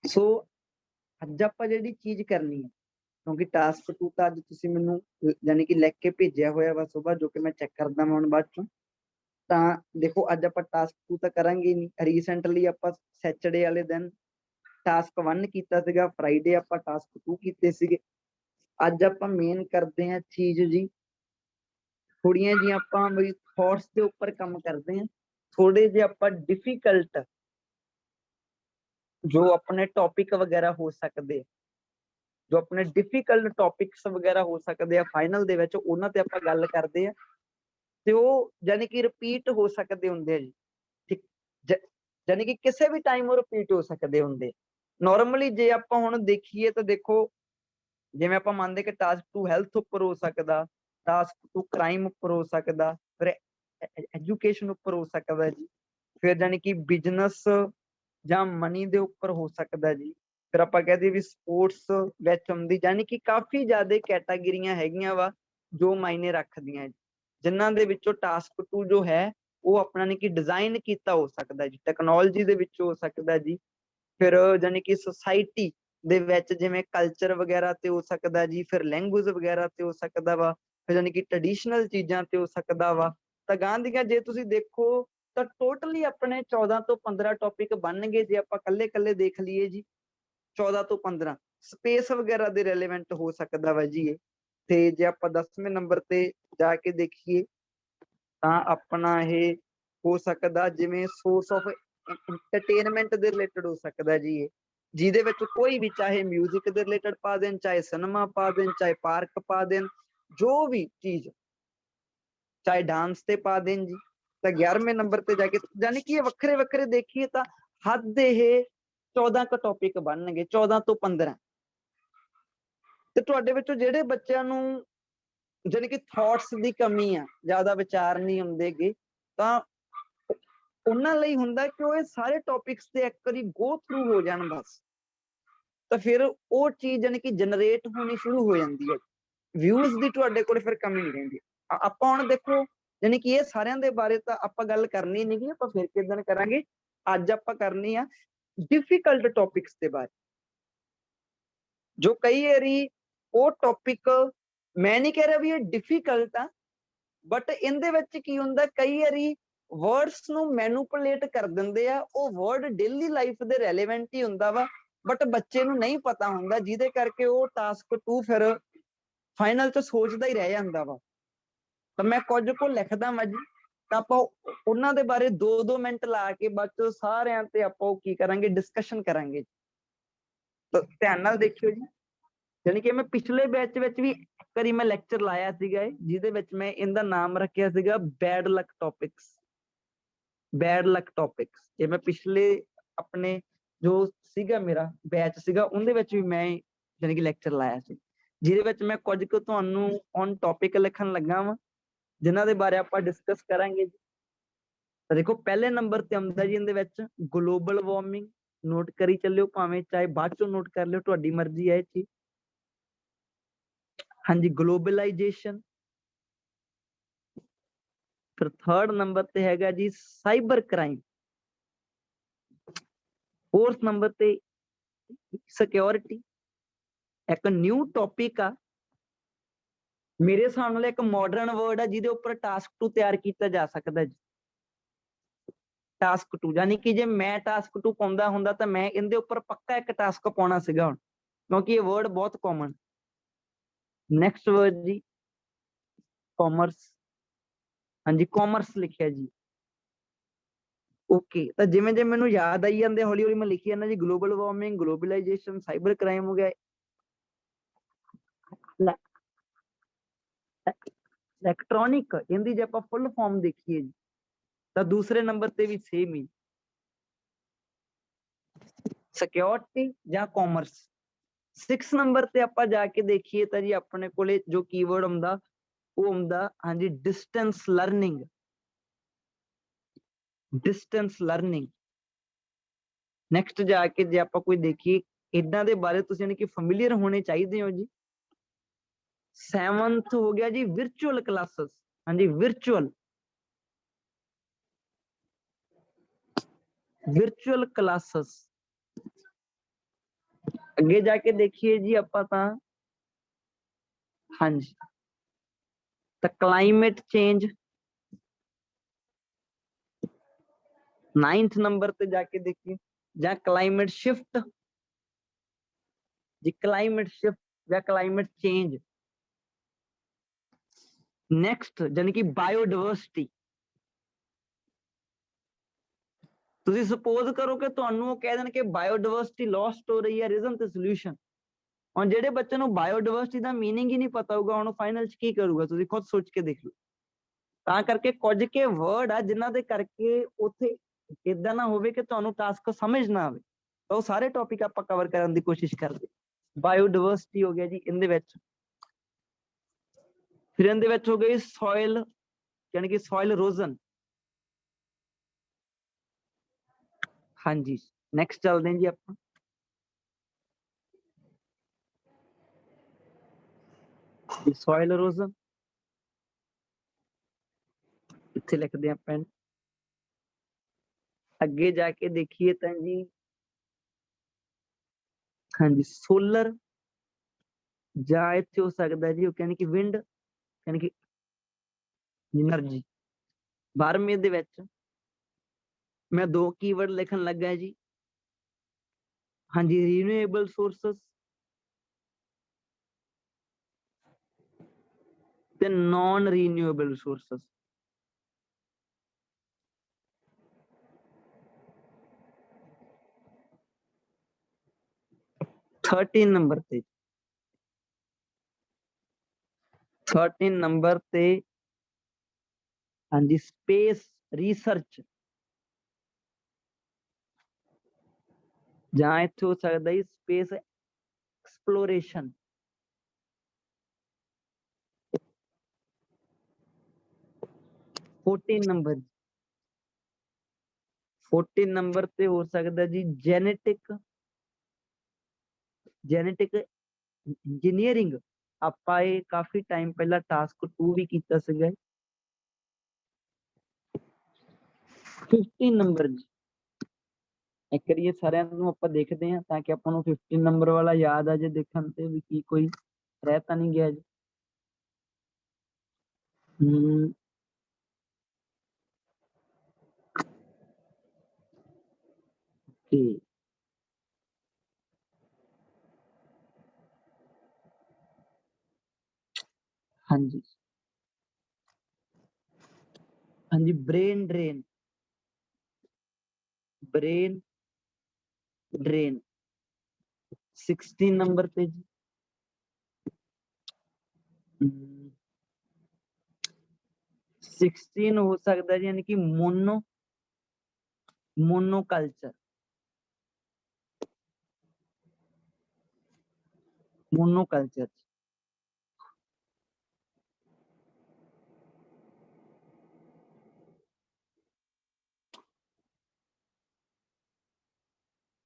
सो अज आप जी चीज करनी है, क्योंकि टास्क 2 तो अज तुसीं मैनूं यानी कि लिख के भेजिया होया वा सुबह, जो कि मैं चैक करदा मैं हुण बाद चों। ਤਾਂ देखो अज आप टास्क 2 तो करांगे नहीं। रीसेंटली आप सैटरडे वाले दिन टास्क 1 कीता सीगा, फ्राइडे आप टास्क 2 कीते सीगे। अज आप मेन करते हैं चीज जी थोड़ियां जी आप थॉट्स के उपर काम करते हैं, थोड़े जे आप डिफिकल्ट जो अपने टॉपिक वगैरह हो सकते, जो अपने डिफिकल्ट टॉपिक्स वगैरह हो सकते हैं फाइनल दे विच उन्हां ते आपां गल करते हैं, ते वो यानी कि रिपीट हो सकते होंगे जी। ठीक, यानी कि किसी भी टाइम वो रिपीट हो सकते होंगे। नॉर्मली जे आपां हुण देखीए तो देखो, जिवें आपां मंनदे कि टास्क 2 हैल्थ उपर हो सकदा, टास्क 2 क्राइम उपर हो सकदा, फिर एजुकेशन उपर हो सकदा जी, फिर यानी कि बिजनेस ਜਾਂ ਮਨੀ ਦੇ ਉੱਪਰ ਹੋ ਸਕਦਾ ਜੀ। ਫਿਰ ਆਪਾਂ ਕਹਦੇ ਵੀ ਸਪੋਰਟਸ ਵਿੱਚ ਹੁੰਦੀ, ਯਾਨੀ ਕਿ ਕਾਫੀ ਜ਼ਿਆਦਾ ਕੈਟਾਗਰੀਆਂ ਹੈਗੀਆਂ ਵਾ ਜੋ ਮਾਇਨੇ ਰੱਖਦੀਆਂ ਜੀ, ਜਿਨ੍ਹਾਂ ਦੇ ਵਿੱਚੋਂ ਟਾਸਕ 2 ਜੋ ਹੈ ਉਹ ਆਪਣਾ ਨੀ ਕਿ ਡਿਜ਼ਾਈਨ ਕੀਤਾ ਹੋ ਸਕਦਾ ਜੀ, ਟੈਕਨੋਲੋਜੀ ਦੇ ਵਿੱਚ ਹੋ ਸਕਦਾ ਜੀ, ਫਿਰ ਯਾਨੀ ਕਿ ਸੁਸਾਇਟੀ ਦੇ ਵਿੱਚ ਜਿਵੇਂ ਕਲਚਰ ਵਗੈਰਾ ਤੇ ਹੋ ਸਕਦਾ ਜੀ, ਫਿਰ ਲੈਂਗੁਏਜ ਵਗੈਰਾ ਤੇ ਹੋ ਸਕਦਾ ਵਾ, ਫਿਰ ਯਾਨੀ ਕਿ ਟ੍ਰੈਡੀਸ਼ਨਲ ਚੀਜ਼ਾਂ ਤੇ ਹੋ ਸਕਦਾ ਵਾ। ਤਾਂ ਗਾਂ ਦੀਆਂ ਜੇ ਤੁਸੀਂ ਦੇਖੋ ਤਾਂ ਟੋਟਲੀ ਆਪਣੇ 14 ਤੋਂ 15 ਟੌਪਿਕ ਬਣਨਗੇ ਜੇ ਆਪਾਂ ਕੱਲੇ-ਕੱਲੇ ਦੇਖ ਲਈਏ ਜੀ। 14 ਤੋਂ 15 ਸਪੇਸ ਵਗੈਰਾ ਦੇ ਰੈਲੇਵੈਂਟ ਹੋ ਸਕਦਾ ਵਾ ਜੀ ਇਹ। ਤੇ ਜੇ ਆਪਾਂ 10ਵੇਂ ਨੰਬਰ ਤੇ ਜਾ ਕੇ ਦੇਖੀਏ ਤਾਂ ਆਪਣਾ ਇਹ ਹੋ ਸਕਦਾ ਜਿਵੇਂ ਸੋਰਸ ਆਫ ਐਂਟਰਟੇਨਮੈਂਟ ਦੇ ਰਿਲੇਟਡ ਹੋ ਸਕਦਾ ਜੀ ਇਹ, ਜਿਹਦੇ ਵਿੱਚ ਕੋਈ ਵੀ ਚਾਹੇ ਮਿਊਜ਼ਿਕ ਦੇ ਰਿਲੇਟਡ ਪਾ ਦੇਣ, ਚਾਹੇ ਸਿਨੇਮਾ ਪਾ ਦੇਣ, ਚਾਹੇ ਪਾਰਕ ਪਾ ਦੇਣ, ਜੋ ਵੀ ਚੀਜ਼, ਚਾਹੇ ਡਾਂਸ ਤੇ ਪਾ ਦੇਣ ਜੀ। ਤਾਂ 11ਵੇਂ ਨੰਬਰ ਤੇ ਜਾ ਕੇ ਯਾਨੀ ਕਿ ਇਹ ਵੱਖਰੇ ਵੱਖਰੇ ਦੇਖੀਏ ਤਾਂ ਹੱਦ ਇਹ 14 ਕ ਟੌਪਿਕ ਬਣਨਗੇ, 14 ਤੋਂ 15। ਤੇ ਤੁਹਾਡੇ ਵਿੱਚੋਂ ਜਿਹੜੇ ਬੱਚਿਆਂ ਨੂੰ ਜਾਣੀ ਕਿ ਥਾਟਸ ਦੀ ਕਮੀ ਆ, ਜ਼ਿਆਦਾ ਵਿਚਾਰ ਨਹੀਂ ਹੁੰਦੇਗੇ, ਤਾਂ ਉਹਨਾਂ ਲਈ ਹੁੰਦਾ ਕਿ ਉਹ ਇਹ ਸਾਰੇ ਟੌਪਿਕਸ ਤੇ ਇੱਕ ਵਾਰੀ ਗੋ ਥਰੂ ਹੋ ਜਾਣ ਬਸ, ਤਾਂ ਫਿਰ ਉਹ ਚੀਜ਼ ਜਾਣੀ ਕਿ ਜਨਰੇਟ ਹੋਣੀ ਸ਼ੁਰੂ ਹੋ ਜਾਂਦੀ ਹੈ, ਵਿਊਜ਼ ਦੀ ਤੁਹਾਡੇ ਕੋਲ ਫਿਰ ਕਮੀ ਨਹੀਂ ਰਹਿੰਦੀ। ਆਪਾਂ ਹੁਣ ਦੇਖੋ ਯਾਨੀ ਕਿ ਇਹ ਸਾਰਿਆਂ ਦੇ ਬਾਰੇ ਤਾਂ ਆਪਾਂ ਗੱਲ ਕਰਨੀ ਨਹੀਂ ਗੀ, ਆਪਾਂ ਫਿਰ ਕਿੱਦਣ ਕਰਾਂਗੇ। ਅੱਜ ਆਪਾਂ ਕਰਨੀ ਆ ਡਿਫਿਕਲਟ ਟੌਪਿਕਸ ਦੇ ਬਾਰੇ, ਜੋ ਕਈ ਵਾਰੀ ਉਹ ਟੌਪਿਕ ਮੈਂ ਨਹੀਂ ਕਹਿ ਰਿਹਾ ਵੀ ਇਹ ਡਿਫਿਕਲਟ ਆ, ਬਟ ਇਹਦੇ ਵਿੱਚ ਕੀ ਹੁੰਦਾ ਕਈ ਵਾਰੀ ਵਰਡਸ ਨੂੰ ਮੈਨੂਪੂਲੇਟ ਕਰ ਦਿੰਦੇ ਆ, ਉਹ ਵਰਡ ਡੇਲੀ ਲਾਈਫ ਦੇ ਰੈਲੇਵੈਂਟ ਹੀ ਹੁੰਦਾ ਵਾ, ਬਟ ਬੱਚੇ ਨੂੰ ਨਹੀਂ ਪਤਾ ਹੁੰਦਾ, ਜਿਹਦੇ ਕਰਕੇ ਉਹ ਟਾਸਕ 2 ਫਿਰ ਫਾਈਨਲ 'ਚ ਸੋਚਦਾ ਹੀ ਰਹਿ ਜਾਂਦਾ ਵਾ। ਤਾਂ ਮੈਂ ਕੁਝ ਕੁ ਲਿਖਦਾ ਵਾਂ ਜੀ, ਤਾਂ ਆਪਾਂ ਉਹਨਾਂ ਦੇ ਬਾਰੇ 2-2 ਮਿੰਟ ਲਾ ਕੇ ਬਾਅਦ ਚੋਂ ਸਾਰਿਆਂ ਤੇ ਆਪਾਂ ਉਹ ਕੀ ਕਰਾਂਗੇ, ਡਿਸਕਸ਼ਨ ਕਰਾਂਗੇ। ਤਾਂ ਧਿਆਨ ਨਾਲ ਦੇਖਿਓ ਜੀ, ਯਾਨੀ ਕਿ ਮੈਂ ਪਿਛਲੇ ਬੈਚ ਵਿੱਚ ਵੀ ਇੱਕ ਵਾਰੀ ਮੈਂ ਲੈਕਚਰ ਲਾਇਆ ਸੀਗਾ ਜਿਹਦੇ ਵਿੱਚ ਮੈਂ ਇਹਦਾ ਨਾਮ ਰੱਖਿਆ ਸੀਗਾ bad luck topics. Bad luck topics ਇਹ ਮੈਂ ਪਿਛਲੇ ਆਪਣੇ ਜੋ ਸੀਗਾ ਮੇਰਾ ਬੈਚ ਸੀਗਾ ਉਹਦੇ ਵਿੱਚ ਵੀ ਮੈਂ ਯਾਨੀ ਕਿ ਲੈਕਚਰ ਲਾਇਆ ਸੀ, ਜਿਹਦੇ ਵਿੱਚ ਮੈਂ ਕੁਝ ਕੁ ਤੁਹਾਨੂੰ ਔਨ ਟੌਪਿਕ ਲਿਖਣ ਲੱਗਾ ਵਾਂ, ਜਿਨ੍ਹਾਂ ਦੇ ਬਾਰੇ ਆਪਾਂ ਡਿਸਕਸ ਕਰਾਂਗੇ ਜੀ। ਤਾਂ ਦੇਖੋ ਪਹਿਲੇ ਨੰਬਰ ਤੇ ਆਉਂਦਾ ਜੀ ਇਹਦੇ ਵਿੱਚ ਗਲੋਬਲ ਵਾਰਮਿੰਗ, ਨੋਟ ਕਰੀ ਚੱਲਿਓ, ਭਾਵੇਂ ਚਾਹੇ ਬਾਅਦ ਚੋਂ ਨੋਟ ਕਰ ਲਿਓ, ਤੁਹਾਡੀ ਮਰਜ਼ੀ ਹੈ ਇਹ ਚੀਜ਼। ਹਾਂਜੀ, ਗਲੋਬਲਾਈਜੇਸ਼ਨ। ਫਿਰ 3rd ਨੰਬਰ ਤੇ ਹੈਗਾ ਜੀ ਸਾਈਬਰ ਕ੍ਰਾਈਮ। 4th ਨੰਬਰ ਤੇ ਸਿਕਿਉਰਿਟੀ। ਇੱਕ ਨਿਊ ਟੌਪਿਕ ਆ, ਮੇਰੇ ਹਿਸਾਬ ਨਾਲ ਇੱਕ ਮਾਡਰਨ ਵਰਡ ਆ ਜਿਹਦੇ ਉੱਪਰ ਟਾਸਕ 2 ਤਿਆਰ ਕੀਤਾ ਜਾ ਸਕਦਾ ਜੀ। ਟਾਸਕ 2 ਯਾਨੀ ਕਿ ਜੇ ਮੈਂ ਟਾਸਕ 2 ਪਾਉਂਦਾ ਹੁੰਦਾ ਤਾਂ ਮੈਂ ਇਹਦੇ ਉੱਪਰ ਪੱਕਾ ਇੱਕ ਟਾਸਕ ਪਾਉਣਾ ਸੀਗਾ ਹੁਣ, ਕਿਉਂਕਿ ਇਹ ਵਰਡ ਬਹੁਤ ਕਾਮਨ। ਨੈਕਸਟ ਵਰਡ ਜੀ ਕਾਮਰਸ। ਹਾਂਜੀ, ਕਾਮਰਸ ਲਿਖਿਆ ਜੀ। ਓਕੇ, ਤਾਂ ਜਿਵੇਂ ਜਿਵੇਂ ਮੈਨੂੰ ਯਾਦ ਆਈ ਜਾਂਦੇ ਹੌਲੀ ਹੌਲੀ ਮੈਂ ਲਿਖੀ ਜਾਂਦਾ ਜੀ। Global warming, globalisation, cyber crime ਹੋ ਗਿਆ, ਇਲੈਕਟ੍ਰੋਨਿਕ, ਇਹਦੀ ਜੇ ਆਪਾਂ ਫੁੱਲ ਫਾਰਮ ਦੇਖੀਏ ਜੀ ਤਾਂ ਦੂਸਰੇ ਨੰਬਰ ਤੇ ਵੀ ਸੇਮ ਹੀ ਸਿਕਿਉਰਿਟੀ ਜਾਂ ਕਾਮਰਸ। 6 ਨੰਬਰ ਤੇ ਆਪਾਂ ਜਾ ਕੇ ਦੇਖੀਏ ਤਾਂ ਜੀ ਆਪਣੇ ਕੋਲੇ ਜੋ ਕੀਵਰਡ ਆਉਂਦਾ ਉਹ ਆਉਂਦਾ ਹਾਂਜੀ distance learning. Distance learning. Next ਜਾ ਕੇ ਜੇ ਆਪਾਂ ਕੋਈ ਦੇਖੀਏ ਇਦਾਂ ਦੇ ਬਾਰੇ ਤੁਸੀਂ ਯਾਨੀ ਕਿ ਫੈਮਿਲੀਅਰ ਹੋਣੇ ਚਾਹੀਦੇ ਹੋ ਜੀ। 7th ਹੋ ਗਿਆ ਜੀ ਵਿਰਚੁਅਲ ਕਲਾਸਿਸ। ਹਾਂਜੀ, ਵਿਰਚੁਅਲ ਕਲਾਸਿਸ। ਅੱਗੇ ਜਾ ਕੇ ਦੇਖੀਏ ਜੀ ਆਪਾਂ ਤਾਂ ਹਾਂਜੀ ਤਾਂ ਕਲਾਈਮੇਟ ਚੇਂਜ 9th ਨੰਬਰ ਤੇ ਜਾ ਕੇ ਦੇਖੀਏ ਜਾਂ ਕਲਾਈਮੇਟ ਸ਼ਿਫਟ ਜੀ ਕਲਾਈਮੇਟ ਸ਼ਿਫਟ ਜਾਂ ਕਲਾਈਮੇਟ ਚੇਂਜ ਨੈਕਸਟ ਜਾਨੀ ਕਿ ਬਾਇਓਡਾਇਵਰਸਿਟੀ ਤੁਸੀਂ ਸਪੋਜ਼ ਕਰੋ ਕਿ ਤੁਹਾਨੂੰ ਉਹ ਕਹਿ ਦੇਣ ਕਿ ਬਾਇਓਡਾਇਵਰਸਿਟੀ ਲੋਸਟ ਹੋ ਰਹੀ ਹੈ ਰੀਜ਼ਨ ਤੇ ਸੋਲੂਸ਼ਨ ਹੁਣ ਜਿਹੜੇ ਬੱਚੇ ਨੂੰ ਬਾਇਓਡਾਇਵਰਸਿਟੀ ਦਾ ਮੀਨਿੰਗ ਹੀ ਨਹੀਂ ਪਤਾ ਹੋਊਗਾ ਉਹਨੂੰ ਫਾਈਨਲ ਚ ਕੀ ਕਰੂਗਾ ਤੁਸੀਂ ਖੁਦ ਸੋਚ ਕੇ ਦੇਖ ਲਓ ਤਾਂ ਕਰਕੇ ਕੁਝ ਕੇ ਵਰਡ ਆ ਜਿਨ੍ਹਾਂ ਦੇ ਕਰਕੇ ਉੱਥੇ ਇਦਾਂ ਨਾ ਹੋਵੇ ਕਿ ਤੁਹਾਨੂੰ ਟਾਸਕ ਸਮਝ ਨਾ ਆਵੇ ਤਾਂ ਉਹ ਸਾਰੇ ਟੌਪਿਕ ਆਪਾਂ ਕਵਰ ਕਰਨ ਦੀ ਕੋਸ਼ਿਸ਼ ਕਰਦੇ ਬਾਇਓਡਾਇਵਰਸਿਟੀ ਹੋ ਗਿਆ ਜੀ ਇਹਦੇ ਵਿੱਚ ਫਿਰ ਇਹਦੇ ਵਿੱਚ ਹੋ ਗਈ ਸੋਇਲ ਯਾਨੀ ਕਿ ਸੋਇਲ ਇਰੋਜ਼ਨ ਹਾਂਜੀ ਨੈਕਸਟ ਚੱਲਦੇ ਹਾਂ ਜੀ ਆਪਾਂ ਸੋਇਲ ਇਰੋਜ਼ਨ ਇੱਥੇ ਲਿਖਦੇ ਆਪਾਂ ਅੱਗੇ ਜਾ ਕੇ ਦੇਖੀਏ ਤਾਂ ਜੀ ਹਾਂਜੀ ਸੋਲਰ ਜਾਂ ਇੱਥੇ ਹੋ ਸਕਦਾ ਜੀ ਉਹ ਕਹਿੰਦੇ ਕਿ ਵਿੰਡ ਯਾਨੀ ਕਿ એનર્ਜੀ 12ਵੇਂ ਦੇ ਵਿੱਚ ਮੈਂ ਦੋ ਕੀਵਰਡ ਲਿਖਣ ਲੱਗਾ ਜੀ ਹਾਂਜੀ ਰੀਨਿਊਏਬਲ ਸੋਰਸਸ ਤੇ non renewable sources thirteen number ते 13 नंबर ते हाँ जी स्पेस रिसर्च जहां इत्थे हो सकता है स्पेस एक्सप्लोरेशन 14 नंबर 14 नंबर ते हो सकता जी जेनेटिक इंजीनियरिंग ਆਪਾਂ ਇਹ ਕਾਫੀ ਟਾਈਮ ਪਹਿਲਾਂ ਟਾਸਕ 2 ਵੀ ਕੀਤਾ ਸੀਗਾ 15 ਨੰਬਰ ਜੀ ਇੱਕ ਵਾਰੀ ਇਹ ਸਾਰਿਆਂ ਨੂੰ ਆਪਾਂ ਦੇਖਦੇ ਹਾਂ ਤਾਂ ਕਿ ਆਪਾਂ ਨੂੰ 15 ਨੰਬਰ ਵਾਲਾ ਯਾਦ ਆ ਜੇ ਦੇਖਣ ਤੇ ਵੀ ਕੀ ਕੋਈ ਰਹਿ ਤਾਂ ਨਹੀਂ ਗਿਆ ਜੀ ਓਕੇ ਹਾਂਜੀ ਹਾਂਜੀ ब्रेन ड्रेन 16 नंबर पे जी 16 हो सकता है यानी कि मोनोकल्चर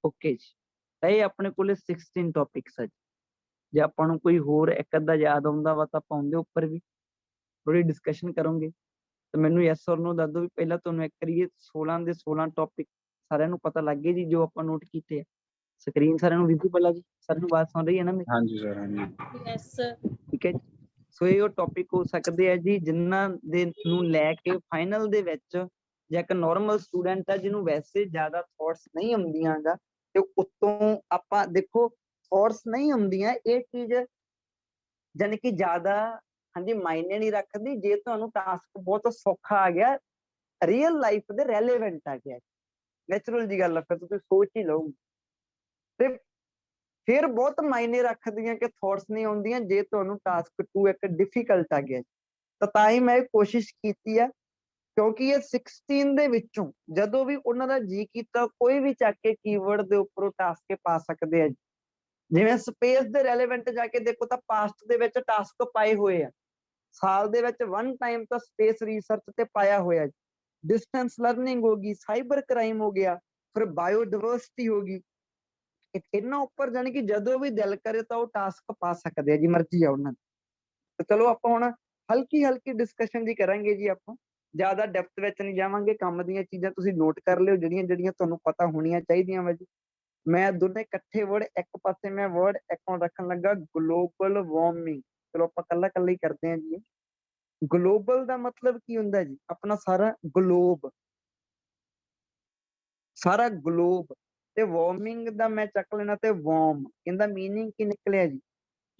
ओके जी ਇਹ ਆਪਣੇ ਕੋਲੇ 16 ਟੌਪਿਕਸ ਆ ਜੇ ਆਪਾਂ ਨੂੰ ਕੋਈ ਹੋਰ ਇੱਕ ਅੱਧਾ ਯਾਦ ਆਉਂਦਾ ਵਾ ਤਾਂ ਆਪਾਂ ਉਹਦੇ ਉੱਪਰ ਵੀ ਥੋੜੀ ਡਿਸਕਸ਼ਨ ਕਰਾਂਗੇ ਤੇ ਮੈਨੂੰ ਯੈਸ ਔਰ ਨੋ ਦੱਸ ਦਿਓ ਵੀ ਪਹਿਲਾਂ ਤੁਹਾਨੂੰ ਇੱਕ ਵਾਰੀ 16 ਦੇ 16 ਟੌਪਿਕ ਸਾਰਿਆਂ ਨੂੰ ਪਤਾ ਲੱਗ ਗਏ ਜੀ ਜੋ ਆਪਾਂ ਨੋਟ ਕੀਤੇ ਆ ਸਕਰੀਨ ਸਾਰਿਆਂ ਨੂੰ ਵਿਜ਼ੀਬਲ ਆ ਜੀ ਸਾਰਿਆਂ ਨੂੰ ਆਵਾਜ਼ ਸੁਣ ਰਹੀ ਹੈ ਨਾ ਮੇਰੀ ਹਾਂਜੀ ਸਰ ਹਾਂਜੀ ਯੈਸ ਠੀਕ ਹੈ ਸੋ ਇਹ ਉਹ ਟੌਪਿਕ ਹੋ ਸਕਦੇ ਆ ਜੀ ਜਿਨ੍ਹਾਂ ਦੇ ਨੂੰ ਲੈ ਕੇ ਫਾਈਨਲ ਦੇ ਵਿੱਚ ਜਾਂ ਇੱਕ ਨਾਰਮਲ ਸਟੂਡੈਂਟ ਆ ਜਿਹਨੂੰ ਵੈਸੇ ਜ਼ਿਆਦਾ ਥੌਟਸ ਨਹੀਂ ਹੁੰਦੀਆਂਗਾ ਤੇ ਉੱਤੋਂ ਆਪਾਂ ਦੇਖੋ ਥੌਟਸ ਨਹੀਂ ਹੁੰਦੀਆਂ ਇਹ ਚੀਜ਼ ਜਾਨੀ ਕਿ ਜ਼ਿਆਦਾ ਹਾਂਜੀ ਮਾਇਨੇ ਨਹੀਂ ਰੱਖਦੀ ਜੇ ਤੁਹਾਨੂੰ ਟਾਸਕ ਬਹੁਤ ਸੌਖਾ ਆ ਗਿਆ ਰੀਅਲ ਲਾਈਫ ਦੇ ਰੈਲੇਵੈਂਟ ਆ ਗਿਆ ਨੈਚੁਰਲ ਜੀ ਗੱਲ ਆ ਫਿਰ ਤੁਸੀਂ ਸੋਚ ਹੀ ਲਓ ਤੇ ਫਿਰ ਬਹੁਤ ਮਾਇਨੇ ਰੱਖਦੀਆਂ ਕਿ ਥੌਟਸ ਨਹੀਂ ਆਉਂਦੀਆਂ ਜੇ ਤੁਹਾਨੂੰ ਟਾਸਕ 2 ਇੱਕ ਡਿਫਿਕਲਟ ਆ ਗਿਆ ਤਾਂ ਹੀ ਮੈਂ ਕੋਸ਼ਿਸ਼ ਕੀਤੀ ਆ ਕਿਉਂਕਿ ਇਹ 16 ਦੇ ਵਿੱਚੋਂ ਜਦੋਂ ਵੀ ਉਹਨਾਂ ਦਾ ਜੀ ਕੀਤਾ ਕੋਈ ਵੀ ਚੱਕ ਕੇ ਕੀਵਰਡ ਦੇ ਉੱਪਰੋਂ ਟਾਸਕ ਪਾ ਸਕਦੇ ਆ ਜਿਵੇਂ ਸਪੇਸ ਦੇ ਰੈਲੇਵੈਂਟ ਜਾ ਕੇ ਦੇਖੋ ਤਾਂ ਪਾਸਟ ਦੇ ਵਿੱਚ ਟਾਸਕ ਪਾਏ ਹੋਏ ਆ ਸਾਲ ਦੇ ਵਿੱਚ 1 ਟਾਈਮ ਤਾਂ ਸਪੇਸ ਰਿਸਰਚ ਤੇ ਪਾਇਆ ਹੋਇਆ डिस्टेंस लर्निंग होगी साइबर क्राइम हो गया फिर बायोडाइवर्सिटी होगी इन्ना उपर जाने कि जदों भी दिल करे तो टास्क पा सकते हैं जी मर्जी आ उन्होंने तो चलो आप हुण हल्की हल्की डिस्कशन जी करांगे जी आप ज्यादा डेप्थ विच नहीं जावांगे काम दीयां चीज़ां तुसीं नोट कर लिओ जिहड़ियां जिहड़ियां तुहानूं पता होणियां चाहीदियां वा जी मैं दोने इकट्ठे वर्ड एक पासे मैं वर्ड अकाउंट रखन लगा ग्लोबल वार्मिंग। चलो आप कल्ला कल्ला ही करते हैं जी। ग्लोबल का मतलब की हुंदा जी अपना सारा ग्लोब, सारा ग्लोब। ते वार्मिंग दा मैं चक लेना ते वार्म, इनदा मीनिंग की निकलिया जी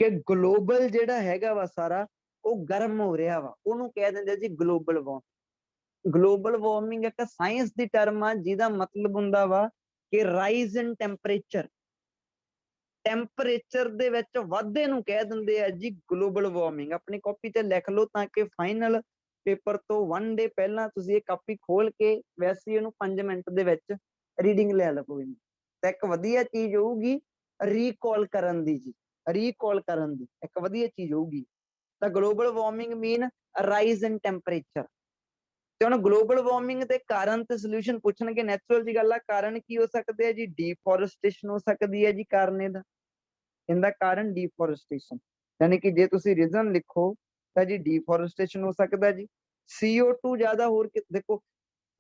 कि ग्लोबल जेड़ा हैगा वा सारा वो गर्म हो रहा वा, ओनू कह दिंदे जी ग्लोबल वार्मिंग। ग्लोबल वार्मिंग एक साइंस दी टर्म आ जिहदा मतलब हुंदा वा कि राइज इन टैंपरेचर, ਟੈਂਪਰੇਚਰ ਦੇ ਵਿੱਚ ਵਾਧੇ ਨੂੰ ਕਹਿ ਦਿੰਦੇ ਆ ਜੀ ਗਲੋਬਲ ਵਾਰਮਿੰਗ। ਆਪਣੀ ਕਾਪੀ ਤੇ ਲਿਖ ਲਓ ਤਾਂ ਕਿ ਫਾਈਨਲ ਪੇਪਰ ਤੋਂ 1 ਡੇ ਪਹਿਲਾਂ ਤੁਸੀਂ ਇਹ ਕਾਪੀ ਖੋਲ ਕੇ ਵੈਸੇ ਇਹਨੂੰ 5 ਮਿੰਟ ਦੇ ਵਿੱਚ ਰੀਡਿੰਗ ਲੈ ਲਓ। ਤਾਂ ਇੱਕ ਵਧੀਆ ਚੀਜ਼ ਹੋਊਗੀ ਰੀਕਾਲ ਕਰਨ ਦੀ ਜੀ, ਰੀਕਾਲ ਕਰਨ ਦੀ ਇੱਕ ਵਧੀਆ ਚੀਜ਼ ਹੋਊਗੀ। ਤਾਂ ਗਲੋਬਲ ਵਾਰਮਿੰਗ ਮੀਨ ਰਾਈਜ਼ ਇਨ ਟੈਂਪਰੇਚਰ। ਤੇ ਹੁਣ ਗਲੋਬਲ ਵਾਰਮਿੰਗ ਦੇ ਕਾਰਨ ਤੇ ਸੋਲੂਸ਼ਨ ਪੁੱਛਣਗੇ, ਨੈਚੁਰਲ ਜੀ ਗੱਲ ਆ। ਕਾਰਨ ਕੀ ਹੋ ਸਕਦੇ ਆ ਜੀ? ਡੀਫੋਰੈਸਟੇਸ਼ਨ ਹੋ ਸਕਦੀ ਹੈ ਜੀ ਕਾਰਨ ਇਹਦਾ। ਇਹਦਾ ਕਾਰਨ ਡੀਫੋਰੈਸਟੇਸ਼ਨ, ਯਾਨੀ ਕਿ ਜੇ ਤੁਸੀਂ ਰੀਜ਼ਨ ਲਿਖੋ ਤਾਂ ਜੀ ਡੀਫੋਰੈਸਟੇਸ਼ਨ ਹੋ ਸਕਦਾ ਜੀ। CO2 ਜ਼ਿਆਦਾ ਹੋਰ ਦੇਖੋ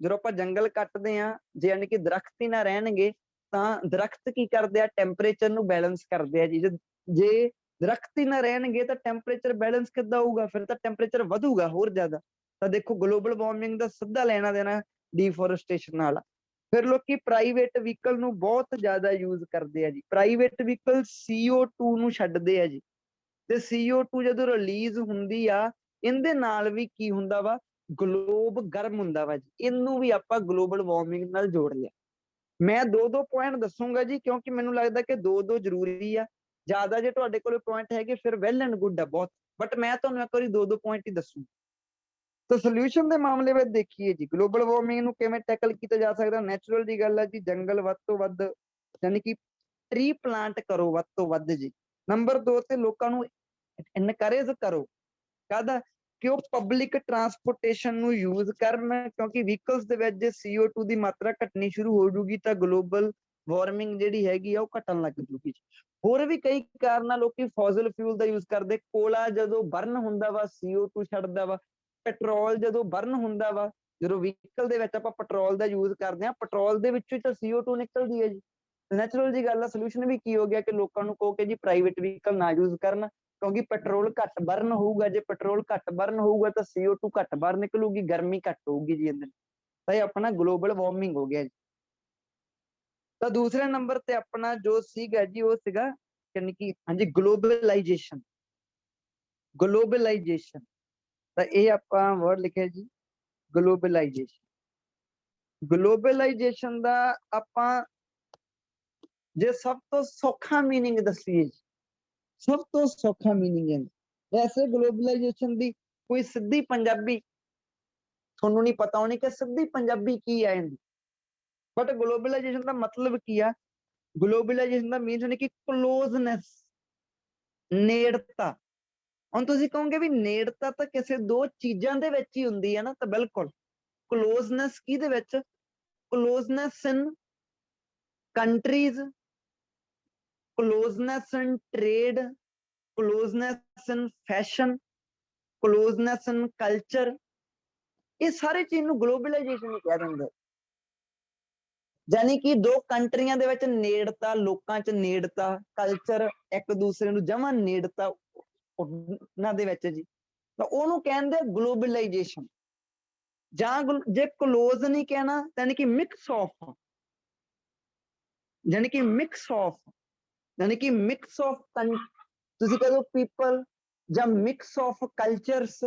ਜਦੋਂ ਆਪਾਂ ਜੰਗਲ ਕੱਟਦੇ ਆ ਜੇ ਯਾਨੀ ਕਿ ਦਰਖਤ ਹੀ ਨਾ ਰਹਿਣਗੇ ਤਾਂ ਦਰਖਤ ਕੀ ਕਰਦੇ ਆ? ਟੈਂਪਰੇਚਰ ਨੂੰ ਬੈਲੈਂਸ ਕਰਦੇ ਆ ਜੀ। ਜੇ ਦਰਖਤ ਹੀ ਨਾ ਰਹਿਣਗੇ ਤਾਂ ਟੈਂਪਰੇਚਰ ਬੈਲੈਂਸ ਕਿੱਦਾਂ ਹੋਊਗਾ? ਫਿਰ ਤਾਂ ਟੈਂਪਰੇਚਰ ਵਧੂਗਾ ਹੋਰ ਜ਼ਿਆਦਾ। ਤਾਂ ਦੇਖੋ ਗਲੋਬਲ ਵਾਰਮਿੰਗ ਦਾ ਸਿੱਧਾ ਲੈਣਾ ਦੇਣਾ ਡੀਫੋਰੈਸਟੇਸ਼ਨ ਨਾਲ। ਫਿਰ ਲੋਕੀ ਪ੍ਰਾਈਵੇਟ ਵਹੀਕਲ ਨੂੰ ਬਹੁਤ ਜ਼ਿਆਦਾ ਯੂਜ਼ ਕਰਦੇ ਆ ਜੀ। ਪ੍ਰਾਈਵੇਟ ਵਹੀਕਲ CO2 ਨੂੰ ਛੱਡਦੇ ਆ ਜੀ, ਤੇ CO2 ਜਦੋਂ ਰਿਲੀਜ਼ ਹੁੰਦੀ ਆ ਇਹਦੇ ਨਾਲ ਵੀ ਕੀ ਹੁੰਦਾ ਵਾ? ਗਲੋਬ ਗਰਮ ਹੁੰਦਾ ਵਾ ਜੀ। ਇਹਨੂੰ ਵੀ ਆਪਾਂ ਗਲੋਬਲ ਵਾਰਮਿੰਗ ਨਾਲ ਜੋੜ ਲਿਆ। ਮੈਂ ਦੋ ਪੁਆਇੰਟ ਦੱਸੂਗਾ ਜੀ ਕਿਉਂਕਿ ਮੈਨੂੰ ਲੱਗਦਾ ਕਿ ਦੋ ਜ਼ਰੂਰੀ ਆ। ਜ਼ਿਆਦਾ ਜੇ ਤੁਹਾਡੇ ਕੋਲ ਪੁਆਇੰਟ ਹੈਗੇ ਫਿਰ ਵੈਲ ਐਂਡ ਗੁੱਡ ਆ ਬਹੁਤ, ਬਟ ਮੈਂ ਤੁਹਾਨੂੰ ਇੱਕ ਵਾਰੀ ਦੋ ਪੁਆਇੰਟ ਹੀ ਦੱਸੂ। ਤਾਂ ਸੋਲੂਸ਼ਨ ਦੇ ਮਾਮਲੇ ਵਿੱਚ ਦੇਖੀਏ ਜੀ ਗਲੋਬਲ ਵਾਰਮਿੰਗ ਨੂੰ ਕਿਵੇਂ ਟੈਕਲ ਕੀਤਾ ਜਾ ਸਕਦਾ। ਨੈਚੁਰਲ ਦੀ ਗੱਲ ਹੈ ਜੀ, ਜੰਗਲ ਵੱਧ ਤੋਂ ਵੱਧ ਯਾਨੀ ਕਿ ਟਰੀ ਪਲਾਂਟ ਕਰੋ ਵੱਧ ਤੋਂ ਵੱਧ ਜੀ। ਨੰਬਰ 2 ਤੇ ਲੋਕਾਂ ਨੂੰ ਇਨਕਰੇਜ ਕਰੋ ਕਾਹਦਾ? ਕਿ ਉਹ ਪਬਲਿਕ ਟਰਾਂਸਪੋਰਟੇਸ਼ਨ ਨੂੰ ਯੂਜ਼ ਕਰਨ, ਕਿਉਂਕਿ ਵਹੀਕਲਸ ਦੇ ਵਿੱਚ ਜੇ CO2 ਦੀ ਮਾਤਰਾ ਘਟਣੀ ਸ਼ੁਰੂ ਹੋ ਜੂਗੀ ਤਾਂ ਗਲੋਬਲ ਵਾਰਮਿੰਗ ਜਿਹੜੀ ਹੈਗੀ ਆ ਉਹ ਘਟਣ ਲੱਗ ਜੂਗੀ। ਹੋਰ ਵੀ ਕਈ ਕਾਰਨਾਂ ਲੋਕੀ ਫੋਸਲ ਫਿਊਲ ਦਾ ਯੂਜ਼ ਕਰਦੇ। ਕੋਲਾ ਜਦੋਂ ਬਰਨ ਹੁੰਦਾ ਵਾ CO2 ਛੱਡਦਾ ਵਾ। ਪੈਟਰੋਲ ਜਦੋਂ ਬਰਨ ਹੁੰਦਾ ਵਾ, ਜਦੋਂ ਵਹੀਕਲ ਦੇ ਵਿੱਚ ਆਪਾਂ ਪੈਟਰੋਲ ਦਾ ਯੂਜ਼ ਕਰਦੇ ਹਾਂ, ਪੈਟਰੋਲ ਦੇ ਵਿੱਚੋਂ ਤਾਂ CO2 ਨਿਕਲਦੀ ਹੈ ਜੀ। ਨੈਚੁਰਲ ਜੀ ਗੱਲ ਆ। ਸੋਲੂਸ਼ਨ ਵੀ ਕੀ ਹੋ ਗਿਆ ਕਿ ਲੋਕਾਂ ਨੂੰ ਕਹੋ ਕਿ ਜੀ ਪ੍ਰਾਈਵੇਟ ਵਹੀਕਲ ਨਾ ਯੂਜ਼ ਕਰਨ, ਕਿਉਂਕਿ ਪੈਟਰੋਲ ਘੱਟ ਬਰਨ ਹੋਊਗਾ। ਜੇ ਪੈਟਰੋਲ ਘੱਟ ਬਰਨ ਹੋਊਗਾ ਤਾਂ CO2 ਘੱਟ ਬਾਹਰ ਨਿਕਲੂਗੀ, ਗਰਮੀ ਘੱਟ ਹੋਊਗੀ ਜੀ ਅੰਦਰ। ਤਾਂ ਇਹ ਆਪਣਾ ਗਲੋਬਲ ਵਾਰਮਿੰਗ ਹੋ ਗਿਆ ਜੀ। ਤਾਂ ਦੂਸਰੇ ਨੰਬਰ ਤੇ ਆਪਣਾ ਜੋ ਸੀਗਾ ਜੀ ਉਹ ਸੀਗਾ ਯਾਨੀ ਕਿ ਹਾਂਜੀ ਗਲੋਬਲਾਈਜੇਸ਼ਨ। ਗਲੋਬਲਾਈਜੇਸ਼ਨ ਤਾਂ ਇਹ ਆਪਾਂ ਵਰਡ ਲਿਖਿਆ ਜੀ ਗਲੋਬਲਾਈਜੇਸ਼ਨ। ਗਲੋਬਲਾਈਜੇਸ਼ਨ ਦਾ ਆਪਾਂ ਜੇ ਸਭ ਤੋਂ ਸੌਖਾ ਮੀਨਿੰਗ ਦੱਸੀਏ, ਸਭ ਤੋਂ ਸੌਖਾ ਮੀਨਿੰਗ ਹੈ ਵੈਸੇ ਗਲੋਬਲਾਈਜੇਸ਼ਨ ਦੀ ਕੋਈ ਸਿੱਧੀ ਪੰਜਾਬੀ ਤੁਹਾਨੂੰ ਨਹੀਂ ਪਤਾ ਹੋਣੀ ਕਿ ਸਿੱਧੀ ਪੰਜਾਬੀ ਕੀ ਹੈ ਇਹਦੀ, ਬਟ ਗਲੋਬਲਾਈਜੇਸ਼ਨ ਦਾ ਮਤਲਬ ਕੀ ਆ? ਗਲੋਬਲਾਈਜੇਸ਼ਨ ਦਾ ਮੀਨਸ ਹੈ ਕਿ ਕਲੋਜ਼ਨੈਸ, ਨੇੜਤਾ। ਹੁਣ ਤੁਸੀਂ ਕਹੋਗੇ ਵੀ ਨੇੜਤਾ ਤਾਂ ਕਿਸੇ ਦੋ ਚੀਜ਼ਾਂ ਦੇ ਵਿੱਚ ਹੀ ਹੁੰਦੀ ਹੈ ਨਾ, ਤਾਂ ਬਿਲਕੁਲ ਕਲੋਜ਼ਨੈਸ ਕਿਹਦੇ ਵਿੱਚ? ਕਲੋਜ਼ਨੈਸ ਇਨ countries, closeness in trade, closeness in fashion, closeness in culture, ਇਹ ਸਾਰੇ ਚੀਜ਼ ਨੂੰ ਗਲੋਬਲਾਈਜੇਸ਼ਨ ਕਹਿ ਦਿੰਦੇ। ਯਾਨੀ ਕਿ ਦੋ ਕੰਟਰੀਆਂ ਦੇ ਵਿੱਚ ਨੇੜਤਾ, ਲੋਕਾਂ 'ਚ ਨੇੜਤਾ, ਕਲਚਰ ਇੱਕ ਦੂਸਰੇ ਨੂੰ ਜਮਾ ਨੇੜਤਾ ਉਹਨਾਂ ਦੇ ਵਿੱਚ ਜੀ, ਤਾਂ ਉਹਨੂੰ ਕਹਿੰਦੇ ਗਲੋਬਲਾਈਜੇਸ਼ਨ। ਜਾਂ ਜੇ ਕਲੋਜ਼ ਨਹੀਂ ਕਹਿਣਾ ਯਾਨੀ ਕਿ ਮਿਕਸ ਆਫ, ਯਾਨੀ ਕਿ ਮਿਕਸ ਆਫ, ਯਾਨੀ ਕਿ ਮਿਕਸ ਆਫ ਤੁਸੀਂ ਕਹ ਦੋ ਪੀਪਲ, ਜਾਂ ਮਿਕਸ ਆਫ ਕਲਚਰਸ,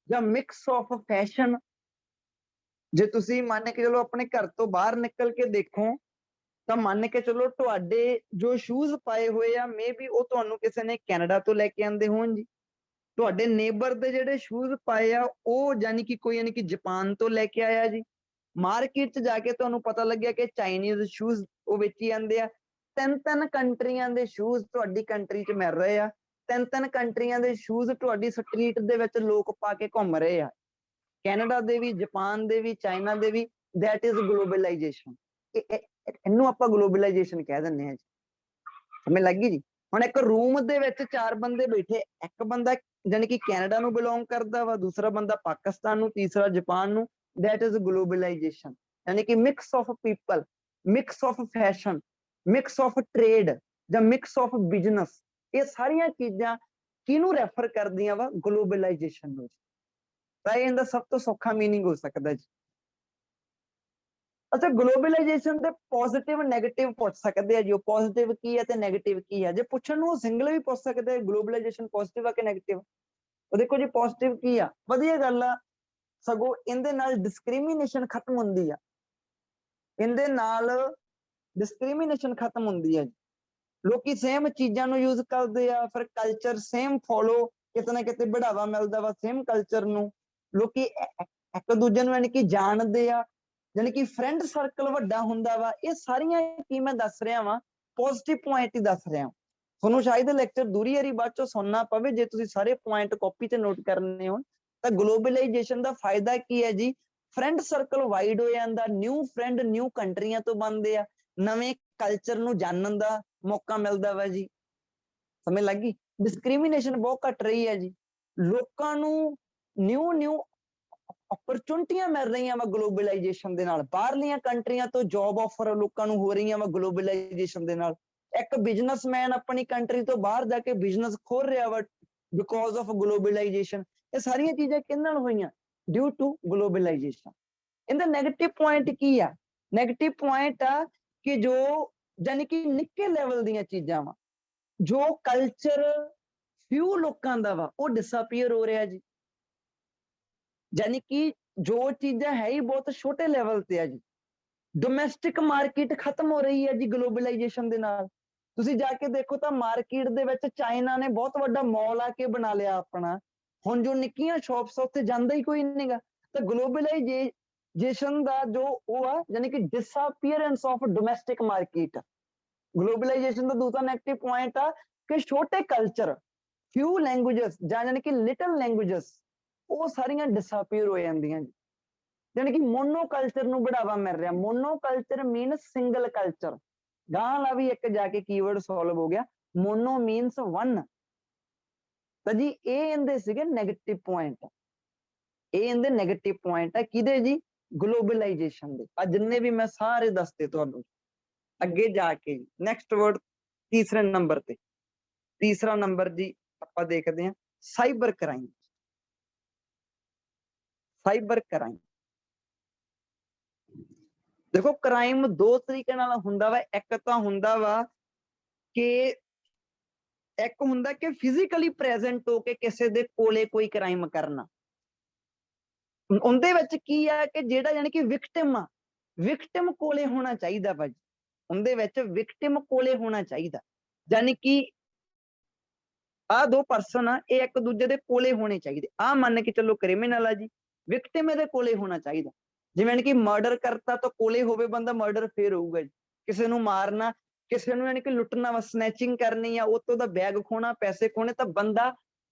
ਜਾਂ ਮਿਕਸ ਆਫ ਫੈਸ਼ਨ। ਜੇ ਤੁਸੀਂ ਮੰਨ ਕੇ ਚਲੋ ਆਪਣੇ ਘਰ ਤੋਂ ਬਾਹਰ ਨਿਕਲ ਕੇ ਦੇਖੋ ਤਾਂ ਮੰਨ ਕੇ ਚਲੋ ਤੁਹਾਡੇ ਜੋ ਸ਼ੂਜ਼ ਪਾਏ ਹੋਏ ਆ ਮੇ ਵੀ ਉਹ ਤੁਹਾਨੂੰ ਕਿਸੇ ਨੇ ਕੈਨੇਡਾ ਤੋਂ ਲੈ ਕੇ ਆਂਦੇ ਹੋਣ ਜੀ। ਤੁਹਾਡੇ ਨੇਬਰ ਦੇ ਜਿਹੜੇ ਸ਼ੂਜ਼ ਪਾਏ ਆ ਉਹ ਯਾਨੀ ਕਿ ਕੋਈ ਯਾਨੀ ਕਿ ਜਾਪਾਨ ਤੋਂ ਲੈ ਕੇ ਆਇਆ ਜੀ। ਮਾਰਕੀਟ 'ਚ ਜਾ ਕੇ ਤੁਹਾਨੂੰ ਪਤਾ ਲੱਗਿਆ ਕਿ ਚਾਈਨੀਜ਼ ਸ਼ੂਜ਼ ਉਹ ਵੇਚੀ ਜਾਂਦੇ ਆ। ਤਿੰਨ ਕੰਟਰੀਆਂ ਦੇ ਸ਼ੂਜ਼ ਤੁਹਾਡੀ ਕੰਟਰੀ 'ਚ ਮਿਲ ਰਹੇ ਆ। ਤਿੰਨ ਕੰਟਰੀਆਂ ਦੇ ਸ਼ੂਜ਼ ਤੁਹਾਡੀ ਸਟਰੀਟ ਦੇ ਵਿੱਚ ਲੋਕ ਪਾ ਕੇ ਘੁੰਮ ਰਹੇ ਆ। ਕੈਨੇਡਾ ਦੇ ਵੀ, ਜਾਪਾਨ ਦੇ ਵੀ, ਚਾਈਨਾ ਦੇ ਵੀ। That is globalisation. ਇਹਨੂੰ ਆਪਾਂ ਗਲੋਬਲਾਈਜੇਸ਼ਨ ਕਹਿ ਦਿੰਦੇ ਹਾਂ ਜੀ। ਸਮਝ ਲੱਗੀ ਜੀ? ਹੁਣ ਇੱਕ ਰੂਮ ਦੇ ਵਿੱਚ 4 ਬੰਦੇ ਬੈਠੇ, ਇੱਕ ਬੰਦਾ ਯਾਨੀ ਕਿ ਕੈਨੇਡਾ ਨੂੰ ਬਿਲੋਂਗ ਕਰਦਾ ਵਾ, ਦੂਸਰਾ ਬੰਦਾ ਪਾਕਿਸਤਾਨ ਨੂੰ, ਤੀਸਰਾ ਜਾਪਾਨ ਨੂੰ। That is globalisation. ਯਾਨੀ ਕਿ mix of people, mix of fashion, mix of trade ਜਾਂ ਮਿਕਸ ਆਫ ਬਿਜ਼ਨਸ, ਇਹ ਸਾਰੀਆਂ ਚੀਜ਼ਾਂ ਕਿਹਨੂੰ ਰੈਫਰ ਕਰਦੀਆਂ ਵਾ? ਗਲੋਬਲਾਈਜੇਸ਼ਨ ਨੂੰ। ਤਾਂ ਇਹ ਇਹਦਾ ਸਭ ਤੋਂ ਸੌਖਾ ਮੀਨਿੰਗ ਹੋ ਸਕਦਾ ਜੀ। ਅੱਛਾ, ਗਲੋਬਲਾਈਜੇਸ਼ਨ ਦੇ ਪੋਜ਼ਿਟਿਵ ਨੈਗੇਟਿਵ ਪੁੱਛ ਸਕਦੇ ਆ ਜੀ, ਉਹ ਪੋਜ਼ਿਟਿਵ ਕੀ ਹੈ ਤੇ ਨੈਗੇਟਿਵ ਕੀ ਹੈ। ਜੇ ਪੁੱਛਣ ਨੂੰ ਸਿੰਗਲ ਵੀ ਪੁੱਛ ਸਕਦੇ, ਗਲੋਬਲਾਈਜੇਸ਼ਨ ਪੋਜ਼ਿਟਿਵ ਆ ਕਿ ਨੈਗੇਟਿਵ? ਉਹ ਦੇਖੋ ਜੀ, ਪੋਜ਼ਿਟਿਵ ਕੀ ਆ? ਵਧੀਆ ਗੱਲ ਆ, ਸਗੋਂ ਇਹਦੇ ਨਾਲ ਡਿਸਕ੍ਰਿਮੀਨੇਸ਼ਨ ਖਤਮ ਹੁੰਦੀ ਆ, ਇਹਦੇ ਨਾਲ ਡਿਸਕ੍ਰਿਮੀਨੇਸ਼ਨ ਖਤਮ ਹੁੰਦੀ ਹੈ। ਲੋਕੀ ਸੇਮ ਚੀਜ਼ਾਂ ਨੂੰ ਯੂਜ਼ ਕਰਦੇ ਆ, ਫਿਰ ਕਲਚਰ ਸੇਮ ਫੋਲੋ, ਕਿਤੇ ਨਾ ਕਿਤੇ बढ़ावा ਮਿਲਦਾ ਵਾ ਸੇਮ ਕਲਚਰ ਨੂੰ। ਲੋਕੀ ਇੱਕ ਦੂਜੇ ਨੂੰ ਯਾਨੀ ਕਿ ਜਾਣਦੇ ਆ, ਯਾਨੀ ਕਿ ਫਰੈਂਡ ਸਰਕਲ ਵੱਡਾ ਹੁੰਦਾ ਵਾ। ਇਹ ਸਾਰੀਆਂ ਕੀ ਮੈਂ ਦੱਸ ਰਿਹਾ ਵਾਂ, ਪੋਜ਼ਿਟਿਵ ਪੁਆਇੰਟ ਹੀ ਦੱਸ ਰਿਹਾ। ਤੁਹਾਨੂੰ ਸ਼ਾਇਦ ਲੈਕਚਰ ਦੂਰੀ ਵਾਰੀ ਬਾਅਦ ਚੋਂ ਸੁਣਨਾ ਪਵੇ, ਜੇ ਤੁਸੀਂ ਸਾਰੇ ਪੁਆਇੰਟ ਕਾਪੀ ਤੇ ਨੋਟ ਕਰਨੇ ਹੋਣ ਤਾਂ। ਗਲੋਬਲਾਈਜੇਸ਼ਨ ਦਾ ਫਾਇਦਾ ਕੀ ਹੈ ਜੀ? ਫਰੈਂਡ ਸਰਕਲ ਵਾਈਡ ਹੋ ਜਾਂਦਾ, ਨਿਊ ਫਰੈਂਡ ਨਿਊ ਕੰਟਰੀਆਂ ਤੋਂ ਬਣਦੇ ਆ, ਨਵੇਂ ਕਲਚਰ ਨੂੰ ਜਾਣਨ ਦਾ ਮੌਕਾ ਮਿਲਦਾ ਵਾ ਜੀ। ਸਮਝ ਲੱਗ ਗਈ? ਡਿਸਕ੍ਰਿਮੀਨੇਸ਼ਨ ਬਹੁਤ ਘਟ ਰਹੀ ਹੈ ਜੀ, ਲੋਕਾਂ ਨੂੰ ਨਿਊ ਓਪਰਚੁਨਿਟੀਆਂ ਮਿਲ ਰਹੀਆਂ ਵਾ ਗਲੋਬਲਾਈਜੇਸ਼ਨ ਦੇ ਨਾਲ। ਬਾਹਰਲੀਆਂ ਕੰਟਰੀਆਂ ਤੋਂ ਜੌਬ ਆਫਰ ਲੋਕਾਂ ਨੂੰ ਹੋ ਰਹੀਆਂ ਵਾ ਗਲੋਬਲਾਈਜੇਸ਼ਨ ਦੇ ਨਾਲ। ਇੱਕ ਬਿਜ਼ਨਸਮੈਨ ਆਪਣੀ ਕੰਟਰੀ ਤੋਂ ਬਾਹਰ ਜਾ ਕੇ ਬਿਜ਼ਨਸ ਖੋਲ ਰਿਹਾ ਵਾ ਬਿਕੋਜ਼ ਆਫ ਗਲੋਬਲਾਈਜੇਸ਼ਨ। ਇਹ ਸਾਰੀਆਂ ਚੀਜ਼ਾਂ ਕਿਹਦੇ ਨਾਲ ਹੋਈਆਂ? Due to globalisation. ਇਹਦਾ ਨੈਗੇਟਿਵ ਪੁਆਇੰਟ ਕੀ ਆ? ਨੈਗੇਟਿਵ ਪੁਆਇੰਟ ਆ ਕਿ ਜੋ ਯਾਨੀ ਕਿ ਨਿੱਕੇ ਲੈਵਲ ਦੀਆਂ ਚੀਜ਼ਾਂ ਵਾ, ਜੋ ਕਲਚਰ ਫਿਊ ਲੋਕਾਂ ਦਾ ਵਾ, ਉਹ ਡਿਸਅਪੀਅਰ ਹੋ ਰਿਹਾ ਜੀ। ਯਾਨੀ ਕਿ ਜੋ ਚੀਜ਼ਾਂ ਹੈ ਹੀ ਬਹੁਤ ਛੋਟੇ ਲੈਵਲ ਤੇ ਆ ਜੀ। ਡੋਮੈਸਟਿਕ ਮਾਰਕੀਟ ਖਤਮ ਹੋ ਰਹੀ ਹੈ ਜੀ ਗਲੋਬਲਾਈਜੇਸ਼ਨ ਦੇ ਨਾਲ। ਤੁਸੀਂ ਜਾ ਕੇ ਦੇਖੋ ਤਾਂ ਮਾਰਕੀਟ ਦੇ ਵਿੱਚ ਚਾਈਨਾ ਨੇ ਬਹੁਤ ਵੱਡਾ ਮਾਲ ਆ ਕੇ ਬਣਾ ਲਿਆ ਆਪਣਾ। ਹੁਣ ਜੋ ਨਿੱਕੀਆਂ ਸ਼ਾਪਸ ਉੱਥੇ ਜਾਂਦਾ ਹੀ ਕੋਈ ਨਹੀਂਗਾ। ਤਾਂ ਗਲੋਬਲਾਈਜੇਸ਼ਨ ਦਾ ਜੋ ਉਹ ਆ, ਯਾਨੀ ਕਿ ਡਿਸਅਪੀਅਰੈਂਸ ਆਫ ਡੋਮੈਸਟਿਕ ਮਾਰਕੀਟ। ਗਲੋਬਲਾਈਜੇਸ਼ਨ ਦਾ ਦੂਸਰਾ ਨੈਗੇਟਿਵ ਪੁਆਇੰਟ ਆ ਕਿ ਛੋਟੇ ਕਲਚਰ, ਫਿਊ ਲੈਂਗੁਏਜਸ ਜਾਂ ਯਾਨੀ ਕਿ ਲਿਟਲ ਲੈਂਗੁਏਜਸ, ਉਹ ਸਾਰੀਆਂ ਡਿਸਅਪੀਅਰ ਹੋ ਜਾਂਦੀਆਂ ਜੀ। ਯਾਨੀ ਕਿ ਮੋਨੋ ਕਲਚਰ ਨੂੰ बढ़ावा ਮਿਲ ਰਿਹਾ। ਮੋਨੋ ਕਲਚਰ ਮੀਨ ਸਿੰਗਲ ਕਲਚਰ। ਗਾਂ ਵਾਲਾ ਵੀ ਇੱਕ ਜਾ ਕੇ ਕੀਵਰਡ ਸੋਲਵ ਹੋ ਗਿਆ। Mono means one. ਤਾਂ ਜੀ ਇਹ ਇਹਦੇ ਸੀਗੇ ਨੈਗੇਟਿਵ ਪੁਆਇੰਟ। ਇਹ ਇਹਦੇ ਨੈਗੇਟਿਵ ਪੁਆਇੰਟ ਹੈ ਕਿਹਦੇ ਜੀ? ਗਲੋਬਲਾਈਜੇਸ਼ਨ ਦੇ। ਆ ਜਿੰਨੇ ਵੀ ਮੈਂ ਸਾਰੇ ਦੱਸਤੇ ਤੁਹਾਨੂੰ। ਅੱਗੇ ਜਾ ਕੇ ਨੈਕਸਟ ਵਰਡ ਤੀਸਰੇ ਨੰਬਰ ਤੇ। ਤੀਸਰਾ ਨੰਬਰ ਜੀ ਆਪਾਂ ਦੇਖਦੇ ਹਾਂ ਸਾਈਬਰ ਕ੍ਰਾਈਮ। ਸਾਈਬਰ ਕ੍ਰਾਈਮ ਦੇਖੋ, ਕ੍ਰਾਈਮ ਦੋ ਤਰੀਕੇ ਨਾਲ ਹੁੰਦਾ ਵਾ। ਇੱਕ ਤਾਂ ਹੁੰਦਾ ਵਾ ਕਿ ਇੱਕ ਹੁੰਦਾ ਕਿ ਫਿਜ਼ੀਕਲੀ ਪ੍ਰੈਜ਼ੈਂਟ ਹੋ ਕੇ ਕਿਸੇ ਦੇ ਕੋਲੇ ਕੋਈ ਕ੍ਰਾਈਮ ਕਰਨਾ। ਉਹਦੇ ਵਿੱਚ ਕੀ ਆ ਕਿ ਜਿਹੜਾ ਯਾਨੀ ਕਿ ਵਿਕਟਿਮ ਆ, ਵਿਕਟਿਮ ਕੋਲੇ ਹੋਣਾ ਚਾਹੀਦਾ ਭਾਜੀ। ਉਹਦੇ ਵਿੱਚ ਵਿਕਟਿਮ ਕੋਲੇ ਹੋਣਾ ਚਾਹੀਦਾ। ਯਾਨੀ ਕਿ ਆਹ ਦੋ ਪਰਸਨ ਆ, ਇਹ ਇੱਕ ਦੂਜੇ ਦੇ ਕੋਲੇ ਹੋਣੇ ਚਾਹੀਦੇ। ਆਹ ਮੰਨ ਕੇ ਚੱਲੋ ਕ੍ਰਿਮੀਨਲ ਆ ਜੀ, ਵਿਕਟਿਮ ਇਹਦੇ ਕੋਲੇ ਹੋਣਾ ਚਾਹੀਦਾ। ਜਿਵੇਂ ਕਿ ਮਰਡਰ ਕਰਤਾ ਤਾਂ ਕੋਲੇ ਹੋਵੇ ਬੰਦਾ, ਮਰਡਰ ਫੇਰ ਹੋਊਗਾ ਜੀ। ਕਿਸੇ ਨੂੰ ਮਾਰਨਾ, ਕਿਸੇ ਨੂੰ ਯਾਨੀ ਕਿ ਲੁੱਟਣਾ ਵਾ, ਸਨੈਚਿੰਗ ਕਰਨੀ ਆ, ਉਹ ਤੋਂ ਦਾ ਬੈਗ ਖੋਣਾ, ਪੈਸੇ ਖੋਣੇ, ਤਾਂ ਬੰਦਾ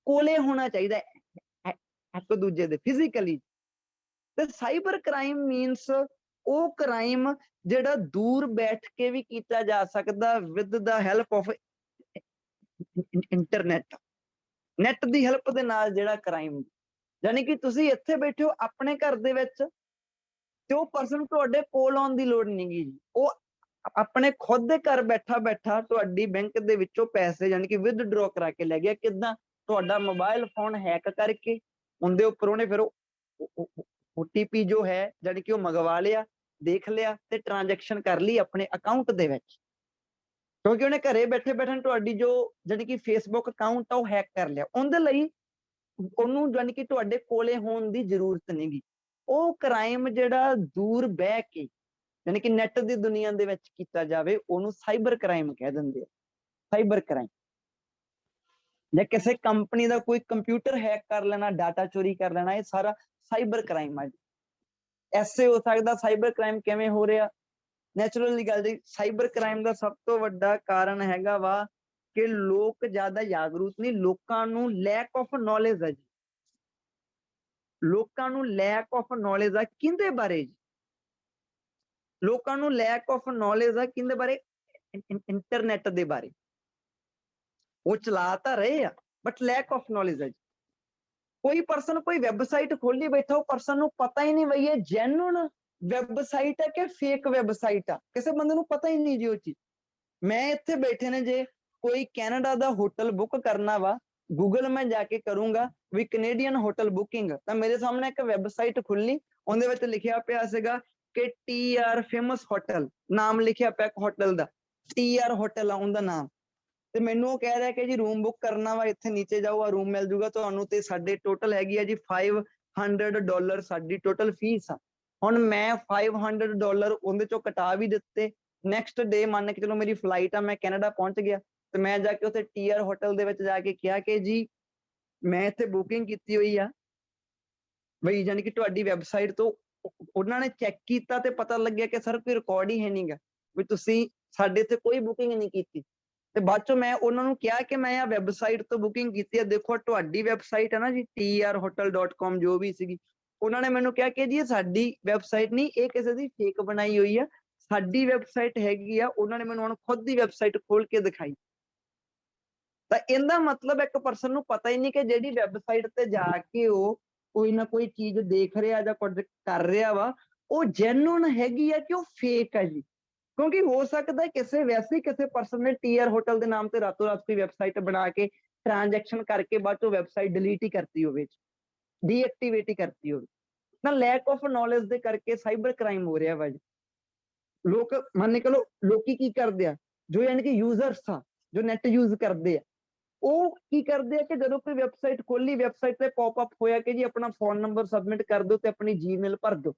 ਕੋਲੇ ਹੋਣਾ ਚਾਹੀਦਾ ਇੱਕ ਦੂਜੇ ਦੇ ਫਿਜ਼ੀਕਲੀ। ਤੇ ਸਾਈਬਰ ਕ੍ਰਾਈਮ ਮੀਨਸ ਉਹ ਕ੍ਰਾਈਮ ਜਿਹੜਾ ਦੂਰ ਬੈਠ ਕੇ ਵੀ ਕੀਤਾ ਜਾ ਸਕਦਾ with the help of internet. Net the help ਦੇ ਨਾਲ ਜਿਹੜਾ ਕ੍ਰਾਈਮ, ਯਾਨੀ ਕਿ ਤੁਸੀਂ ਇੱਥੇ ਬੈਠੇ ਹੋ ਆਪਣੇ ਘਰ ਦੇ ਵਿੱਚ ਤੇ ਉਹ ਪਰਸਨ ਤੁਹਾਡੇ ਕੋਲ ਆਉਣ ਦੀ ਲੋੜ ਨਹੀਂ ਗੀ। ਉਹ ਆਪਣੇ ਖੁਦ ਦੇ ਘਰ ਬੈਠਾ ਬੈਠਾ ਤੁਹਾਡੀ ਬੈਂਕ ਦੇ ਵਿੱਚੋਂ ਪੈਸੇ ਯਾਨੀ ਕਿ ਵਿਦਡਰਾ ਕਰਾ ਕੇ ਲੈ ਗਿਆ। ਕਿੱਦਾਂ? ਤੁਹਾਡਾ ਮੋਬਾਈਲ ਫੋਨ ਹੈਕ ਕਰਕੇ ਉਹਦੇ ਉੱਪਰ ਉਹਨੇ ਫਿਰ OTP ਜੋ ਹੈ ਯਾਨੀ ਕਿ ਉਹ ਮੰਗਵਾ ਲਿਆ, ਦੇਖ ਲਿਆ ਤੇ ਟ੍ਰਾਂਜੈਕਸ਼ਨ ਕਰ ਲਈ ਆਪਣੇ ਅਕਾਊਂਟ ਦੇ ਵਿੱਚ। ਕਿਉਂਕਿ ਉਹਨੇ ਘਰੇ ਬੈਠੇ ਬੈਠੇ ਤੁਹਾਡੀ ਜੋ ਯਾਨੀ ਕਿ ਫੇਸਬੁੱਕ ਅਕਾਊਂਟ ਆ ਉਹ ਹੈਕ ਕਰ ਲਿਆ। ਉਹਦੇ ਲਈ ਉਹਨੂੰ ਯਾਨੀ ਕਿ ਤੁਹਾਡੇ ਕੋਲੇ ਹੋਣ ਦੀ ਜ਼ਰੂਰਤ ਨਹੀਂ ਗੀ। ਉਹ ਕ੍ਰਾਈਮ ਜਿਹੜਾ ਦੂਰ ਬਹਿ ਕੇ ਯਾਨੀ ਕਿ ਨੈਟ ਦੀ ਦੁਨੀਆ ਦੇ ਵਿੱਚ ਕੀਤਾ ਜਾਵੇ, ਉਹਨੂੰ ਸਾਈਬਰ ਕ੍ਰਾਈਮ ਕਹਿ ਦਿੰਦੇ ਆ। ਸਾਈਬਰ ਕ੍ਰਾਈਮ ਜਾਂ ਕਿਸੇ ਕੰਪਨੀ ਦਾ ਕੋਈ ਕੰਪਿਊਟਰ ਹੈਕ ਕਰ ਲੈਣਾ, ਡਾਟਾ ਚੋਰੀ ਕਰ ਲੈਣਾ, ਇਹ ਸਾਰਾ ਸਾਈਬਰ ਕ੍ਰਾਈਮ ਆ ਜੀ। ਐਸੇ ਹੋ ਸਕਦਾ ਸਾਈਬਰ ਕ੍ਰਾਈਮ ਕਿਵੇਂ ਹੋ ਰਿਹਾ? ਨੈਚੁਰਲੀ ਗੱਲ ਜੀ, ਸਾਈਬਰ ਕ੍ਰਾਈਮ ਦਾ ਸਭ ਤੋਂ ਵੱਡਾ ਕਾਰਨ ਹੈਗਾ ਵਾ ਕਿ ਲੋਕ ਜ਼ਿਆਦਾ ਜਾਗਰੂਕ ਨਹੀਂ। ਲੋਕਾਂ ਨੂੰ ਲੈਕ ਆਫ ਨੌਲੇਜ ਹੈ ਜੀ। ਲੋਕਾਂ ਨੂੰ ਲੈਕ ਆਫ ਨੌਲੇਜ ਆ ਕਿਹਦੇ ਬਾਰੇ ਜੀ? ਲੋਕਾਂ ਨੂੰ ਲੈਕ ਆਫ ਨੌਲੇਜ ਆ ਕਿਹਦੇ ਬਾਰੇ? ਇੰਟਰਨੈਟ ਦੇ ਬਾਰੇ। ਉਹ ਚਲਾ ਤਾਂ ਰਹੇ ਆ ਬਟ ਲੈਕ ਆਫ ਨੌਲੇਜ ਹੈ ਜੀ। ਕੋਈ ਪਰਸਨ ਕੋਈ ਵੈਬਸਾਈਟ ਖੋਲੀ ਬੈਠਾ, ਉਹ ਪਰਸਨ ਨੂੰ ਪਤਾ ਹੀ ਨਹੀਂ ਬਈ ਇਹ ਜੈਨੂਨ ਵੈਬਸਾਈਟ ਹੈ ਕਿ ਫੇਕ ਵੈਬਸਾਈਟ ਆ। ਕਿਸੇ ਬੰਦੇ ਨੂੰ ਪਤਾ ਹੀ ਨਹੀਂ ਜੀ ਉਹ ਚੀਜ਼। मैं इत्थे बैठे ने जे कोई कैनेडा दा होटल बुक करना वा, गूगल में जाके करूंगा भी कनेडियन होटल बुकिंग, तो मेरे सामने एक वैबसाइट खुली, ਉਹਦੇ ਵਿੱਚ ਲਿਖਿਆ ਪਿਆ ਸੀਗਾ ਕਿ TR ਫੇਮਸ ਹੋਟਲ, ਨਾਮ ਲਿਖਿਆ ਪਿਆ ਹੋਟਲ ਦਾ, TR ਹੋਟਲ ਆ ਉਹਦਾ ਨਾਮ, ਤੇ ਮੈਨੂੰ ਉਹ ਕਹਿ ਰਿਹਾ ਕਿ ਜੀ ਰੂਮ ਬੁੱਕ ਕਰਨਾ ਵਾ, ਇੱਥੇ ਨੀਚੇ ਜਾਓ ਆ ਰੂਮ ਮਿਲ ਜੂਗਾ ਤੁਹਾਨੂੰ, ਤੇ ਸਾਡੇ ਟੋਟਲ ਹੈਗੀ ਆ ਜੀ $500 ਸਾਡੀ ਟੋਟਲ ਫੀਸ ਆ। ਹੁਣ ਮੈਂ $500 ਉਹਦੇ ਚੋਂ ਕਟਾ ਵੀ ਦਿੱਤੇ। ਨੈਕਸਟ ਡੇ ਮੰਨ ਕੇ ਚਲੋ ਮੇਰੀ ਫਲਾਈਟ ਆ, ਮੈਂ ਕੈਨੇਡਾ ਪਹੁੰਚ ਗਿਆ, ਤੇ ਮੈਂ ਜਾ ਕੇ ਉੱਥੇ TR ਹੋਟਲ ਦੇ ਵਿੱਚ ਜਾ ਕੇ ਕਿਹਾ ਕਿ ਜੀ ਮੈਂ ਇੱਥੇ ਬੁਕਿੰਗ ਕੀਤੀ ਹੋਈ ਆ ਬਈ, ਜਾਨੀ ਕਿ ਤੁਹਾਡੀ ਵੈਬਸਾਈਟ ਤੋਂ। ਉਹਨਾਂ ਨੇ ਚੈੱਕ ਕੀਤਾ ਤੇ ਪਤਾ ਲੱਗਿਆ ਕਿ ਸਰ ਕੋਈ ਰਿਕਾਰਡ ਹੀ ਹੈ ਨਹੀਂਗਾ, ਵੀ ਤੁਸੀਂ ਸਾਡੇ ਇੱਥੇ ਕੋਈ ਬੁਕਿੰਗ ਨਹੀਂ ਕੀਤੀ। ਤੇ ਬਾਅਦ ਚੋਂ ਮੈਂ ਉਹਨਾਂ ਨੂੰ ਕਿਹਾ ਕਿ ਮੈਂ ਆ ਵੈਬਸਾਈਟ ਤੋਂ ਬੁਕਿੰਗ ਕੀਤੀ ਹੈ, ਦੇਖੋ ਤੁਹਾਡੀ ਵੈਬਸਾਈਟ ਹੈ ਨਾ ਜੀ trhotel.com ਜੋ ਵੀ ਸੀਗੀ। ਉਹਨਾਂ ਨੇ ਮੈਨੂੰ ਕਿਹਾ ਕਿ ਜੀ ਇਹ ਸਾਡੀ ਵੈਬਸਾਈਟ ਨਹੀਂ, ਇਹ ਕਿਸੇ ਦੀ ਫੇਕ ਬਣਾਈ ਹੋਈ ਆ, ਸਾਡੀ ਵੈਬਸਾਈਟ ਹੈਗੀ ਆ। ਉਹਨਾਂ ਨੇ ਮੈਨੂੰ ਹੁਣ ਖੁਦ ਦੀ ਵੈਬਸਾਈਟ ਖੋਲ ਕੇ ਦਿਖਾਈ। ਤਾਂ ਇਹਦਾ ਮਤਲਬ ਇੱਕ ਪਰਸਨ ਨੂੰ ਪਤਾ ਹੀ ਨਹੀਂ ਕਿ ਜਿਹੜੀ ਵੈਬਸਾਈਟ ਤੇ ਜਾ ਕੇ ਉਹ ਕੋਈ ਨਾ ਕੋਈ ਚੀਜ਼ ਦੇਖ ਰਿਹਾ ਜਾਂ ਕੁਝ ਕਰ ਰਿਹਾ ਵਾ, ਉਹ ਜੈਨੂਨ ਹੈਗੀ ਆ ਕਿ ਉਹ ਫੇਕ ਹੈ ਜੀ। ਕਿਉਂਕਿ ਹੋ ਸਕਦਾ ਕਿਸੇ ਵੈਸੇ ਕਿਸੇ ਪਰਸਨ ਨੇ TR ਹੋਟਲ ਦੇ ਨਾਮ ਤੇ ਰਾਤੋਂ ਰਾਤ ਕੋਈ ਵੈਬਸਾਈਟ ਬਣਾ ਕੇ ਟ੍ਰਾਂਜੈਕਸ਼ਨ ਕਰਕੇ ਬਾਅਦ ਚੋਂ ਵੈਬਸਾਈਟ ਡਿਲੀਟ ਹੀ ਕਰਤੀ ਹੋਵੇ, ਡੀਐਕਟੀਵੇਟ ਹੀ ਕਰਤੀ ਹੋਵੇ। ਨਾ ਲੈਕ ਆਫ ਨੌਲੇਜ ਦੇ ਕਰਕੇ ਸਾਈਬਰ ਕ੍ਰਾਈਮ ਹੋ ਰਿਹਾ ਵਾ ਜੀ। ਲੋਕ ਮੰਨ ਕੇ ਲੋ, ਲੋਕੀ ਕੀ ਕਰਦੇ ਆ, ਜੋ ਯਾਨੀ ਕਿ ਯੂਜ਼ਰਸ ਆ, ਜੋ ਨੈਟ ਯੂਜ਼ ਕਰਦੇ ਆ, ਉਹ ਕੀ ਕਰਦੇ ਆ ਕਿ ਜਦੋਂ ਕੋਈ ਵੈਬਸਾਈਟ ਖੋਲੀ, ਵੈਬਸਾਈਟ ਤੇ ਪੌਪਅਪ ਹੋਇਆ ਕਿ ਜੀ ਆਪਣਾ ਫੋਨ ਨੰਬਰ ਸਬਮਿਟ ਕਰ ਦਿਓ ਤੇ ਆਪਣੀ ਜੀਮੇਲ ਭਰ ਦਿਓ।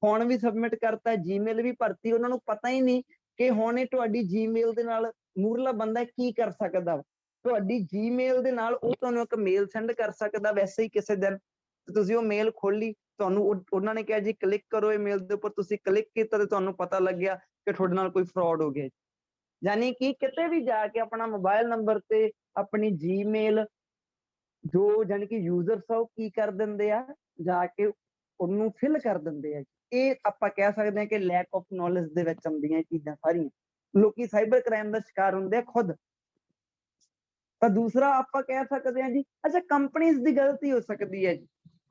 ਫੋਨ ਵੀ ਸਬਮਿਟ ਕਰਤਾ, ਜੀਮੇਲ ਵੀ ਭਰਤੀ, ਉਹਨਾਂ ਨੂੰ ਪਤਾ ਹੀ ਨਹੀਂ ਕਿ ਹੁਣ ਇਹ ਤੁਹਾਡੀ ਜੀਮੇਲ ਦੇ ਨਾਲ ਮੂਰਲਾ ਬੰਦਾ ਕੀ ਕਰ ਸਕਦਾ ਵਾ। ਤੁਹਾਡੀ ਜੀਮੇਲ ਦੇ ਨਾਲ ਉਹ ਤੁਹਾਨੂੰ ਇੱਕ ਮੇਲ ਸੈਂਡ ਕਰ ਸਕਦਾ ਵੈਸੇ ਹੀ ਕਿਸੇ ਦਿਨ, ਤੁਸੀਂ ਉਹ ਮੇਲ ਖੋਲੀ, ਤੁਹਾਨੂੰ ਉਹਨਾਂ ਨੇ ਕਿਹਾ ਜੀ ਕਲਿੱਕ ਕਰੋ ਇਹ ਮੇਲ ਦੇ ਉੱਪਰ, ਤੁਸੀਂ ਕਲਿੱਕ ਕੀਤਾ ਤੇ ਤੁਹਾਨੂੰ ਪਤਾ ਲੱਗਿਆ ਕਿ ਤੁਹਾਡੇ ਨਾਲ ਕੋਈ ਫਰਾਡ ਹੋ ਗਿਆ। ਯਾਨੀ ਕਿ ਕਿਤੇ ਵੀ ਜਾ ਕੇ ਆਪਣਾ ਮੋਬਾਈਲ ਨੰਬਰ ਤੇ ਆਪਣੀ ਜੀਮੇਲ ਜੋ ਜਾਨੀ ਕਿ ਯੂਜ਼ਰਸ ਆ ਉਹ ਕੀ ਕਰ ਦਿੰਦੇ ਆ, ਜਾ ਕੇ ਉਹਨੂੰ ਫਿਲ ਕਰ ਦਿੰਦੇ ਆ। ਇਹ ਆਪਾਂ ਕਹਿ ਸਕਦੇ ਹਾਂ ਕਿ ਲੈਕ ਆਫ ਨੌਲੇਜ ਦੇ ਵਿੱਚ ਆਉਂਦੀਆਂ ਚੀਜ਼ਾਂ ਸਾਰੀਆਂ, ਲੋਕੀ ਸਾਈਬਰ ਕ੍ਰਾਈਮ ਦਾ ਸ਼ਿਕਾਰ ਹੁੰਦੇ ਆ ਖੁਦ। ਤਾਂ ਦੂਸਰਾ ਆਪਾਂ ਕਹਿ ਸਕਦੇ ਹਾਂ ਜੀ, ਅੱਛਾ ਕੰਪਨੀਜ਼ ਦੀ ਗਲਤੀ ਹੋ ਸਕਦੀ ਹੈ ਜੀ,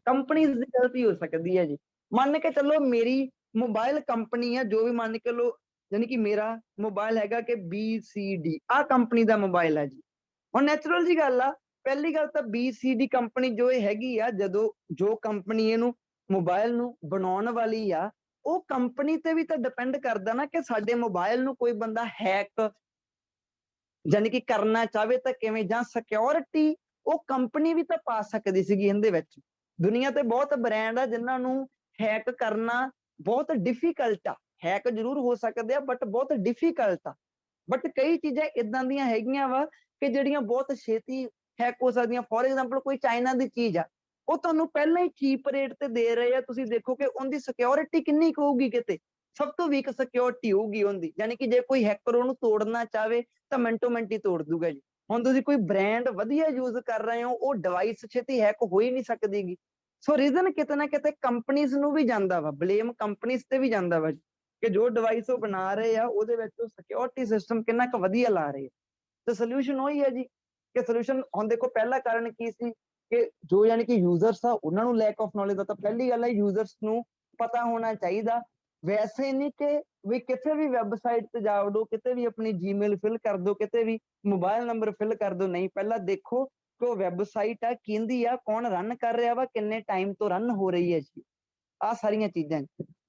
ਕੰਪਨੀਜ਼ ਦੀ ਗਲਤੀ ਹੋ ਸਕਦੀ ਹੈ ਜੀ। ਮੰਨ ਕੇ ਚੱਲੋ ਮੇਰੀ ਮੋਬਾਈਲ ਕੰਪਨੀ ਆ, ਜੋ ਵੀ ਮੰਨ ਕੇ ਲੋ, ਯਾਨੀ ਕਿ ਮੇਰਾ ਮੋਬਾਈਲ ਹੈਗਾ ਕਿ BCD ਆ ਕੰਪਨੀ ਦਾ ਮੋਬਾਈਲ ਹੈ ਜੀ। ਹੁਣ ਨੈਚੁਰਲ ਜੀ ਗੱਲ ਆ, ਪਹਿਲੀ ਗੱਲ ਤਾਂ BCD ਕੰਪਨੀ ਜੋ ਇਹ ਹੈਗੀ ਆ, ਜਦੋਂ ਜੋ ਕੰਪਨੀ ਇਹਨੂੰ ਮੋਬਾਈਲ ਨੂੰ ਬਣਾਉਣ ਵਾਲੀ ਆ, ਉਹ ਕੰਪਨੀ ਤੇ ਵੀ ਤਾਂ ਡਿਪੈਂਡ ਕਰਦਾ ਨਾ ਕਿ ਸਾਡੇ ਮੋਬਾਈਲ ਨੂੰ ਕੋਈ ਬੰਦਾ ਹੈਕ ਯਾਨੀ ਕਿ ਕਰਨਾ ਚਾਹਵੇ ਤਾਂ ਕਿਵੇਂ, ਜਾਂ ਸਿਕਿਉਰਿਟੀ ਉਹ ਕੰਪਨੀ ਵੀ ਤਾਂ ਪਾ ਸਕਦੀ ਸੀਗੀ ਇਹਦੇ ਵਿੱਚ। ਦੁਨੀਆ ਤੇ ਬਹੁਤ ਬ੍ਰਾਂਡ ਆ ਜਿਨ੍ਹਾਂ ਨੂੰ ਹੈਕ ਕਰਨਾ ਬਹੁਤ ਡਿਫਿਕਲਟ ਆ, ਹੈਕ ਜ਼ਰੂਰ ਹੋ ਸਕਦੇ ਆ ਬਟ ਬਹੁਤ ਡਿਫਿਕਲਟ ਆ। ਬਟ ਕਈ ਚੀਜ਼ਾਂ ਇਦਾਂ ਦੀਆਂ ਹੈਗੀਆਂ ਵਾ ਕਿ ਜਿਹੜੀਆਂ ਬਹੁਤ ਛੇਤੀ ਹੈਕ ਹੋ ਸਕਦੀਆਂ। ਫੋਰ ਐਗਜ਼ਾਮਪਲ ਕੋਈ ਚਾਈਨਾ ਦੀ ਚੀਜ਼ ਆ, ਉਹ ਤੁਹਾਨੂੰ ਪਹਿਲਾਂ ਹੀ ਚੀਪ ਰੇਟ ਤੇ ਦੇ ਰਹੇ ਆ, ਤੁਸੀਂ ਦੇਖੋ ਕਿ ਉਹਦੀ ਸਿਕਿਉਰਿਟੀ ਕਿੰਨੀ ਕੁ ਹੋਊਗੀ, ਕਿਤੇ ਸਭ ਤੋਂ ਵੀਕ ਸਿਕਿਉਰਿਟੀ ਹੋਊਗੀ ਉਹਦੀ। ਯਾਨੀ ਕਿ ਜੇ ਕੋਈ ਹੈਕਰ ਉਹਨੂੰ ਤੋੜਨਾ ਚਾਹਵੇ ਤਾਂ ਮਿੰਟੋ ਮਿੰਟ ਹੀ ਤੋੜ ਦੂਗਾ ਜੀ। ਹੁਣ ਤੁਸੀਂ ਕੋਈ ਬ੍ਰਾਂਡ ਵਧੀਆ ਯੂਜ਼ ਕਰ ਰਹੇ ਹੋ, ਉਹ ਡਿਵਾਈਸ ਛੇਤੀ ਹੈਕ ਹੋ ਹੀ ਨਹੀਂ ਸਕਦੀਗੀ। ਸੋ ਰੀਜ਼ਨ ਕਿਤੇ ਨਾ ਕਿਤੇ ਕੰਪਨੀਜ਼ ਨੂੰ ਵੀ ਜਾਂਦਾ ਵਾ, ਬਲੇਮ ਕੰਪਨੀਜ਼ ਤੇ ਵੀ ਜਾਂਦਾ ਵਾ ਕਿ ਜੋ ਡਿਵਾਈਸ ਉਹ ਬਣਾ ਰਹੇ ਆ ਉਹਦੇ ਵਿੱਚ ਉਹ ਸਿਕਿਉਰਿਟੀ ਸਿਸਟਮ ਕਿੰਨਾ ਕੁ ਵਧੀਆ ਲਾ ਰਹੇ ਆ। ਤੇ ਸੋਲੂਸ਼ਨ ਉਹੀ ਹੈ ਜੀ ਕਿ ਸੋਲੂਸ਼ਨ ਹੁਣ ਦੇਖੋ ਪਹਿਲਾ ਕਾਰਨ ਕੀ ਸੀ ਕਿ ਜੋ ਯਾਨੀ ਕਿ ਯੂਜ਼ਰਸ ਆ ਉਹਨਾਂ ਨੂੰ ਲੈਕ ਆਫ ਨੌਲੇਜ ਦਾ। ਤਾਂ ਪਹਿਲੀ ਗੱਲ ਹੈ ਯੂਜ਼ਰਸ ਨੂੰ ਪਤਾ ਹੋਣਾ ਚਾਹੀਦਾ। ਵੈਸੇ ਨਹੀਂ ਕਿ ਵੀ ਕਿਤੇ ਵੀ ਵੈਬਸਾਈਟ ਤੇ ਜਾ ਵੜੋ, ਕਿਤੇ ਵੀ ਆਪਣੀ ਜੀਮੇਲ ਫਿਲ ਕਰ ਦਿਓ, ਕਿਤੇ ਵੀ ਮੋਬਾਈਲ ਨੰਬਰ ਫਿਲ ਕਰ ਦਿਓ। ਨਹੀਂ, ਪਹਿਲਾਂ ਦੇਖੋ ਕਿ ਉਹ ਵੈਬਸਾਈਟ ਆ ਕਿਹਦੀ ਆ, ਕੌਣ ਰਨ ਕਰ ਰਿਹਾ ਵਾ, ਕਿੰਨੇ ਟਾਈਮ ਤੋਂ ਰਨ ਹੋ ਰਹੀ ਹੈ ਜੀ। ਆਹ ਸਾਰੀਆਂ ਚੀਜ਼ਾਂ।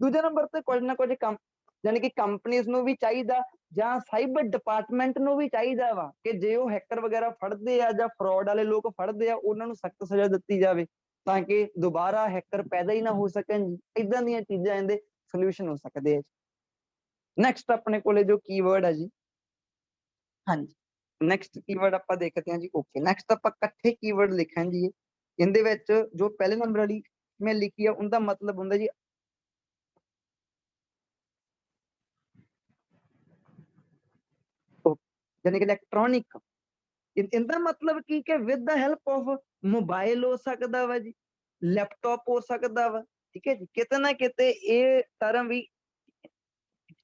ਦੂਜੇ ਨੰਬਰ ਤੇ ਕੁਝ ਨਾ ਕੁਝ ਯਾਨੀ ਕਿ ਕੰਪਨੀਜ਼ ਨੂੰ ਵੀ ਚਾਹੀਦਾ ਜਾਂ ਸਾਈਬਰ ਡਿਪਾਰਟਮੈਂਟ ਨੂੰ ਵੀ ਚਾਹੀਦਾ ਵਾ ਕਿ ਜੇ ਉਹ ਹੈਕਰ ਵਗੈਰਾ ਫੜਦੇ ਆ ਜਾਂ ਫਰਾਡ ਵਾਲੇ ਲੋਕ ਫੜਦੇ ਆ, ਉਹਨਾਂ ਨੂੰ ਸਖਤ ਸਜ਼ਾ ਦਿੱਤੀ ਜਾਵੇ ਤਾਂ ਕਿ ਦੁਬਾਰਾ ਹੈਕਰ ਪੈਦਾ ਹੀ ਨਾ ਹੋ ਸਕਣ। ਇਦਾਂ ਦੀਆਂ ਚੀਜ਼ਾਂ ਇਹਦੇ ਸੋਲੂਸ਼ਨ ਹੋ ਸਕਦੇ ਆ। ਨੈਕਸਟ ਆਪਣੇ ਕੋਲੇ ਜੋ ਕੀਵਰਡ ਹੈ ਜੀ, ਹਾਂਜੀ ਨੈਕਸਟ ਕੀਵਰਡ ਆਪਾਂ ਦੇਖਦੇ ਹਾਂ ਜੀ। ਓਕੇ, ਨੈਕਸਟ ਆਪਾਂ ਇਕੱਠੇ ਕੀਵਰਡ ਲਿਖਾਂ ਜੀ। ਇਹਦੇ ਵਿੱਚ ਜੋ ਪਹਿਲੇ ਨੰਬਰ ਵਾਲੀ ਮੈਂ ਲਿਖੀ ਆ ਉਹਦਾ ਮਤਲਬ ਹੁੰਦਾ ਜੀ ਯਾਨੀ ਕਿ ਇਲੈਕਟ੍ਰੋਨਿਕ। ਇਹਦਾ ਮਤਲਬ ਕੀ ਕਿ with the help of mobile ਹੋ ਸਕਦਾ ਵਾ ਜੀ, ਲੈਪਟਾਪ ਹੋ ਸਕਦਾ ਵਾ। ਠੀਕ ਹੈ ਜੀ, ਕਿਤੇ ਨਾ ਕਿਤੇ ਇਹ ਟਰਮ ਵੀ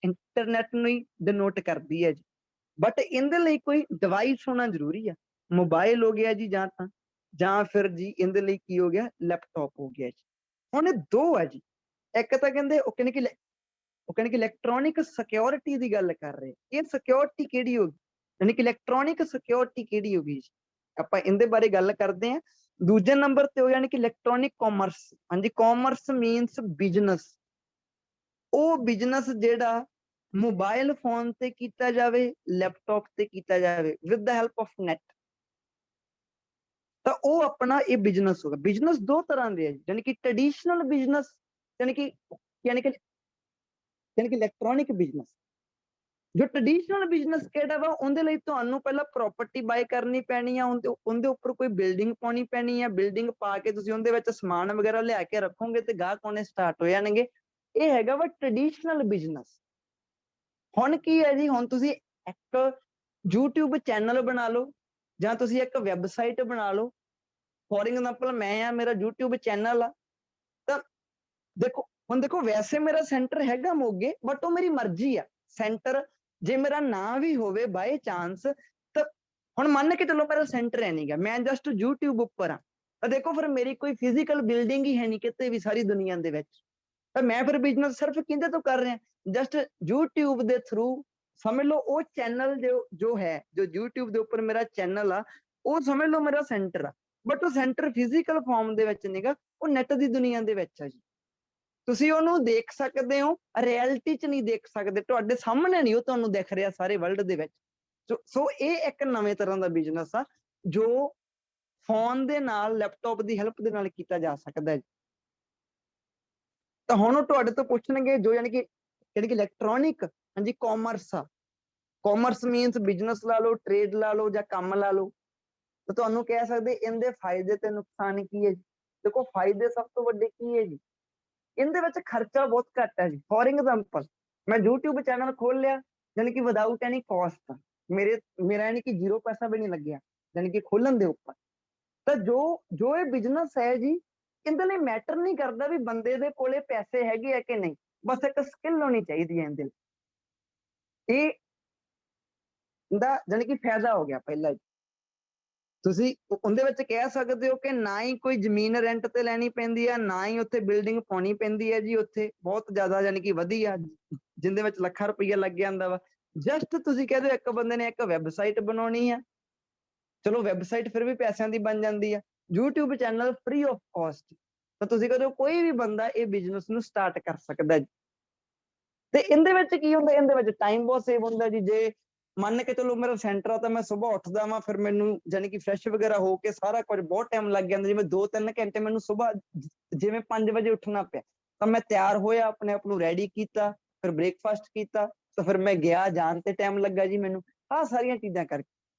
ਇੰਟਰਨੈਟ ਨੂੰ ਹੀ ਡਿਨੋਟ ਕਰਦੀ ਹੈ ਜੀ। ਬਟ ਇਹਦੇ ਲਈ ਕੋਈ ਡਿਵਾਈਸ ਹੋਣਾ ਜ਼ਰੂਰੀ ਆ। ਮੋਬਾਈਲ ਹੋ ਗਿਆ ਜੀ ਜਾਂ ਫਿਰ ਜੀ ਇਹਦੇ ਲਈ ਕੀ ਹੋ ਗਿਆ, ਲੈਪਟਾਪ ਹੋ ਗਿਆ ਜੀ। ਹੁਣ ਇਹ ਦੋ ਆ ਜੀ। ਇੱਕ ਤਾਂ ਕਹਿੰਦੇ ਉਹ ਕਹਿੰਦੇ ਕਿ ਉਹ ਕਹਿੰਦੇ ਕਿ ਇਲੈਕਟ੍ਰੋਨਿਕ ਸਿਕਿਉਰਿਟੀ ਦੀ ਗੱਲ ਕਰ ਰਹੇ। ਇਹ ਸਿਕਿਉਰਿਟੀ ਕਿਹੜੀ ਹੋ ਗਈ, ਯਾਨੀ ਕਿ ਇਲੈਕਟ੍ਰੋਨਿਕ ਸਿਕਿਉਰਿਟੀ ਕਿਹੜੀ ਹੋ ਗਈ, ਆਪਾਂ ਇਹਦੇ ਬਾਰੇ ਗੱਲ ਕਰਦੇ ਹਾਂ। ਦੂਜੇ ਨੰਬਰ ਤੇ ਹੋ ਜਾਣੀ ਕਿ ਇਲੈਕਟ੍ਰੋਨਿਕ ਕਾਮਰਸ। ਹਾਂਜੀ, ਕਾਮਰਸ ਮੀਨਸ ਬਿਜ਼ਨਸ। ਉਹ ਬਿਜ਼ਨਸ ਜਿਹੜਾ ਮੋਬਾਈਲ ਫੋਨ ਤੇ ਕੀਤਾ ਜਾਵੇ, ਲੈਪਟਾਪ ਤੇ ਕੀਤਾ ਜਾਵੇ with the help of net, ਤਾਂ ਉਹ ਆਪਣਾ ਇਹ ਬਿਜ਼ਨਸ ਹੋਗਾ। ਬਿਜ਼ਨਸ ਦੋ ਤਰ੍ਹਾਂ ਦੇ ਹੈ, ਯਾਨੀ ਕਿ ਟ੍ਰੈਡੀਸ਼ਨਲ ਬਿਜ਼ਨਸ, ਯਾਨੀ ਕਿ ਇਲੈਕਟ੍ਰੋਨਿਕ ਬਿਜ਼ਨਸ। ਜੋ ਟ੍ਰੈਡੀਸ਼ਨਲ ਬਿਜ਼ਨਸ ਕਿਹੜਾ ਵਾ, ਉਹਦੇ ਲਈ ਤੁਹਾਨੂੰ ਪਹਿਲਾਂ ਪ੍ਰੋਪਰਟੀ ਬਾਏ ਕਰਨੀ ਪੈਣੀ ਆ, ਉਹਦੇ ਉੱਪਰ ਕੋਈ ਬਿਲਡਿੰਗ ਪਾਉਣੀ ਪੈਣੀ ਆ, ਬਿਲਡਿੰਗ ਪਾ ਕੇ ਤੁਸੀਂ ਉਹਦੇ ਵਿੱਚ ਸਮਾਨ ਵਗੈਰਾ ਲਿਆ ਕੇ ਰੱਖੋਗੇ ਤੇ ਗਾਹਕ ਆਉਣੇ ਸਟਾਰਟ ਹੋ ਜਾਣਗੇ। ਇਹ ਹੈਗਾ ਵਾ ਟ੍ਰੈਡੀਸ਼ਨਲ ਬਿਜ਼ਨਸ। ਹੁਣ ਕੀ ਹੈ ਜੀ, ਹੁਣ ਤੁਸੀਂ ਇੱਕ YouTube ਚੈਨਲ ਬਣਾ ਲਓ ਜਾਂ ਤੁਸੀਂ ਇੱਕ ਵੈਬਸਾਈਟ ਬਣਾ ਲਓ। ਫੋਰ ਐਗਜ਼ਾਮਪਲ ਮੈਂ ਆ, ਮੇਰਾ YouTube ਚੈਨਲ ਆ, ਤਾਂ ਦੇਖੋ ਹੁਣ ਦੇਖੋ ਵੈਸੇ ਮੇਰਾ ਸੈਂਟਰ ਹੈਗਾ ਮੋਗੇ, ਬਟ ਉਹ ਮੇਰੀ ਮਰਜ਼ੀ ਆ। ਸੈਂਟਰ ਜੇ ਮੇਰਾ ਨਾ ਵੀ ਹੋਵੇ ਬਾਏ ਚਾਂਸ, ਤਾਂ ਹੁਣ ਮੰਨ ਕੇ ਚਲੋ ਮੇਰਾ ਸੈਂਟਰ ਹੈ ਨਹੀਂਗਾ, ਮੈਂ ਜਸਟ YouTube ਉੱਪਰ ਆ, ਤਾਂ ਦੇਖੋ ਫਿਰ ਮੇਰੀ ਕੋਈ ਫਿਜ਼ੀਕਲ ਬਿਲਡਿੰਗ ਹੀ ਹੈ ਨਹੀਂ ਕਿਤੇ ਵੀ ਸਾਰੀ ਦੁਨੀਆ ਦੇ ਵਿੱਚ, ਤਾਂ ਮੈਂ ਫਿਰ ਬਿਜ਼ਨਸ ਸਿਰਫ ਕਿਹਦੇ ਤੋਂ ਕਰ ਰਿਹਾ, ਜਸਟ YouTube ਦੇ ਥਰੂ। ਸਮਝ ਲਓ ਉਹ ਚੈਨਲ ਜੋ ਹੈ, ਜੋ YouTube ਦੇ ਉੱਪਰ ਮੇਰਾ ਚੈਨਲ ਆ, ਉਹ ਸਮਝ ਲਓ ਮੇਰਾ ਸੈਂਟਰ ਆ, ਬਟ ਉਹ ਸੈਂਟਰ ਫਿਜ਼ੀਕਲ ਫਾਰਮ ਦੇ ਵਿੱਚ ਨਹੀਂਗਾ, ਉਹ ਨੈਟ ਦੀ ਦੁਨੀਆ ਦੇ ਵਿੱਚ ਆ ਜੀ। ਤੁਸੀਂ ਉਹਨੂੰ ਦੇਖ ਸਕਦੇ ਹੋ, ਰਿਐਲਿਟੀ 'ਚ ਨਹੀਂ ਦੇਖ ਸਕਦੇ, ਤੁਹਾਡੇ ਸਾਹਮਣੇ ਨਹੀਂ ਉਹ ਤੁਹਾਨੂੰ ਦਿਖ ਰਿਹਾ ਸਾਰੇ ਵਰਲਡ ਦੇ ਵਿੱਚ। ਸੋ ਇਹ ਇੱਕ ਨਵੇਂ ਤਰ੍ਹਾਂ ਦਾ ਬਿਜ਼ਨਸ ਆ ਜੋ ਫੋਨ ਦੇ ਨਾਲ, ਲੈਪਟਾਪ ਦੀ ਹੈਲਪ ਦੇ ਨਾਲ ਕੀਤਾ ਜਾ ਸਕਦਾ ਹੈ। ਤਾਂ ਹੁਣ ਉਹ ਤੁਹਾਡੇ ਤੋਂ ਪੁੱਛਣਗੇ ਜੋ ਯਾਨੀ ਕਿ ਇਲੈਕਟ੍ਰੋਨਿਕ, ਹਾਂਜੀ ਕਾਮਰਸ ਆ। ਕਾਮਰਸ ਮੀਨਸ ਬਿਜ਼ਨਸ ਲਾ ਲਓ, ਟ੍ਰੇਡ ਲਾ ਲਓ ਜਾਂ ਕੰਮ ਲਾ ਲਓ, ਤਾਂ ਤੁਹਾਨੂੰ ਕਹਿ ਸਕਦੇ ਇਹਦੇ ਫਾਇਦੇ ਤੇ ਨੁਕਸਾਨ ਕੀ ਹੈ ਜੀ। ਦੇਖੋ ਫਾਇਦੇ ਸਭ ਤੋਂ ਵੱਡੇ ਕੀ ਹੈ ਜੀ, ਇਹਦੇ ਵਿੱਚ ਖਰਚਾ ਬਹੁਤ ਘੱਟ ਹੈ ਜੀ। ਫੋਰ ਐਗਜ਼ਾਮਪਲ ਮੈਂ YouTube ਚੈਨਲ ਖੋਲ ਲਿਆ, ਯਾਨੀ ਕਿ ਵਿਦਾਊਟ ਐਨੀ ਕਾਸਟ, ਮੇਰਾ ਯਾਨੀ ਕਿ 0 ਪੈਸਾ ਵੀ ਨਹੀਂ ਲੱਗਿਆ ਯਾਨੀ ਕਿ ਖੋਲਣ ਦੇ ਉੱਪਰ। ਤਾਂ ਜੋ ਇਹ ਬਿਜ਼ਨਸ ਹੈ ਜੀ, ਇਹਦੇ ਲਈ ਮੈਟਰ ਨਹੀਂ ਕਰਦਾ ਵੀ ਬੰਦੇ ਦੇ ਕੋਲੇ ਪੈਸੇ ਹੈਗੇ ਆ ਕਿ ਨਹੀਂ, ਬਸ ਇੱਕ ਸਕਿੱਲ ਹੋਣੀ ਚਾਹੀਦੀ ਹੈ ਇਹਦੇ ਲਈ। ਇਹ ਦਾ ਯਾਨੀ ਕਿ ਫਾਇਦਾ ਹੋ ਗਿਆ ਪਹਿਲਾ ਜੀ। ਤੁਸੀਂ ਉਹਦੇ ਵਿੱਚ ਕਹਿ ਸਕਦੇ ਹੋ ਕਿ ਨਾ ਹੀ ਕੋਈ ਜ਼ਮੀਨ ਰੈਂਟ ਤੇ ਲੈਣੀ ਪੈਂਦੀ ਆ, ਨਾ ਹੀ ਉੱਥੇ ਬਿਲਡਿੰਗ ਪਾਉਣੀ ਪੈਂਦੀ ਹੈ ਜੀ। ਉੱਥੇ ਬਹੁਤ ਜ਼ਿਆਦਾ ਯਾਨੀ ਕਿ ਵਧੀਆ, ਜਿੰਦੇ ਵਿੱਚ ਲੱਖਾਂ ਰੁਪਈਆ ਲੱਗ ਜਾਂਦਾ ਵਾ। ਜਸਟ ਤੁਸੀਂ ਕਹਿ ਦਿਓ ਇੱਕ ਬੰਦੇ ਨੇ ਇੱਕ ਵੈਬਸਾਈਟ ਬਣਾਉਣੀ ਆ, ਚਲੋ ਵੈਬਸਾਈਟ ਫਿਰ ਵੀ ਪੈਸਿਆਂ ਦੀ ਬਣ ਜਾਂਦੀ ਆ। YouTube channel free of cost, ਤਾਂ ਤੁਸੀਂ ਕਹਦੇ ਹੋ ਕੋਈ ਵੀ ਬੰਦਾ ਇਹ ਬਿਜ਼ਨਸ ਨੂੰ ਸਟਾਰਟ ਕਰ ਸਕਦਾ ਜੀ। ਤੇ ਇਹਦੇ ਵਿੱਚ ਕੀ ਹੁੰਦਾ, ਇਹਦੇ ਵਿੱਚ ਟਾਈਮ ਬਹੁਤ ਸੇਵ ਹੁੰਦਾ ਜੀ। ਜੇ ਮੰਨ ਕੇ ਚਲੋ ਮੇਰਾ ਸੈਂਟਰ ਆ, ਤਾਂ ਮੈਂ ਸੁਬਾਹ ਉੱਠਦਾ ਵਾਂ, ਫਿਰ ਮੈਨੂੰ ਯਾਨੀ ਕਿ ਫਰੈਸ਼ ਵਗੈਰਾ ਹੋ ਕੇ ਸਾਰਾ ਕੁਝ ਬਹੁਤ ਟਾਈਮ ਲੱਗ ਜਾਂਦਾ। ਜਿਵੇਂ 2-3 ਘੰਟੇ ਮੈਨੂੰ ਸੁਬਾਹ, ਜਿਵੇਂ 5 ਵਜੇ ਉੱਠਣਾ ਪਿਆ, ਤਾਂ ਮੈਂ ਤਿਆਰ ਹੋਇਆ, ਆਪਣੇ ਆਪ ਨੂੰ ਰੈਡੀ ਕੀਤਾ, ਫਿਰ ਬ੍ਰੇਕਫਾਸਟ ਕੀਤਾ, ਤਾਂ ਫਿਰ ਮੈਂ ਗਿਆ, ਜਾਣ ਤੇ ਟਾਈਮ ਲੱਗਾ ਜੀ ਮੈਨੂੰ, ਆਹ ਸਾਰੀਆਂ ਚੀਜ਼ਾਂ ਕਰਕੇ।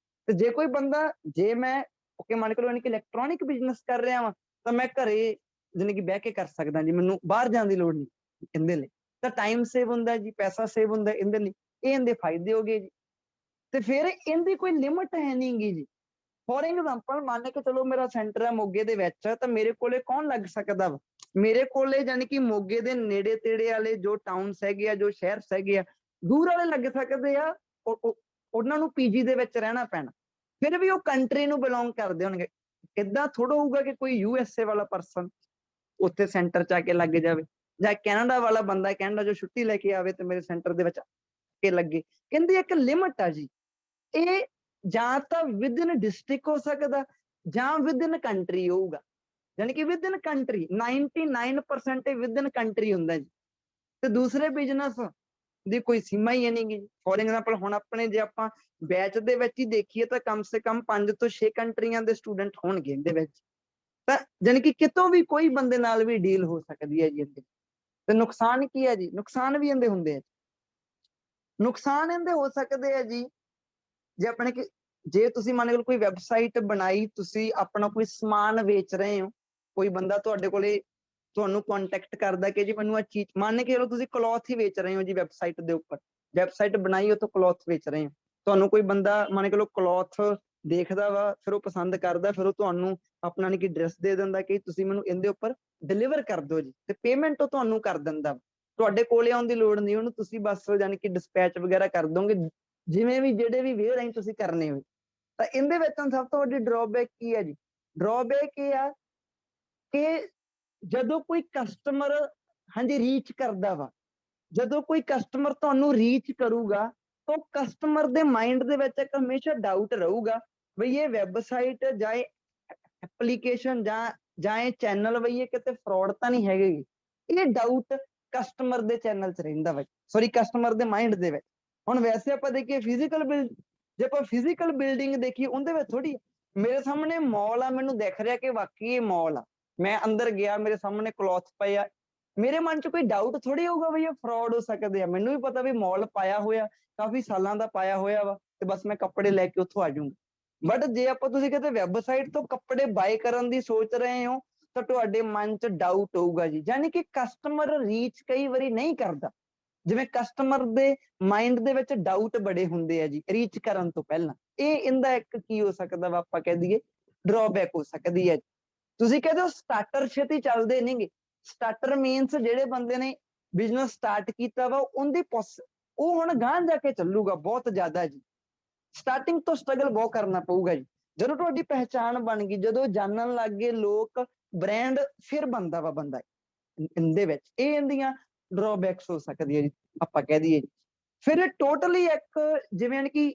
ਤੇ ਜੇ ਕੋਈ ਬੰਦਾ, ਜੇ ਮੈਂ ਮੰਨ ਕੇ ਲਓ ਯਾਨੀ ਕਿ ਇਲੈਕਟ੍ਰੋਨਿਕ ਬਿਜ਼ਨਸ ਕਰ ਰਿਹਾ ਵਾਂ, ਤਾਂ ਮੈਂ ਘਰੇ ਯਾਨੀ ਕਿ ਬਹਿ ਕੇ ਕਰ ਸਕਦਾ ਜੀ, ਮੈਨੂੰ ਬਾਹਰ ਜਾਣ ਦੀ ਲੋੜ ਨਹੀਂ ਇਹਦੇ ਲਈ। ਤਾਂ ਟਾਈਮ ਸੇਵ ਹੁੰਦਾ ਜੀ, ਪੈਸਾ ਸੇਵ ਹੁੰਦਾ ਇਹਦੇ ਲਈ, ਇਹ ਇਹਦੇ ਫਾਇਦੇ ਹੋ ਗਏ ਜੀ। ਤੇ ਫਿਰ ਇਹਦੀ ਕੋਈ ਲਿਮਟ ਹੈ ਨਹੀਂ ਗੀ ਜੀ। ਫੋਰ ਐਗਜ਼ਾਮਪਲ ਮੰਨ ਕੇ ਚਲੋ ਮੇਰਾ ਸੈਂਟਰ ਹੈ ਮੋਗੇ ਦੇ ਵਿੱਚ, ਤਾਂ ਮੇਰੇ ਕੋਲੇ ਕੌਣ ਲੱਗ ਸਕਦਾ ਵਾ, ਮੇਰੇ ਕੋਲੇ ਯਾਨੀ ਕਿ ਮੋਗੇ ਦੇ ਨੇੜੇ ਤੇੜੇ ਵਾਲੇ ਜੋ ਟਾਊਨਸ ਹੈਗੇ ਆ, ਜੋ ਸ਼ਹਿਰ ਹੈਗੇ ਆ, ਦੂਰ ਵਾਲੇ ਲੱਗ ਸਕਦੇ ਆ, ਉਹਨਾਂ ਨੂੰ ਪੀਜੀ ਦੇ ਵਿੱਚ ਰਹਿਣਾ ਪੈਣਾ, ਫਿਰ ਵੀ ਉਹ ਕੰਟਰੀ ਨੂੰ ਬਿਲੋਂਗ ਕਰਦੇ ਹੋਣਗੇ। ਏਦਾਂ ਥੋੜਾ ਹੋਊਗਾ ਕਿ ਕੋਈ USA ਵਾਲਾ ਪਰਸਨ ਉੱਥੇ ਸੈਂਟਰ 'ਚ ਆ ਕੇ ਲੱਗ ਜਾਵੇ, ਜਾਂ ਕੈਨੇਡਾ ਵਾਲਾ ਬੰਦਾ ਕੈਨੇਡਾ ਜੋ ਛੁੱਟੀ ਲੈ ਕੇ ਆਵੇ ਤੇ ਮੇਰੇ ਸੈਂਟਰ ਦੇ ਵਿੱਚ ਕੇ ਲੱਗੇ। ਕਹਿੰਦੀ ਇੱਕ ਲਿਮਟ ਆ ਜੀ, ਇਹ ਜਾਂ ਤਾਂ ਵਿਦਿਨ ਡਿਸਟ੍ਰਿਕਟ ਹੋ ਸਕਦਾ ਜਾਂ ਵਿਦਿਨ ਕੰਟਰੀ ਹੋਊਗਾ। ਯਾਨੀ ਕਿ ਵਿਦਿਨ ਕੰਟਰੀ 99% ਵਿਦਿਨ ਕੰਟਰੀ ਹੁੰਦਾ ਜੀ। ਤੇ ਦੂਸਰੇ ਬਿਜ਼ਨਸ ਦੀ ਕੋਈ ਸੀਮਾ ਹੀ ਨਹੀਂ ਗੀ। ਫੋਰ ਐਗਜ਼ਾਮਪਲ ਹੁਣ ਆਪਣੇ ਜੇ ਆਪਾਂ ਬੈਚ ਦੇ ਵਿੱਚ ਹੀ ਦੇਖੀਏ, ਤਾਂ ਕਮ ਸੇ ਕਮ 5 ਤੋਂ 6 ਕੰਟਰੀਆਂ ਦੇ ਸਟੂਡੈਂਟ ਹੋਣਗੇ ਇਹਦੇ ਵਿੱਚ। ਤਾਂ ਯਾਨੀ ਕਿ ਕਿਤੋਂ ਵੀ ਕੋਈ ਬੰਦੇ ਨਾਲ ਵੀ ਡੀਲ ਹੋ ਸਕਦੀ ਹੈ ਜੀ ਇਹਦੇ। ਤੇ ਨੁਕਸਾਨ ਕੀ ਹੈ ਜੀ, ਨੁਕਸਾਨ ਵੀ ਇਹਦੇ ਹੁੰਦੇ ਆ। ਨੁਕਸਾਨ ਇਹਦੇ ਹੋ ਸਕਦੇ ਆ ਜੀ, ਜੇ ਆਪਣੇ ਜੇ ਤੁਸੀਂ ਮੰਨ ਲਓ ਕੋਈ ਵੈਬਸਾਈਟ ਬਣਾਈ, ਤੁਸੀਂ ਆਪਣਾ ਕੋਈ ਸਮਾਨ ਵੇਚ ਰਹੇ ਹੋ, ਕੋਈ ਬੰਦਾ ਤੁਹਾਡੇ ਕੋਲੇ ਤੁਹਾਨੂੰ ਕੰਟੈਕਟ ਕਰਦਾ ਕਿ ਜੀ ਮੈਨੂੰ ਇਹ ਚੀਜ਼, ਮੰਨ ਕੇ ਚਲੋ ਤੁਸੀਂ ਕਲੌਥ ਹੀ ਵੇਚ ਰਹੇ ਹੋ ਜੀ ਵੈਬਸਾਈਟ ਦੇ ਉੱਪਰ, ਵੈਬਸਾਈਟ ਬਣਾਈ ਉੱਥੋਂ ਕਲੌਥ ਵੇਚ ਰਹੇ ਹੋ, ਤੁਹਾਨੂੰ ਕੋਈ ਬੰਦਾ ਮੰਨ ਕੇ ਚਲੋ ਕਲੌਥ ਦੇਖਦਾ ਵਾ, ਫਿਰ ਉਹ ਪਸੰਦ ਕਰਦਾ, ਫਿਰ ਉਹ ਤੁਹਾਨੂੰ ਆਪਣਾ ਨੀ ਕਿ ਡਰੈਸ ਦੇ ਦਿੰਦਾ ਕਿ ਤੁਸੀਂ ਮੈਨੂੰ ਇਹਦੇ ਉੱਪਰ ਡਿਲੀਵਰ ਕਰ ਦਿਓ ਜੀ, ਤੇ ਪੇਮੈਂਟ ਉਹ ਤੁਹਾਨੂੰ ਕਰ ਦਿੰਦਾ। ਤੁਹਾਡੇ ਕੋਲੇ ਆਉਣ ਦੀ ਲੋੜ ਨਹੀਂ ਉਹਨੂੰ, ਤੁਸੀਂ ਬਸ ਯਾਨੀ ਕਿ ਡਿਸਪੈਚ ਵਗੈਰਾ ਕਰ ਦੋਗੇ, ਜਿਵੇਂ ਵੀ ਜਿਹੜੇ ਵੀ ਵੇ ਰਾਹੀਂ ਤੁਸੀਂ ਕਰਨੇ ਹੋ। ਤਾਂ ਇਹਦੇ ਵਿੱਚ ਸਭ ਤੋਂ ਵੱਡੀ ਡਰਾਬੈਕ ਕੀ ਹੈ ਜੀ, ਡਰਾਬੈਕ ਇਹ ਆ ਕਿ ਜਦੋਂ ਕੋਈ ਕਸਟਮਰ ਹਾਂਜੀ ਰੀਚ ਕਰਦਾ ਵਾ, ਜਦੋਂ ਕੋਈ ਕਸਟਮਰ ਤੁਹਾਨੂੰ ਰੀਚ ਕਰੂਗਾ ਤਾਂ ਕਸਟਮਰ ਦੇ ਮਾਈਂਡ ਦੇ ਵਿੱਚ ਇੱਕ ਹਮੇਸ਼ਾ ਡਾਊਟ ਰਹੂਗਾ ਬਈ ਇਹ ਵੈਬਸਾਈਟ ਜਾਂ ਇਹ ਐਪਲੀਕੇਸ਼ਨ ਜਾਂ ਇਹ ਚੈਨਲ ਬਈ ਇਹ ਕਿਤੇ ਫਰਾਡ ਤਾਂ ਨਹੀਂ ਹੈਗੇ। ਇਹ ਡਾਊਟ ਕਸਟਮਰ ਦੇ ਚੈਨਲ 'ਚ ਰਹਿੰਦਾ ਵਾ, ਸੌਰੀ ਕਸਟਮਰ ਦੇ ਮਾਈਂਡ ਦੇ ਵਿੱਚ। ਹੁਣ ਵੈਸੇ ਆਪਾਂ ਦੇਖੀਏ ਜੇ ਆਪਾਂ ਫਿਜ਼ੀਕਲ ਬਿਲਡਿੰਗ ਦੇਖੀਏ ਉਹਦੇ ਵਿੱਚ ਥੋੜੀ ਮੇਰੇ ਸਾਹਮਣੇ ਮਾਲ ਆ, ਮੈਨੂੰ ਦਿਖ ਰਿਹਾ ਕਿ ਵਾਕਈ ਇਹ ਮਾਲ ਆ, ਮੈਂ ਅੰਦਰ ਗਿਆ ਮੇਰੇ ਸਾਹਮਣੇ ਕਲੌਥ ਪਏ ਆ, ਮੇਰੇ ਮਨ 'ਚ ਕੋਈ ਡਾਊਟ ਥੋੜੀ ਹੋਊਗਾ ਵੀ ਇਹ ਫਰਾਡ ਹੋ ਸਕਦੇ ਆ। ਮੈਨੂੰ ਵੀ ਪਤਾ ਵੀ ਮਾਲ ਪਾਇਆ ਹੋਇਆ ਕਾਫੀ ਸਾਲਾਂ ਦਾ ਪਾਇਆ ਹੋਇਆ ਵਾ ਤੇ ਬਸ ਮੈਂ ਕੱਪੜੇ ਲੈ ਕੇ ਉੱਥੋਂ ਆ ਜਾਊਂਗਾ। ਬਟ ਜੇ ਆਪਾਂ ਤੁਸੀਂ ਕਿਤੇ ਵੈਬਸਾਈਟ ਤੋਂ ਕੱਪੜੇ ਬਾਏ ਕਰਨ ਦੀ ਸੋਚ ਰਹੇ ਹੋ ਤਾਂ ਤੁਹਾਡੇ ਮਨ 'ਚ ਡਾਊਟ ਹੋਊਗਾ ਜੀ। ਯਾਨੀ ਕਿ ਕਸਟਮਰ ਰੀਚ ਕਈ ਵਾਰੀ ਨਹੀਂ ਕਰਦਾ, ਜਿਵੇਂ ਕਸਟਮਰ ਦੇ ਮਾਈਂਡ ਦੇ ਵਿੱਚ ਡਾਊਟ ਬੜੇ ਹੁੰਦੇ ਆ ਜੀ ਰੀਚ ਕਰਨ ਤੋਂ ਪਹਿਲਾਂ। ਇਹ ਇਹਦਾ ਇੱਕ ਕੀ ਹੋ ਸਕਦਾ ਵਾ, ਆਪਾਂ ਕਹਿ ਦਈਏ ਡਰਾਬੈਕ ਹੋ ਸਕਦੀ ਹੈ। ਤੁਸੀਂ ਕਹਿੰਦੇ ਹੋ ਸਟਾਰਟਰ ਛੇਤੀ ਚੱਲਦੇ ਨਹੀਂਗੇ। ਸਟਾਰਟਰ ਮੀਨਸ ਜਿਹੜੇ ਬੰਦੇ ਨੇ ਬਿਜ਼ਨਸ ਸਟਾਰਟ ਕੀਤਾ ਵਾ ਉਹਦੀ ਉਹ ਹੁਣ ਗਾਂਹ ਜਾ ਕੇ ਚੱਲੂਗਾ ਬਹੁਤ ਜ਼ਿਆਦਾ ਜੀ। ਸਟਾਰਟਿੰਗ ਤੋਂ ਸਟਰਗਲ ਬਹੁਤ ਕਰਨਾ ਪਊਗਾ ਜੀ। ਜਦੋਂ ਤੁਹਾਡੀ ਪਹਿਚਾਣ ਬਣ ਗਈ, ਜਦੋਂ ਜਾਣਨ ਲੱਗ ਗਏ ਲੋਕ, ਬ੍ਰਾਂਡ ਫਿਰ ਬਣਦਾ ਵਾ ਬੰਦਾ ਇਹਦੇ ਵਿੱਚ। ਇਹ ਇਹਦੀਆਂ ਡਰਾਬੈਕਸ ਹੋ ਸਕਦੀ ਹੈ ਜੀ, ਆਪਾਂ ਕਹਿ ਦਈਏ। ਫਿਰ ਟੋਟਲੀ ਇੱਕ ਜਿਵੇਂ ਕਿ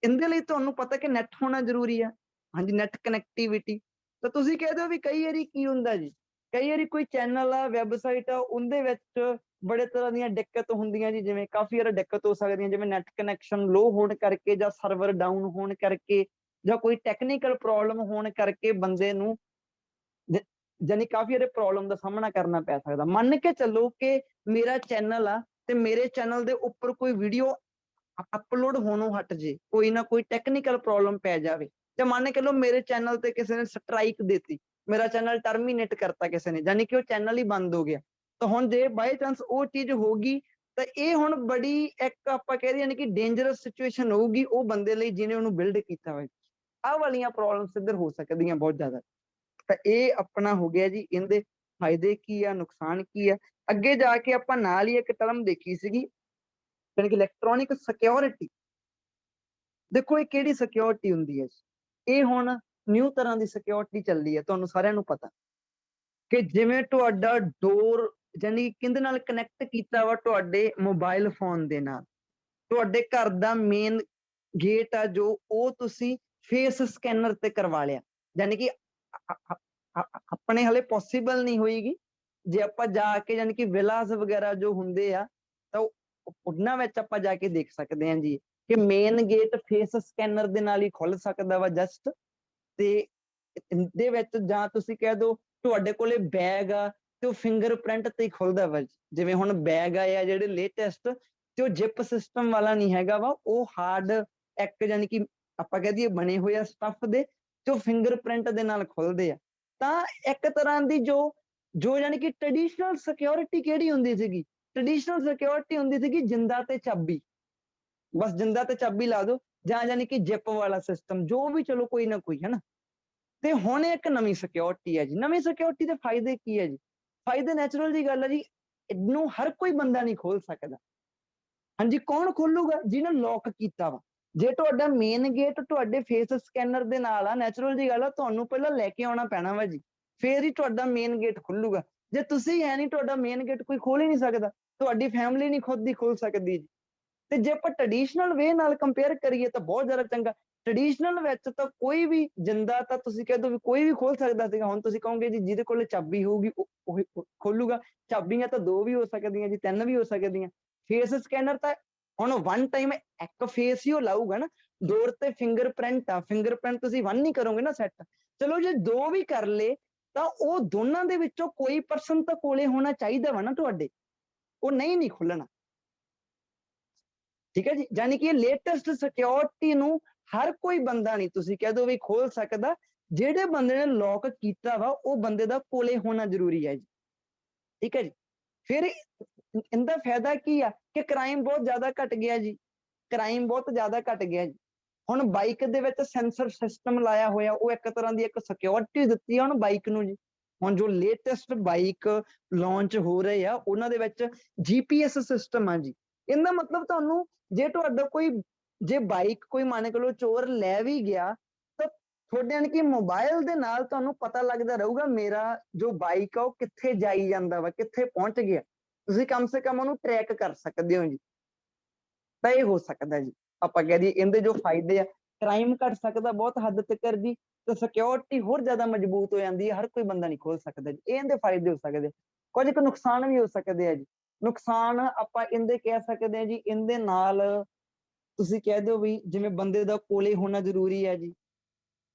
ਇਹਦੇ ਲਈ ਤੁਹਾਨੂੰ ਪਤਾ ਕਿ ਨੈਟ ਹੋਣਾ ਜ਼ਰੂਰੀ ਆ। ਹਾਂਜੀ, ਨੈਟ ਕਨੈਕਟੀਵਿਟੀ। ਤਾਂ ਤੁਸੀਂ ਕਹਿ ਦਿਓ ਵੀ ਕਈ ਵਾਰੀ ਕੀ ਹੁੰਦਾ ਜੀ, ਕਈ ਵਾਰੀ ਕੋਈ ਚੈਨਲ ਆ, ਵੈਬਸਾਈਟ ਆ, ਉਹਦੇ ਵਿੱਚ ਬੜੇ ਤਰ੍ਹਾਂ ਦੀਆਂ ਦਿੱਕਤ ਹੁੰਦੀਆਂ ਜੀ। ਜਿਵੇਂ ਕਾਫੀ ਜ਼ਿਆਦਾ ਦਿੱਕਤ ਹੋ ਸਕਦੀਆਂ, ਜਿਵੇਂ ਨੈਟ ਕਨੈਕਸ਼ਨ ਲੋ ਹੋਣ ਕਰਕੇ ਜਾਂ ਸਰਵਰ ਡਾਊਨ ਹੋਣ ਕਰਕੇ ਜਾਂ ਕੋਈ ਟੈਕਨੀਕਲ ਪ੍ਰੋਬਲਮ ਹੋਣ ਕਰਕੇ ਬੰਦੇ ਨੂੰ ਜਾਨੀ ਕਾਫੀ ਸਾਰੇ ਪ੍ਰੋਬਲਮ ਦਾ ਸਾਹਮਣਾ ਕਰਨਾ ਪੈ ਸਕਦਾ। ਮੰਨ ਕੇ ਚੱਲੋ ਕਿ ਮੇਰਾ ਚੈਨਲ ਆ ਤੇ ਮੇਰੇ ਚੈਨਲ ਦੇ ਉੱਪਰ ਕੋਈ ਵੀਡੀਓ ਅਪਲੋਡ ਹੋਣੋਂ ਹਟ ਜੇ, ਕੋਈ ਨਾ ਕੋਈ ਟੈਕਨੀਕਲ ਪ੍ਰੋਬਲਮ ਪੈ ਜਾਵੇ, ਤੇ ਮੰਨ ਕੇ ਲਓ ਮੇਰੇ ਚੈਨਲ ਤੇ ਕਿਸੇ ਨੇ ਸਟ੍ਰਾਈਕ ਦਿੱਤੀ, ਮੇਰਾ ਚੈਨਲ ਟਰਮੀਨੇਟ ਕਰਤਾ ਕਿਸੇ ਨੇ, ਜਾਨੀ ਕਿ ਉਹ ਚੈਨਲ ਹੀ ਬੰਦ ਹੋ ਗਿਆ। ਤਾਂ ਹੁਣ ਜੇ ਬਾਈ ਚਾਂਸ ਉਹ ਚੀਜ਼ ਹੋ ਗਈ ਤਾਂ ਇਹ ਹੁਣ ਬੜੀ ਇੱਕ ਆਪਾਂ ਕਹਿ ਦਈਏ ਕਿ ਡੇਂਜਰਸ ਸਿਚੁਏਸ਼ਨ ਹੋਊਗੀ ਉਹ ਬੰਦੇ ਲਈ ਜਿਹਨੇ ਉਹਨੂੰ ਬਿਲਡ ਕੀਤਾ ਹੋਇਆ। ਆਹ ਵਾਲੀਆਂ ਪ੍ਰੋਬਲਮਸ ਇੱਧਰ ਹੋ ਸਕਦੀਆਂ ਬਹੁਤ ਜ਼ਿਆਦਾ। ਤਾਂ ਇਹ ਆਪਣਾ ਹੋ ਗਿਆ ਜੀ, ਇਹਦੇ ਫਾਇਦੇ ਕੀ ਆ, ਨੁਕਸਾਨ ਕੀ ਆ। ਅੱਗੇ ਜਾ ਕੇ ਆਪਾਂ ਨਾਲ ਹੀ ਇੱਕ ਟਰਮ ਦੇਖੀ ਸੀਗੀ, ਜਾਣੀ ਕਿ ਇਲੈਕਟ੍ਰੋਨਿਕ ਸਿਕਿਉਰਿਟੀ। ਦੇਖੋ ਇਹ ਕਿਹੜੀ ਸਿਕਿਉਰਿਟੀ ਹੁੰਦੀ ਹੈ? ਇਹ ਹੁਣ ਨਿਊ ਤਰ੍ਹਾਂ ਦੀ ਸਿਕਿਉਰਿਟੀ ਚੱਲਦੀ ਹੈ, ਤੁਹਾਨੂੰ ਸਾਰਿਆਂ ਨੂੰ ਪਤਾ ਕਿ ਜਿਵੇਂ ਤੁਹਾਡਾ ਡੋਰ ਜਾਨੀ ਕਿਹਦੇ ਨਾਲ ਕਨੈਕਟ ਕੀਤਾ ਵਾ, ਤੁਹਾਡੇ ਮੋਬਾਈਲ ਫੋਨ ਦੇ ਨਾਲ। ਤੁਹਾਡੇ ਘਰ ਦਾ ਮੇਨ ਗੇਟ ਆ ਜੋ, ਉਹ ਤੁਸੀਂ ਫੇਸ ਸਕੈਨਰ ਤੇ ਕਰਵਾ ਲਿਆ, ਜਾਨੀ ਕਿ ਆਪਣੇ ਹਲੇ ਪੋਸੀਬਲ ਨਹੀਂ ਹੋਏਗੀ। ਜੇ ਆਪਾਂ ਜਾ ਕੇ ਜਾਨੀ ਕਿ ਵਿਲਾਸ ਵਗੈਰਾ ਜੋ ਹੁੰਦੇ ਆ ਤਾਂ ਉਹਨਾਂ ਵਿੱਚ ਆਪਾਂ ਜਾ ਕੇ ਦੇਖ ਸਕਦੇ ਹਾਂ ਜੀ ਕਿ ਮੇਨ ਗੇਟ ਫੇਸ ਸਕੈਨਰ ਦੇ ਨਾਲ ਹੀ ਖੁੱਲ ਸਕਦਾ ਵਾ ਜਸਟ। ਤੇ ਇਹਦੇ ਵਿੱਚ ਜਾਂ ਤੁਸੀਂ ਕਹਿ ਦਿਓ ਤੁਹਾਡੇ ਕੋਲੇ ਬੈਗ ਆ ਤੇ ਉਹ ਫਿੰਗਰਪ੍ਰਿੰਟ ਤੇ ਹੀ ਖੁੱਲਦਾ ਵਾ। ਜਿਵੇਂ ਹੁਣ ਬੈਗ ਆਏ ਆ ਜਿਹੜੇ ਲੇਟੈਸਟ, ਤੇ ਉਹ ਜਿਪ ਸਿਸਟਮ ਵਾਲਾ ਨਹੀਂ ਹੈਗਾ ਵਾ, ਉਹ ਹਾਰਡ ਇੱਕ ਜਾਨੀ ਕਿ ਆਪਾਂ ਕਹਿ ਦਈਏ ਬਣੇ ਹੋਏ ਆ ਸਟੱਫ ਦੇ, ਤੇ ਉਹ ਫਿੰਗਰਪ੍ਰਿੰਟ ਦੇ ਨਾਲ ਖੁੱਲਦੇ ਆ। ਤਾਂ ਇੱਕ ਤਰ੍ਹਾਂ ਦੀ ਜੋ ਜਾਨੀ ਕਿ ਟ੍ਰੈਡੀਸ਼ਨਲ ਸਿਕਿਉਰਿਟੀ ਕਿਹੜੀ ਹੁੰਦੀ ਸੀਗੀ? ਟ੍ਰੈਡੀਸ਼ਨਲ ਸਿਕਿਉਰਿਟੀ ਹੁੰਦੀ ਸੀਗੀ ਜਿੰਦਾ ਤੇ ਚਾਬੀ, ਬਸ ਜਿੰਦਾ ਤੇ ਚਾਬੀ ਲਾ ਦਿਓ, ਜਾਂ ਜਾਨੀ ਕਿ ਜਿਪ ਵਾਲਾ ਸਿਸਟਮ, ਜੋ ਵੀ ਚਲੋ ਕੋਈ ਨਾ ਕੋਈ, ਹਨਾ। ਤੇ ਹੁਣ ਇੱਕ ਨਵੀਂ ਸਿਕਿਉਰਿਟੀ ਹੈ ਜੀ। ਨਵੀਂ ਸਿਕਿਉਰਿਟੀ ਦੇ ਫਾਇਦੇ ਕੀ ਹੈ ਜੀ? ਫਾਇਦੇ ਨੈਚੁਰਲ ਦੀ ਗੱਲ ਹੈ ਜੀ, ਇਹਨੂੰ ਹਰ ਕੋਈ ਬੰਦਾ ਨਹੀਂ ਖੋਲ ਸਕਦਾ। ਹਾਂਜੀ, ਕੌਣ ਖੋਲੂਗਾ? ਜਿਹਨੇ ਲੌਕ ਕੀਤਾ ਵਾ। ਜੇ ਤੁਹਾਡਾ ਮੇਨ ਗੇਟ ਤੁਹਾਡੇ ਫੇਸ ਸਕੈਨਰ ਦੇ ਨਾਲ ਆ, ਨੈਚੁਰਲ ਦੀ ਗੱਲ ਆ ਤੁਹਾਨੂੰ ਪਹਿਲਾਂ ਲੈ ਕੇ ਆਉਣਾ ਪੈਣਾ ਵਾ ਜੀ, ਫੇਰ ਹੀ ਤੁਹਾਡਾ ਮੇਨ ਗੇਟ ਖੁੱਲੂਗਾ। ਜੇ ਤੁਸੀਂ ਹੈ ਨਹੀਂ, ਤੁਹਾਡਾ ਮੇਨ ਗੇਟ ਕੋਈ ਖੋਲ ਹੀ ਨਹੀਂ ਸਕਦਾ, ਤੁਹਾਡੀ ਫੈਮਿਲੀ ਨਹੀਂ ਖੁਦ ਦੀ ਖੋਲ ਸਕਦੀ ਜੀ। ਤੇ ਜੇ ਆਪਾਂ ਟ੍ਰੈਡੀਸ਼ਨਲ ਵੇ ਨਾਲ ਕੰਪੇਅਰ ਕਰੀਏ ਤਾਂ ਬਹੁਤ ਜ਼ਿਆਦਾ ਚੰਗਾ। ਟ੍ਰੈਡੀਸ਼ਨਲ ਵਿੱਚ ਤਾਂ ਕੋਈ ਵੀ ਜਿੰਦਾ ਤਾਂ ਤੁਸੀਂ ਕਹਿ ਦਿਓ ਵੀ ਕੋਈ ਵੀ ਖੋਲ ਸਕਦਾ ਸੀਗਾ। ਹੁਣ ਤੁਸੀਂ ਕਹੋਗੇ ਜੀ ਜਿਹਦੇ ਕੋਲੇ ਚਾਬੀ ਹੋਊਗੀ ਉਹ ਖੋਲੂਗਾ। ਚਾਬੀਆਂ ਤਾਂ 2 ਵੀ ਹੋ ਸਕਦੀਆਂ ਜੀ, 3 ਵੀ ਹੋ ਸਕਦੀਆਂ। ਫੇਸ ਸਕੈਨਰ ਤਾਂ ਹੁਣ ਵਨ ਟਾਈਮ ਇੱਕ ਫੇਸ ਹੀ ਉਹ ਲਾਊਗਾ ਨਾ। ਡੋਰ ਤੇ ਫਿੰਗਰਪ੍ਰਿੰਟ ਆ, ਫਿੰਗਰਪ੍ਰਿੰਟ ਤੁਸੀਂ 1 ਨਹੀਂ ਕਰੋਗੇ ਨਾ ਸੈੱਟ, ਚਲੋ ਜੇ 2 ਵੀ ਕਰ ਲਏ ਤਾਂ ਉਹ ਦੋਨਾਂ ਦੇ ਵਿੱਚੋਂ ਕੋਈ ਪਰਸਨ ਤਾਂ ਕੋਲੇ ਹੋਣਾ ਚਾਹੀਦਾ ਵਾ ਨਾ ਤੁਹਾਡੇ, ਉਹ ਨਹੀਂ ਖੁੱਲਣਾ। ਠੀਕ ਹੈ ਜੀ, ਜਾਨੀ ਕਿ ਇਹ ਲੇਟੈਸਟ ਸਿਕਿਉਰਿਟੀ ਨੂੰ ਹਰ ਕੋਈ ਬੰਦਾ ਨਹੀਂ ਤੁਸੀਂ ਕਹਿ ਦਿਓ ਵੀ ਖੋਲ ਸਕਦਾ। ਜਿਹੜੇ ਬੰਦੇ ਨੇ ਲੌਕ ਕੀਤਾ ਵਾ ਉਹ ਬੰਦੇ ਦਾ ਕੋਲੇ ਹੋਣਾ ਜ਼ਰੂਰੀ ਹੈ ਜੀ। ਠੀਕ ਹੈ ਜੀ। ਫਿਰ ਇਹਦਾ ਫਾਇਦਾ ਕੀ ਆ ਕਿ ਕ੍ਰਾਈਮ ਬਹੁਤ ਜ਼ਿਆਦਾ ਘਟ ਗਿਆ ਜੀ, ਕ੍ਰਾਈਮ ਬਹੁਤ ਜ਼ਿਆਦਾ ਘਟ ਗਿਆ ਜੀ। ਹੁਣ ਬਾਈਕ ਦੇ ਵਿੱਚ ਸੈਂਸਰ ਸਿਸਟਮ ਲਾਇਆ ਹੋਇਆ, ਉਹ ਇੱਕ ਤਰ੍ਹਾਂ ਦੀ ਇੱਕ ਸਿਕਿਉਰਿਟੀ ਦਿੱਤੀ ਆ ਹੁਣ ਬਾਈਕ ਨੂੰ ਜੀ। ਹੁਣ ਜੋ ਲੇਟੈਸਟ ਬਾਈਕ ਲਾਂਚ ਹੋ ਰਹੇ ਆ ਉਹਨਾਂ ਦੇ ਵਿੱਚ GPS ਸਿਸਟਮ ਆ ਜੀ। ਇਹਦਾ ਮਤਲਬ ਤੁਹਾਨੂੰ ਜੇ ਤੁਹਾਡਾ ਜੇ ਬਾਈਕ ਕੋਈ ਮੰਨ ਕੇ ਲਓ ਚੋਰ ਲੈ ਵੀ ਗਿਆ ਤਾਂ ਤੁਹਾਡੇ ਯਾਨੀ ਕਿ ਮੋਬਾਈਲ ਦੇ ਨਾਲ ਤੁਹਾਨੂੰ ਪਤਾ ਲੱਗਦਾ ਰਹੂਗਾ ਮੇਰਾ ਜੋ ਬਾਈਕ ਆ ਉਹ ਕਿੱਥੇ ਜਾਈ ਜਾਂਦਾ ਵਾ, ਕਿੱਥੇ ਪਹੁੰਚ ਗਿਆ। ਤੁਸੀਂ ਕਮ ਸੇ ਕਮ ਉਹਨੂੰ ਟਰੈਕ ਕਰ ਸਕਦੇ ਹੋ ਜੀ। ਤਾਂ ਇਹ ਹੋ ਸਕਦਾ ਜੀ, ਆਪਾਂ ਕਹਿ ਦਈਏ ਇਹਦੇ ਜੋ ਫਾਇਦੇ ਆ, ਕ੍ਰਾਈਮ ਘਟ ਸਕਦਾ ਬਹੁਤ ਹੱਦ ਤੱਕ ਜੀ, ਤੇ ਸਿਕਿਉਰਿਟੀ ਹੋਰ ਜ਼ਿਆਦਾ ਮਜ਼ਬੂਤ ਹੋ ਜਾਂਦੀ ਹੈ, ਹਰ ਕੋਈ ਬੰਦਾ ਨਹੀਂ ਖੋਲ ਸਕਦਾ ਜੀ, ਇਹ ਇਹਦੇ ਫਾਇਦੇ ਹੋ ਸਕਦੇ। ਕੁਝ ਕੁ ਨੁਕਸਾਨ ਵੀ ਹੋ ਸਕਦੇ ਆ ਜੀ। ਨੁਕਸਾਨ ਆਪਾਂ ਇਹਦੇ ਕਹਿ ਸਕਦੇ ਹਾਂ ਜੀ, ਇਹਦੇ ਨਾਲ ਤੁਸੀਂ ਕਹਿ ਦਿਓ ਵੀ ਜਿਵੇਂ ਬੰਦੇ ਦਾ ਕੋਲੇ ਹੋਣਾ ਜ਼ਰੂਰੀ ਹੈ ਜੀ,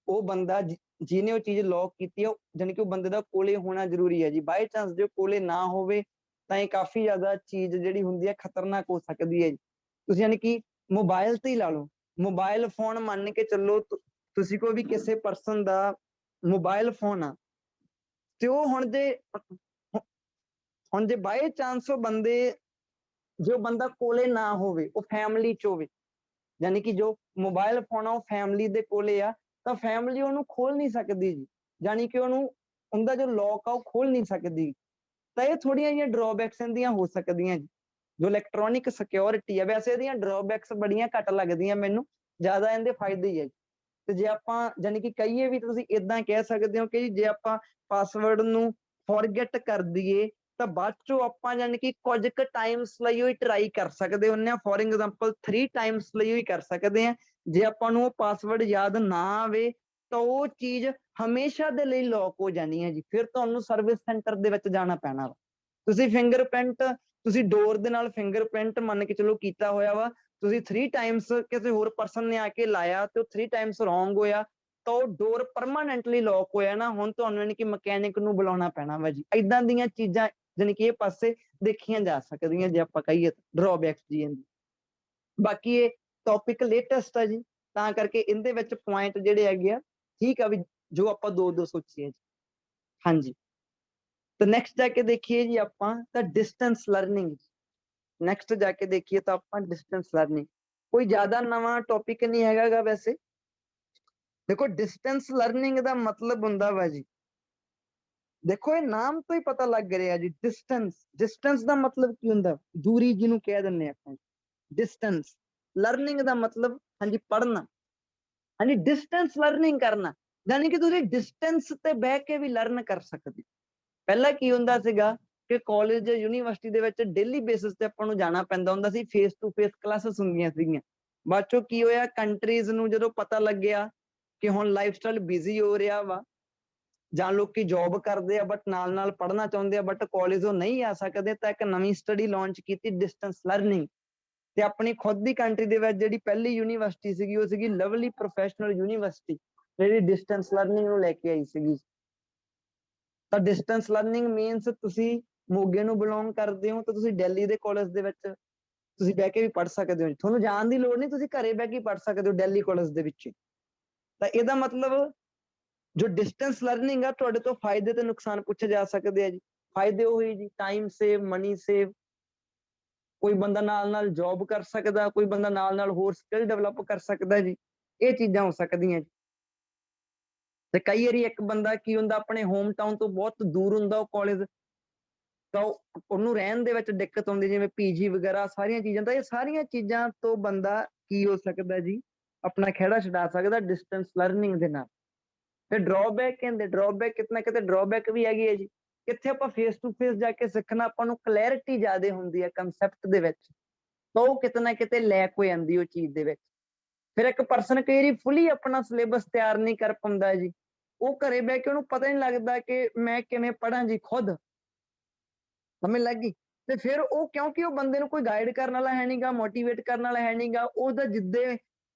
ਉਹ ਬੰਦਾ ਜਿਹਨੇ ਉਹ ਚੀਜ਼ ਲੌਕ ਕੀਤੀ ਹੈ, ਜਾਣੀ ਕਿ ਉਹ ਬੰਦੇ ਦਾ ਕੋਲੇ ਹੋਣਾ ਜ਼ਰੂਰੀ ਹੈ ਜੀ। ਬਾਈ ਚਾਂਸ ਜੇ ਕੋਲੇ ਨਾ ਹੋਵੇ ਤਾਂ ਇਹ ਕਾਫੀ ਜ਼ਿਆਦਾ ਚੀਜ਼ ਜਿਹੜੀ ਹੁੰਦੀ ਹੈ ਖਤਰਨਾਕ ਹੋ ਸਕਦੀ ਹੈ ਜੀ। ਤੁਸੀਂ ਯਾਨੀ ਕਿ ਮੋਬਾਈਲ ਤੇ ਹੀ ਲਾ ਲਓ, ਮੋਬਾਈਲ ਫੋਨ ਮੰਨ ਕੇ ਚੱਲੋ, ਤੁਸੀਂ ਕੋਈ ਵੀ ਕਿਸੇ ਪਰਸਨ ਦਾ ਮੋਬਾਈਲ ਫੋਨ ਆ, ਤੇ ਉਹ ਹੁਣ ਜੇ ਬਾਈ ਚਾਂਸ ਉਹ ਬੰਦੇ, ਜੋ ਬੰਦਾ ਕੋਲੇ ਨਾ ਹੋਵੇ, ਉਹ ਫੈਮਿਲੀ ਚ ਹੋਵੇ, ਯਾਨੀ ਕਿ ਜੋ ਮੋਬਾਈਲ ਫੋਨ ਆ ਉਹ ਫੈਮਿਲੀ ਦੇ ਕੋਲੇ ਆ, ਤਾਂ ਫੈਮਿਲੀ ਉਹਨੂੰ ਖੋਲ ਨਹੀਂ ਸਕਦੀ ਜੀ, ਯਾਨੀ ਕਿ ਉਹਨੂੰ ਉਹਦਾ ਜੋ ਲੌਕ ਆ ਉਹ ਖੋਲ ਨਹੀਂ ਸਕਦੀ। ਤਾਂ ਇਹ ਥੋੜੀਆਂ ਜਿਹੀਆਂ ਡਰਾਬੈਕਸ ਇਹਦੀਆਂ ਹੋ ਸਕਦੀਆਂ ਜੀ, ਜੋ ਇਲੈਕਟ੍ਰੋਨਿਕ ਸਿਕਿਉਰਿਟੀ ਆ। ਵੈਸੇ ਇਹਦੀਆਂ ਡਰਾਬੈਕਸ ਬੜੀਆਂ ਘੱਟ ਲੱਗਦੀਆਂ ਮੈਨੂੰ, ਜ਼ਿਆਦਾ ਇਹਦੇ ਫਾਇਦੇ ਹੀ ਹੈ। ਤੇ ਜੇ ਆਪਾਂ ਜਾਨੀ ਕਿ ਕਹੀਏ ਵੀ, ਤੁਸੀਂ ਇਦਾਂ ਕਹਿ ਸਕਦੇ ਹੋ ਕਿ ਜੇ ਆਪਾਂ ਪਾਸਵਰਡ ਨੂੰ ਫੋਰਗੇਟ ਕਰ ਦਈਏ ਤਾਂ ਬਾਅਦ ਚੋਂ ਆਪਾਂ ਜਾਨੀ ਕਿ ਕੁਝ ਕੁ ਟਾਈਮਸ ਲਈ ਉਹ ਟਰਾਈ ਕਰ ਸਕਦੇ ਹੁੰਦੇ ਆ। ਫੋਰ ਐਗਜ਼ਾਮਪਲ 3 ਟਾਈਮਸ ਲਈ ਉਹ ਕਰ ਸਕਦੇ ਆ। ਜੇ ਆਪਾਂ ਨੂੰ ਉਹ ਪਾਸਵਰਡ ਯਾਦ ਨਾ ਆਵੇ ਤਾਂ ਉਹ ਚੀਜ਼ ਹਮੇਸ਼ਾ ਦੇ ਲਈ ਲੌਕ ਹੋ ਜਾਣੀ ਹੈ ਜੀ। ਫਿਰ ਤੁਹਾਨੂੰ ਸਰਵਿਸ ਸੈਂਟਰ ਦੇ ਵਿੱਚ ਜਾਣਾ ਪੈਣਾ ਵਾ। ਤੁਸੀਂ ਫਿੰਗਰਪ੍ਰਿੰਟ, ਤੁਸੀਂ ਡੋਰ ਦੇ ਨਾਲ ਫਿੰਗਰਪ੍ਰਿੰਟ ਮੰਨ ਕੇ ਚਲੋ ਕੀਤਾ ਹੋਇਆ ਵਾ, ਤੁਸੀਂ 3 ਟਾਈਮਸ ਕਿਸੇ ਹੋਰ ਪਰਸਨ ਨੇ ਆ ਕੇ ਲਾਇਆ ਤੇ ਉਹ 3 ਟਾਈਮਸ ਰੋਂਗ ਹੋਇਆ, ਤਾਂ ਉਹ ਡੋਰ ਪਰਮਾਨੈਂਟਲੀ ਲੌਕ ਹੋਇਆ ਨਾ। ਹੁਣ ਤੁਹਾਨੂੰ ਯਾਨੀ ਕਿ ਮਕੈਨਿਕ ਨੂੰ ਬੁਲਾਉਣਾ ਪੈਣਾ ਵਾ ਜੀ। ਏਦਾਂ ਦੀਆਂ ਚੀਜ਼ਾਂ ਜਾਨੀ ਕਿ ਇਹ ਪਾਸੇ ਦੇਖੀਆਂ ਜਾ ਸਕਦੀਆਂ ਜੇ ਆਪਾਂ ਕਹੀਏ ਡਰਾਬੈਕਸ ਜੀ ਇਹਦੀ। ਬਾਕੀ ਇਹ ਟੌਪਿਕ ਲੇਟੈਸਟ ਆ ਜੀ, ਤਾਂ ਕਰਕੇ ਇਹਦੇ ਵਿੱਚ ਪੁਆਇੰਟ ਜਿਹੜੇ ਹੈਗੇ ਆ ਠੀਕ ਆ ਵੀ, ਜੋ ਆਪਾਂ ਦੋ ਸੋਚੀਏ ਜੀ। ਹਾਂਜੀ, ਤਾਂ ਨੈਕਸਟ ਜਾ ਕੇ ਦੇਖੀਏ ਜੀ ਆਪਾਂ ਤਾਂ ਡਿਸਟੈਂਸ ਲਰਨਿੰਗ। ਨੈਕਸਟ ਜਾ ਕੇ ਦੇਖੀਏ ਤਾਂ ਆਪਾਂ ਡਿਸਟੈਂਸ ਲਰਨਿੰਗ, ਕੋਈ ਜ਼ਿਆਦਾ ਨਵਾਂ ਟੌਪਿਕ ਨਹੀਂ ਹੈਗਾ ਗਾ। ਵੈਸੇ ਦੇਖੋ, ਡਿਸਟੈਂਸ ਲਰਨਿੰਗ ਦਾ ਮਤਲਬ ਹੁੰਦਾ ਵਾ ਜੀ, ਦੇਖੋ ਇਹ ਨਾਮ ਤੋਂ ਹੀ ਪਤਾ ਲੱਗ ਰਿਹਾ ਜੀ, ਡਿਸਟੈਂਸ। ਡਿਸਟੈਂਸ ਦਾ ਮਤਲਬ ਕੀ ਹੁੰਦਾ? ਦੂਰੀ ਜਿਹਨੂੰ ਕਹਿ ਦਿੰਦੇ ਆਪਾਂ। ਡਿਸਟੈਂਸ ਲਰਨਿੰਗ ਦਾ ਮਤਲਬ ਹਾਂਜੀ ਪੜ੍ਹਨਾ, ਹਾਂਜੀ ਡਿਸਟੈਂਸ ਲਰਨਿੰਗ ਕਰਨਾ, ਯਾਨੀ ਕਿ ਤੁਸੀਂ ਡਿਸਟੈਂਸ ਤੇ ਬਹਿ ਕੇ ਵੀ ਲਰਨ ਕਰ ਸਕਦੇ। ਪਹਿਲਾਂ ਕੀ ਹੁੰਦਾ ਸੀਗਾ ਕਿ ਕਾਲਜ ਜਾਂ ਯੂਨੀਵਰਸਿਟੀ ਦੇ ਵਿੱਚ ਡੇਲੀ ਬੇਸਿਸ ਤੇ ਆਪਾਂ ਨੂੰ ਜਾਣਾ ਪੈਂਦਾ ਹੁੰਦਾ ਸੀ, ਫੇਸ ਟੂ ਫੇਸ ਕਲਾਸਿਸ ਹੁੰਦੀਆਂ ਸੀਗੀਆਂ। ਬਾਅਦ ਚੋਂ ਕੀ ਹੋਇਆ, ਕੰਟਰੀਜ਼ ਨੂੰ ਜਦੋਂ ਪਤਾ ਲੱਗਿਆ ਕਿ ਹੁਣ ਲਾਈਫ ਸਟਾਈਲ ਬਿਜ਼ੀ ਹੋ ਰਿਹਾ ਵਾ, ਜਾਂ ਲੋਕੀ ਜੌਬ ਕਰਦੇ ਆ ਬਟ ਨਾਲ ਨਾਲ ਪੜ੍ਹਨਾ ਚਾਹੁੰਦੇ ਆ ਬਟ ਕਾਲਜੋਂ ਨਹੀਂ ਆ ਸਕਦੇ, ਤਾਂ ਇੱਕ ਨਵੀਂ ਸਟੱਡੀ ਲਾਂਚ ਕੀਤੀ, ਡਿਸਟੈਂਸ ਲਰਨਿੰਗ। ਤੇ ਆਪਣੀ ਖੁਦ ਦੀ ਕੰਟਰੀ ਦੇ ਵਿੱਚ ਜਿਹੜੀ ਪਹਿਲੀ ਯੂਨੀਵਰਸਿਟੀ ਸੀਗੀ ਉਹ ਸੀਗੀ ਲਵਲੀ ਪ੍ਰੋਫੈਸ਼ਨਲ ਯੂਨੀਵਰਸਿਟੀ, ਜਿਹੜੀ ਡਿਸਟੈਂਸ ਲਰਨਿੰਗ ਨੂੰ ਲੈ ਕੇ ਆਈ ਸੀਗੀ। ਤਾਂ ਡਿਸਟੈਂਸ ਲਰਨਿੰਗ ਮੀਨਸ ਤੁਸੀਂ ਮੋਗੇ ਨੂੰ ਬਿਲੋਂਗ ਕਰਦੇ ਹੋ ਤਾਂ ਤੁਸੀਂ ਦਿੱਲੀ ਦੇ ਕਾਲਜ ਦੇ ਵਿੱਚ ਤੁਸੀਂ ਬਹਿ ਕੇ ਵੀ ਪੜ੍ਹ ਸਕਦੇ ਹੋ, ਤੁਹਾਨੂੰ ਜਾਣ ਦੀ ਲੋੜ ਨਹੀਂ, ਤੁਸੀਂ ਘਰੇ ਬਹਿ ਕੇ ਪੜ੍ਹ ਸਕਦੇ ਹੋ ਦਿੱਲੀ ਕਾਲਜ ਦੇ ਵਿੱਚ। ਤਾਂ ਇਹਦਾ ਮਤਲਬ ਜੋ ਡਿਸਟੈਂਸ ਲਰਨਿੰਗ ਆ, ਤੁਹਾਡੇ ਤੋਂ ਫਾਇਦੇ ਤੇ ਨੁਕਸਾਨ ਪੁੱਛੇ ਜਾ ਸਕਦੇ ਆ ਜੀ। ਫਾਇਦੇ ਉਹੀ ਜੀ, ਟਾਈਮ ਸੇਵ, ਮਨੀ ਸੇਵ, ਕੋਈ ਬੰਦਾ ਨਾਲ ਨਾਲ ਜੌਬ ਕਰ ਸਕਦਾ, ਕੋਈ ਬੰਦਾ ਨਾਲ ਨਾਲ ਹੋਰ ਸਕਿੱਲ ਡਿਵੈਲਪ ਕਰ ਸਕਦਾ ਜੀ। ਇਹ ਚੀਜ਼ਾਂ ਹੋ ਸਕਦੀਆਂ ਜੀ। ਤੇ ਕਈ ਵਾਰੀ ਇੱਕ ਬੰਦਾ ਕੀ ਹੁੰਦਾ, ਆਪਣੇ ਹੋਮ ਟਾਊਨ ਤੋਂ ਬਹੁਤ ਦੂਰ ਹੁੰਦਾ ਉਹ ਕਾਲਜ, ਤਾਂ ਉਹਨੂੰ ਰਹਿਣ ਦੇ ਵਿੱਚ ਦਿੱਕਤ ਆਉਂਦੀ, ਜਿਵੇਂ ਪੀਜੀ ਵਗੈਰਾ ਸਾਰੀਆਂ ਚੀਜ਼ਾਂ। ਤਾਂ ਇਹ ਸਾਰੀਆਂ ਚੀਜ਼ਾਂ ਤੋਂ ਬੰਦਾ ਕੀ ਹੋ ਸਕਦਾ ਜੀ, ਆਪਣਾ ਖਹਿੜਾ ਛਡਾ ਸਕਦਾ ਡਿਸਟੈਂਸ ਲਰਨਿੰਗ ਦੇ ਨਾਲ। ਤੇ ਡਰਾਬੈਕ ਕਹਿੰਦੇ, ਡਰਾਬੈਕ ਕਿਤਨਾ ਕਿਤੇ ਡਰਾਬੈਕ ਵੀ ਹੈਗੀ ਹੈ ਜੀ। ਕਿੱਥੇ ਆਪਾਂ ਫੇਸ ਟੂ ਫੇਸ ਜਾ ਕੇ ਸਿੱਖਣਾ, ਆਪਾਂ ਨੂੰ ਕਲੈਰਿਟੀ ਜ਼ਿਆਦਾ ਹੁੰਦੀ ਹੈ ਕੰਸੈਪਟ ਦੇ ਵਿੱਚ, ਤਾਂ ਉਹ ਕਿਤੇ ਨਾ ਕਿਤੇ ਲੈਕ ਹੋ ਜਾਂਦੀ ਉਹ ਚੀਜ਼ ਦੇ ਵਿੱਚ। ਫਿਰ ਇੱਕ ਪਰਸਨ ਕਈ ਵਾਰੀ ਫੁੱਲੀ ਆਪਣਾ ਸਿਲੇਬਸ ਤਿਆਰ ਨਹੀਂ ਕਰ ਪਾਉਂਦਾ ਜੀ, ਉਹ ਘਰੇ ਬਹਿ ਕੇ ਉਹਨੂੰ ਪਤਾ ਨਹੀਂ ਲੱਗਦਾ ਕਿ ਮੈਂ ਕਿਵੇਂ ਪੜ੍ਹਾਂ ਜੀ ਖੁਦ, ਸਮਝ ਲੱਗ ਗਈ। ਤੇ ਫਿਰ ਉਹ ਕਿਉਂਕਿ ਉਹ ਬੰਦੇ ਨੂੰ ਕੋਈ ਗਾਈਡ ਕਰਨ ਵਾਲਾ ਹੈ ਨਹੀਂਗਾ, ਮੋਟੀਵੇਟ ਕਰਨ ਵਾਲਾ ਹੈ ਨਹੀਂਗਾ, ਉਹਦਾ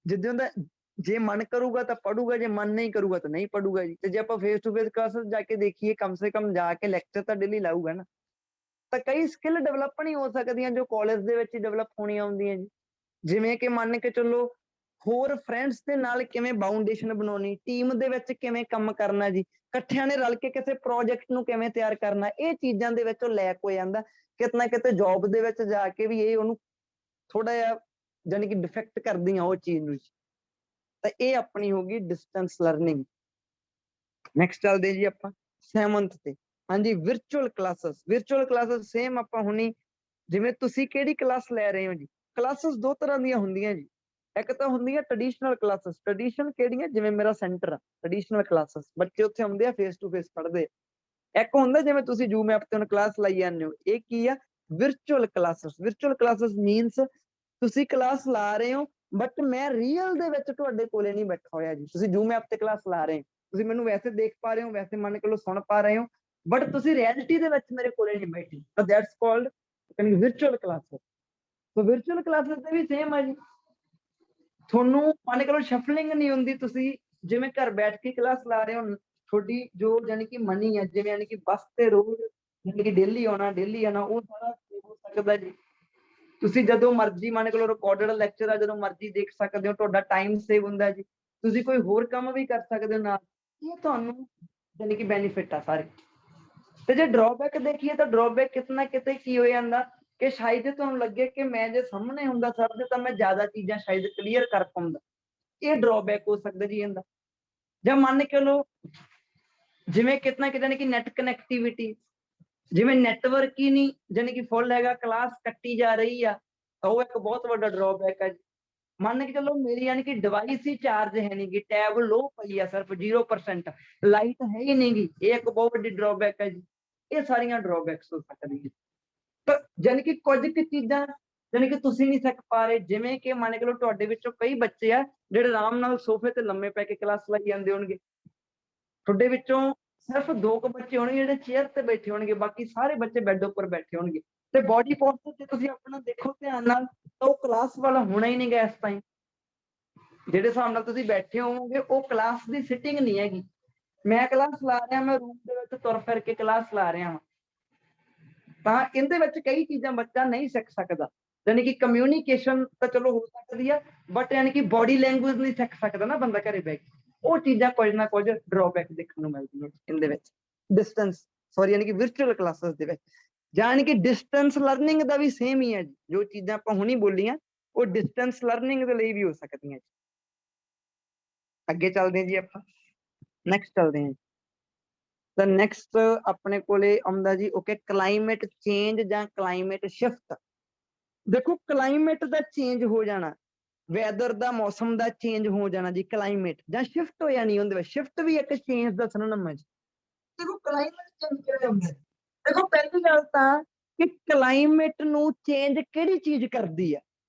ਜਿੱਦਾਂ ਦਾ ਜੇ ਮਨ ਕਰੂਗਾ ਤਾਂ ਪੜੂਗਾ, ਜੇ ਮਨ ਨਹੀਂ ਕਰੂਗਾ ਤਾਂ ਨਹੀਂ ਪੜੂਗਾ ਜੀ। ਤੇ ਜੇ ਆਪਾਂ ਫੇਸ ਟੂ ਫੇਸ ਕਲਾਸਿਸ ਜਾ ਕੇ ਦੇਖੀਏ, ਕਮ ਸੇ ਕਮ ਜਾ ਕੇ ਲੈਕਚਰ ਤਾਂ ਡੇਲੀ ਲਾਊਗਾ ਨਾ। ਤਾਂ ਕਈ ਸਕਿੱਲ ਡਿਵੈਲਪ ਨਹੀਂ ਹੋ ਸਕਦੀਆਂ ਜੋ ਕਾਲਜ ਦੇ ਵਿੱਚ ਹੀ ਡਿਵੈਲਪ ਹੋਣੀਆਂ ਹੁੰਦੀਆਂ ਜੀ। ਜਿਵੇਂ ਕਿ ਮੰਨ ਕੇ ਚੱਲੋ, ਹੋਰ ਫਰੈਂਡਸ ਦੇ ਨਾਲ ਕਿਵੇਂ ਬਾਉਂਡੇਸ਼ਨ ਬਣਾਉਣੀ, ਟੀਮ ਦੇ ਵਿੱਚ ਕਿਵੇਂ ਕੰਮ ਕਰਨਾ ਜੀ, ਇਕੱਠਿਆਂ ਨੇ ਰਲ ਕੇ ਕਿਸੇ ਪ੍ਰੋਜੈਕਟ ਨੂੰ ਕਿਵੇਂ ਤਿਆਰ ਕਰਨਾ, ਇਹ ਚੀਜ਼ਾਂ ਦੇ ਵਿੱਚ ਉਹ ਲੈਕ ਹੋ ਜਾਂਦਾ। ਕਿਤੇ ਨਾ ਕਿਤੇ ਜੌਬ ਦੇ ਵਿੱਚ ਜਾ ਕੇ ਵੀ ਇਹ ਉਹਨੂੰ ਥੋੜਾ ਜਿਹਾ ਜਾਨੀ ਕਿ ਡਿਫੈਕਟ ਕਰਦੀਆਂ ਉਹ ਚੀਜ਼ ਨੂੰ। ਤਾਂ ਇਹ ਆਪਣੀ ਹੋ ਗਈ ਡਿਸਟੈਂਸ ਲਰਨਿੰਗ। ਨੈਕਸਟ ਚੱਲਦੇ ਜੀ ਆਪਾਂ 7th ਤੇ, ਹਾਂਜੀ ਵਿਰਚੁਅਲ ਕਲਾਸਿਸ। ਵਿਰਚੁਅਲ ਕਲਾਸਿਸ ਸੇਮ ਆਪਾਂ ਹੁਣੀ, ਜਿਵੇਂ ਤੁਸੀਂ ਕਿਹੜੀ ਕਲਾਸ ਲੈ ਰਹੇ ਹੋ ਜੀ, ਕਲਾਸਿਸ ਦੋ ਤਰ੍ਹਾਂ ਦੀਆਂ ਹੁੰਦੀਆਂ ਜੀ। ਇੱਕ ਤਾਂ ਹੁੰਦੀਆਂ ਟ੍ਰੈਡੀਸ਼ਨਲ ਕਲਾਸਿਸ, ਟ੍ਰੈਡੀਸ਼ਨਲ ਕਿਹੜੀਆਂ, ਜਿਵੇਂ ਮੇਰਾ ਸੈਂਟਰ ਆ, ਟ੍ਰੈਡੀਸ਼ਨਲ ਕਲਾਸਿਸ ਬੱਚੇ ਉੱਥੇ ਆਉਂਦੇ ਆ, ਫੇਸ ਟੂ ਫੇਸ ਪੜ੍ਹਦੇ। ਇੱਕ ਹੁੰਦਾ ਜਿਵੇਂ ਤੁਸੀਂ ਜ਼ੂਮ ਐਪ ਤੇ ਹੁਣ ਕਲਾਸ ਲਾਈ ਜਾਂਦੇ ਹੋ, ਇਹ ਕੀ ਆ, virtual classes means ਤੁਸੀਂ ਕਲਾਸ ਲਾ ਰਹੇ ਹੋ ਬਟ ਮੈਂ ਰੀਅਲ ਦੇ ਵਿੱਚ ਤੁਹਾਡੇ ਕੋਲੇ ਨਹੀਂ ਬੈਠਾ ਹੋਇਆ ਜੀ। ਤੁਸੀਂ ਜ਼ੂਮ ਐਪ ਤੇ ਕਲਾਸ ਲਾ ਰਹੇ ਹੋ, ਤੁਸੀਂ ਮੈਨੂੰ ਵੈਸੇ ਦੇਖ ਪਾ ਰਹੇ ਹੋ, ਵੈਸੇ ਮੰਨ ਕੇ ਲਓ ਸੁਣ ਪਾ ਰਹੇ ਹੋ, ਬਟ ਤੁਸੀਂ ਰਿਐਲਿਟੀ ਦੇ ਵਿੱਚ ਮੇਰੇ ਕੋਲੇ ਨਹੀਂ ਬੈਠੇ। ਤਾਂ that's called virtual classes। So virtual classes ਦੇ ਵੀ ਸੇਮ ਆ ਜੀ। ਤੁਹਾਨੂੰ ਮੰਨ ਕੇ ਲਓ ਸ਼ਫਲਿੰਗ ਨਹੀਂ ਹੁੰਦੀ, ਤੁਸੀਂ ਜਿਵੇਂ ਘਰ ਬੈਠ ਕੇ ਕਲਾਸ ਲਾ ਰਹੇ ਹੋ, ਤੁਹਾਡੀ ਜੋ ਯਾਨੀ ਕਿ ਮਨੀ ਹੈ, ਜਿਵੇਂ ਯਾਨੀ ਕਿ ਬੱਸ ਤੇ ਰੋਜ਼ ਯਾਨੀ ਕਿ ਡੇਲੀ ਆਉਣਾ, ਉਹ ਸਾਰਾ ਹੋ ਸਕਦਾ ਜੀ। ਤੁਸੀਂ ਜਦੋਂ ਮਰਜ਼ੀ ਮੰਨ ਕੇ ਲਓ ਰਿਕਾਰਡਡ ਲੈਕਚਰ ਆ, ਜਦੋਂ ਮਰਜ਼ੀ ਦੇਖ ਸਕਦੇ ਹੋ, ਤੁਹਾਡਾ ਟਾਈਮ ਸੇਵ ਹੁੰਦਾ ਜੀ। ਤੁਸੀਂ ਕੋਈ ਹੋਰ ਕੰਮ ਵੀ ਕਰ ਸਕਦੇ ਹੋ ਨਾਲ, ਇਹ ਤੁਹਾਨੂੰ ਯਾਨੀ ਕਿ ਬੈਨੀਫਿਟ ਆ ਸਾਰੇ। ਤੇ ਜੇ ਡਰਾਬੈਕ ਦੇਖੀਏ ਤਾਂ ਡਰਾਬੈਕ ਕਿਤੇ ਨਾ ਕਿਤੇ ਕੀ ਹੋ ਜਾਂਦਾ ਕਿ ਸ਼ਾਇਦ ਤੁਹਾਨੂੰ ਲੱਗੇ ਕਿ ਮੈਂ ਜੇ ਸਾਹਮਣੇ ਹੁੰਦਾ ਸਰ ਦੇ ਤਾਂ ਮੈਂ ਜ਼ਿਆਦਾ ਚੀਜ਼ਾਂ ਸ਼ਾਇਦ ਕਲੀਅਰ ਕਰ ਪਾਉਂਦਾ। ਇਹ ਡਰਾਬੈਕ ਹੋ ਸਕਦਾ ਜੀ ਇਹਦਾ। ਜਾਂ ਮੰਨ ਕੇ ਲਓ ਜਿਵੇਂ ਕਿਤੇ ਨਾ ਕਿਤੇ ਯਾਨੀ ਕਿ ਨੈਟ ਕਨੈਕਟੀਵਿਟੀ, ਜਿਵੇਂ ਨੈਟਵਰਕ ਹੀ ਨਹੀਂ ਯਾਨੀ ਕਿ ਫੁੱਲ ਹੈਗਾ, ਕਲਾਸ ਕੱਟੀ ਜਾ ਰਹੀ ਆ, ਤਾਂ ਉਹ ਇੱਕ ਬਹੁਤ ਵੱਡਾ ਡਰਾਬੈਕ ਹੈ ਜੀ। ਮੰਨ ਕੇ ਚਲੋ ਮੇਰੀ ਯਾਨੀ ਕਿ ਡਿਵਾਈਸ ਹੀ ਚਾਰਜ ਹੈ ਨਹੀਂ ਗੀ, ਟੈਬ ਲੋ ਪਈ ਆ, ਸਿਰਫ 0%, ਲਾਈਟ ਹੈ ਹੀ ਨਹੀਂ ਗੀ, ਇਹ ਇੱਕ ਬਹੁਤ ਵੱਡੀ ਡਰਾਬੈਕ ਹੈ ਜੀ। ਇਹ ਸਾਰੀਆਂ ਡਰਾਬੈਕਸ ਹੋ ਸਕਦੀਆਂ। ਤਾਂ ਯਾਨੀ ਕਿ ਕੁਝ ਕੁ ਚੀਜ਼ਾਂ ਯਾਨੀ ਕਿ ਤੁਸੀਂ ਨਹੀਂ ਸਿੱਖ ਪਾ ਰਹੇ, ਜਿਵੇਂ ਕਿ ਮੰਨ ਕੇ ਲਓ ਤੁਹਾਡੇ ਵਿੱਚੋਂ ਕਈ ਬੱਚੇ ਆ ਜਿਹੜੇ ਆਰਾਮ ਨਾਲ ਸੋਫੇ ਤੇ ਲੰਮੇ ਪੈ ਕੇ ਕਲਾਸ ਲਾਈ ਜਾਂਦੇ ਹੋਣਗੇ। ਤੁਹਾਡੇ ਵਿੱਚੋਂ ਸਿਰਫ 2 ਕੁ ਬੱਚੇ ਹੋਣਗੇ ਜਿਹੜੇ ਚੇਅਰ ਤੇ ਬੈਠੇ ਹੋਣਗੇ, ਬਾਕੀ ਸਾਰੇ ਬੱਚੇ ਬੈੱਡ ਉੱਪਰ ਬੈਠੇ ਹੋਣਗੇ। ਤੇ ਬੋਡੀ ਪੋਸਚਰ ਤੇ ਤੁਸੀਂ ਆਪਣਾ ਦੇਖੋ ਧਿਆਨ ਨਾਲ, ਤਾਂ ਉਹ ਕਲਾਸ ਵਾਲਾ ਹੋਣਾ ਹੀ ਨਹੀਂ ਗਾ ਇਸ ਟਾਈਮ। ਜਿਹੜੇ ਹਿਸਾਬ ਨਾਲ ਤੁਸੀਂ ਬੈਠੇ ਹੋਵੋਗੇ ਉਹ ਕਲਾਸ ਦੀ ਸਿਟਿੰਗ ਨਹੀਂ ਹੈਗੀ। ਮੈਂ ਕਲਾਸ ਲਾ ਰਿਹਾ, ਮੈਂ ਰੂਮ ਦੇ ਵਿੱਚ ਤੁਰ ਫਿਰ ਕੇ ਕਲਾਸ ਲਾ ਰਿਹਾ ਹਾਂ, ਤਾਂ ਇਹਦੇ ਵਿੱਚ ਕਈ ਚੀਜ਼ਾਂ ਬੱਚਾ ਨਹੀਂ ਸਿੱਖ ਸਕਦਾ। ਯਾਨੀ ਕਿ ਕਮਿਊਨੀਕੇਸ਼ਨ ਤਾਂ ਚਲੋ ਹੋ ਸਕਦੀ ਆ, ਬਟ ਯਾਨੀ ਕਿ ਬੋਡੀ ਲੈਂਗੁਏਜ ਨਹੀਂ ਸਿੱਖ ਸਕਦਾ ਨਾ ਬੰਦਾ ਘਰੇ ਬਹਿ ਕੇ। ਉਹ ਚੀਜ਼ਾਂ ਕੁਝ ਨਾ ਕੁਝ ਡਰਾਬੈਕ ਦੇਖਣ ਨੂੰ ਮਿਲਦੀਆਂ ਇਹਦੇ ਵਿੱਚ। ਡਿਸਟੈਂਸ ਸੌਰੀ ਯਾਨੀ ਕਿ virtual classes ਦੇ ਵਿੱਚ, ਯਾਨੀ ਕਿ ਡਿਸਟੈਂਸ ਲਰਨਿੰਗ ਦਾ ਵੀ ਸੇਮ ਹੀ ਹੈ ਜੀ। ਜੋ ਚੀਜ਼ਾਂ ਆਪਾਂ ਹੁਣੀ ਬੋਲੀਆਂ ਉਹ ਡਿਸਟੈਂਸ ਲਰਨਿੰਗ ਦੇ ਲਈ ਵੀ ਹੋ ਸਕਦੀਆਂ ਜੀ। ਅੱਗੇ ਚੱਲਦੇ ਹਾਂ ਜੀ, ਆਪਾਂ ਨੈਕਸਟ ਚੱਲਦੇ ਹਾਂ। ਤਾਂ ਨੈਕਸਟ ਆਪਣੇ ਕੋਲੇ ਆਉਂਦਾ ਜੀ ਓਕੇ ਕਲਾਈਮੇਟ ਚੇਂਜ ਜਾਂ ਕਲਾਈਮੇਟ ਸ਼ਿਫਟ। ਦੇਖੋ ਕਲਾਈਮੇਟ ਦਾ ਚੇਂਜ ਹੋ ਜਾਣਾ, ਵੈਦਰ ਦਾ ਮੌਸਮ ਦਾ ਚੇਂਜ ਹੋ ਜਾਣਾ ਜੀ, ਕਲਾਈਮੇਟ ਜਾਂ ਸ਼ਿਫਟ ਹੋ ਜਾਣੀ ਉਹਦੇ ਵਿੱਚ। ਸ਼ਿਫਟ ਵੀ ਇੱਕ ਚੇਂਜ ਦਾ ਸਿਨੋਨਿਮ ਹੈ ਜੀ। ਦੇਖੋ ਕਲਾਈਮੇਟ ਚੇਂਜ ਕਿਵੇਂ ਹੁੰਦਾ? ਦੇਖੋ ਪਹਿਲੀ ਗੱਲ ਤਾਂ ਕਿ ਕਲਾਈਮੇਟ ਨੂੰ ਚੇਂਜ ਕਿਹੜੀ ਚੀਜ਼ ਕਰਦੀ ਆ?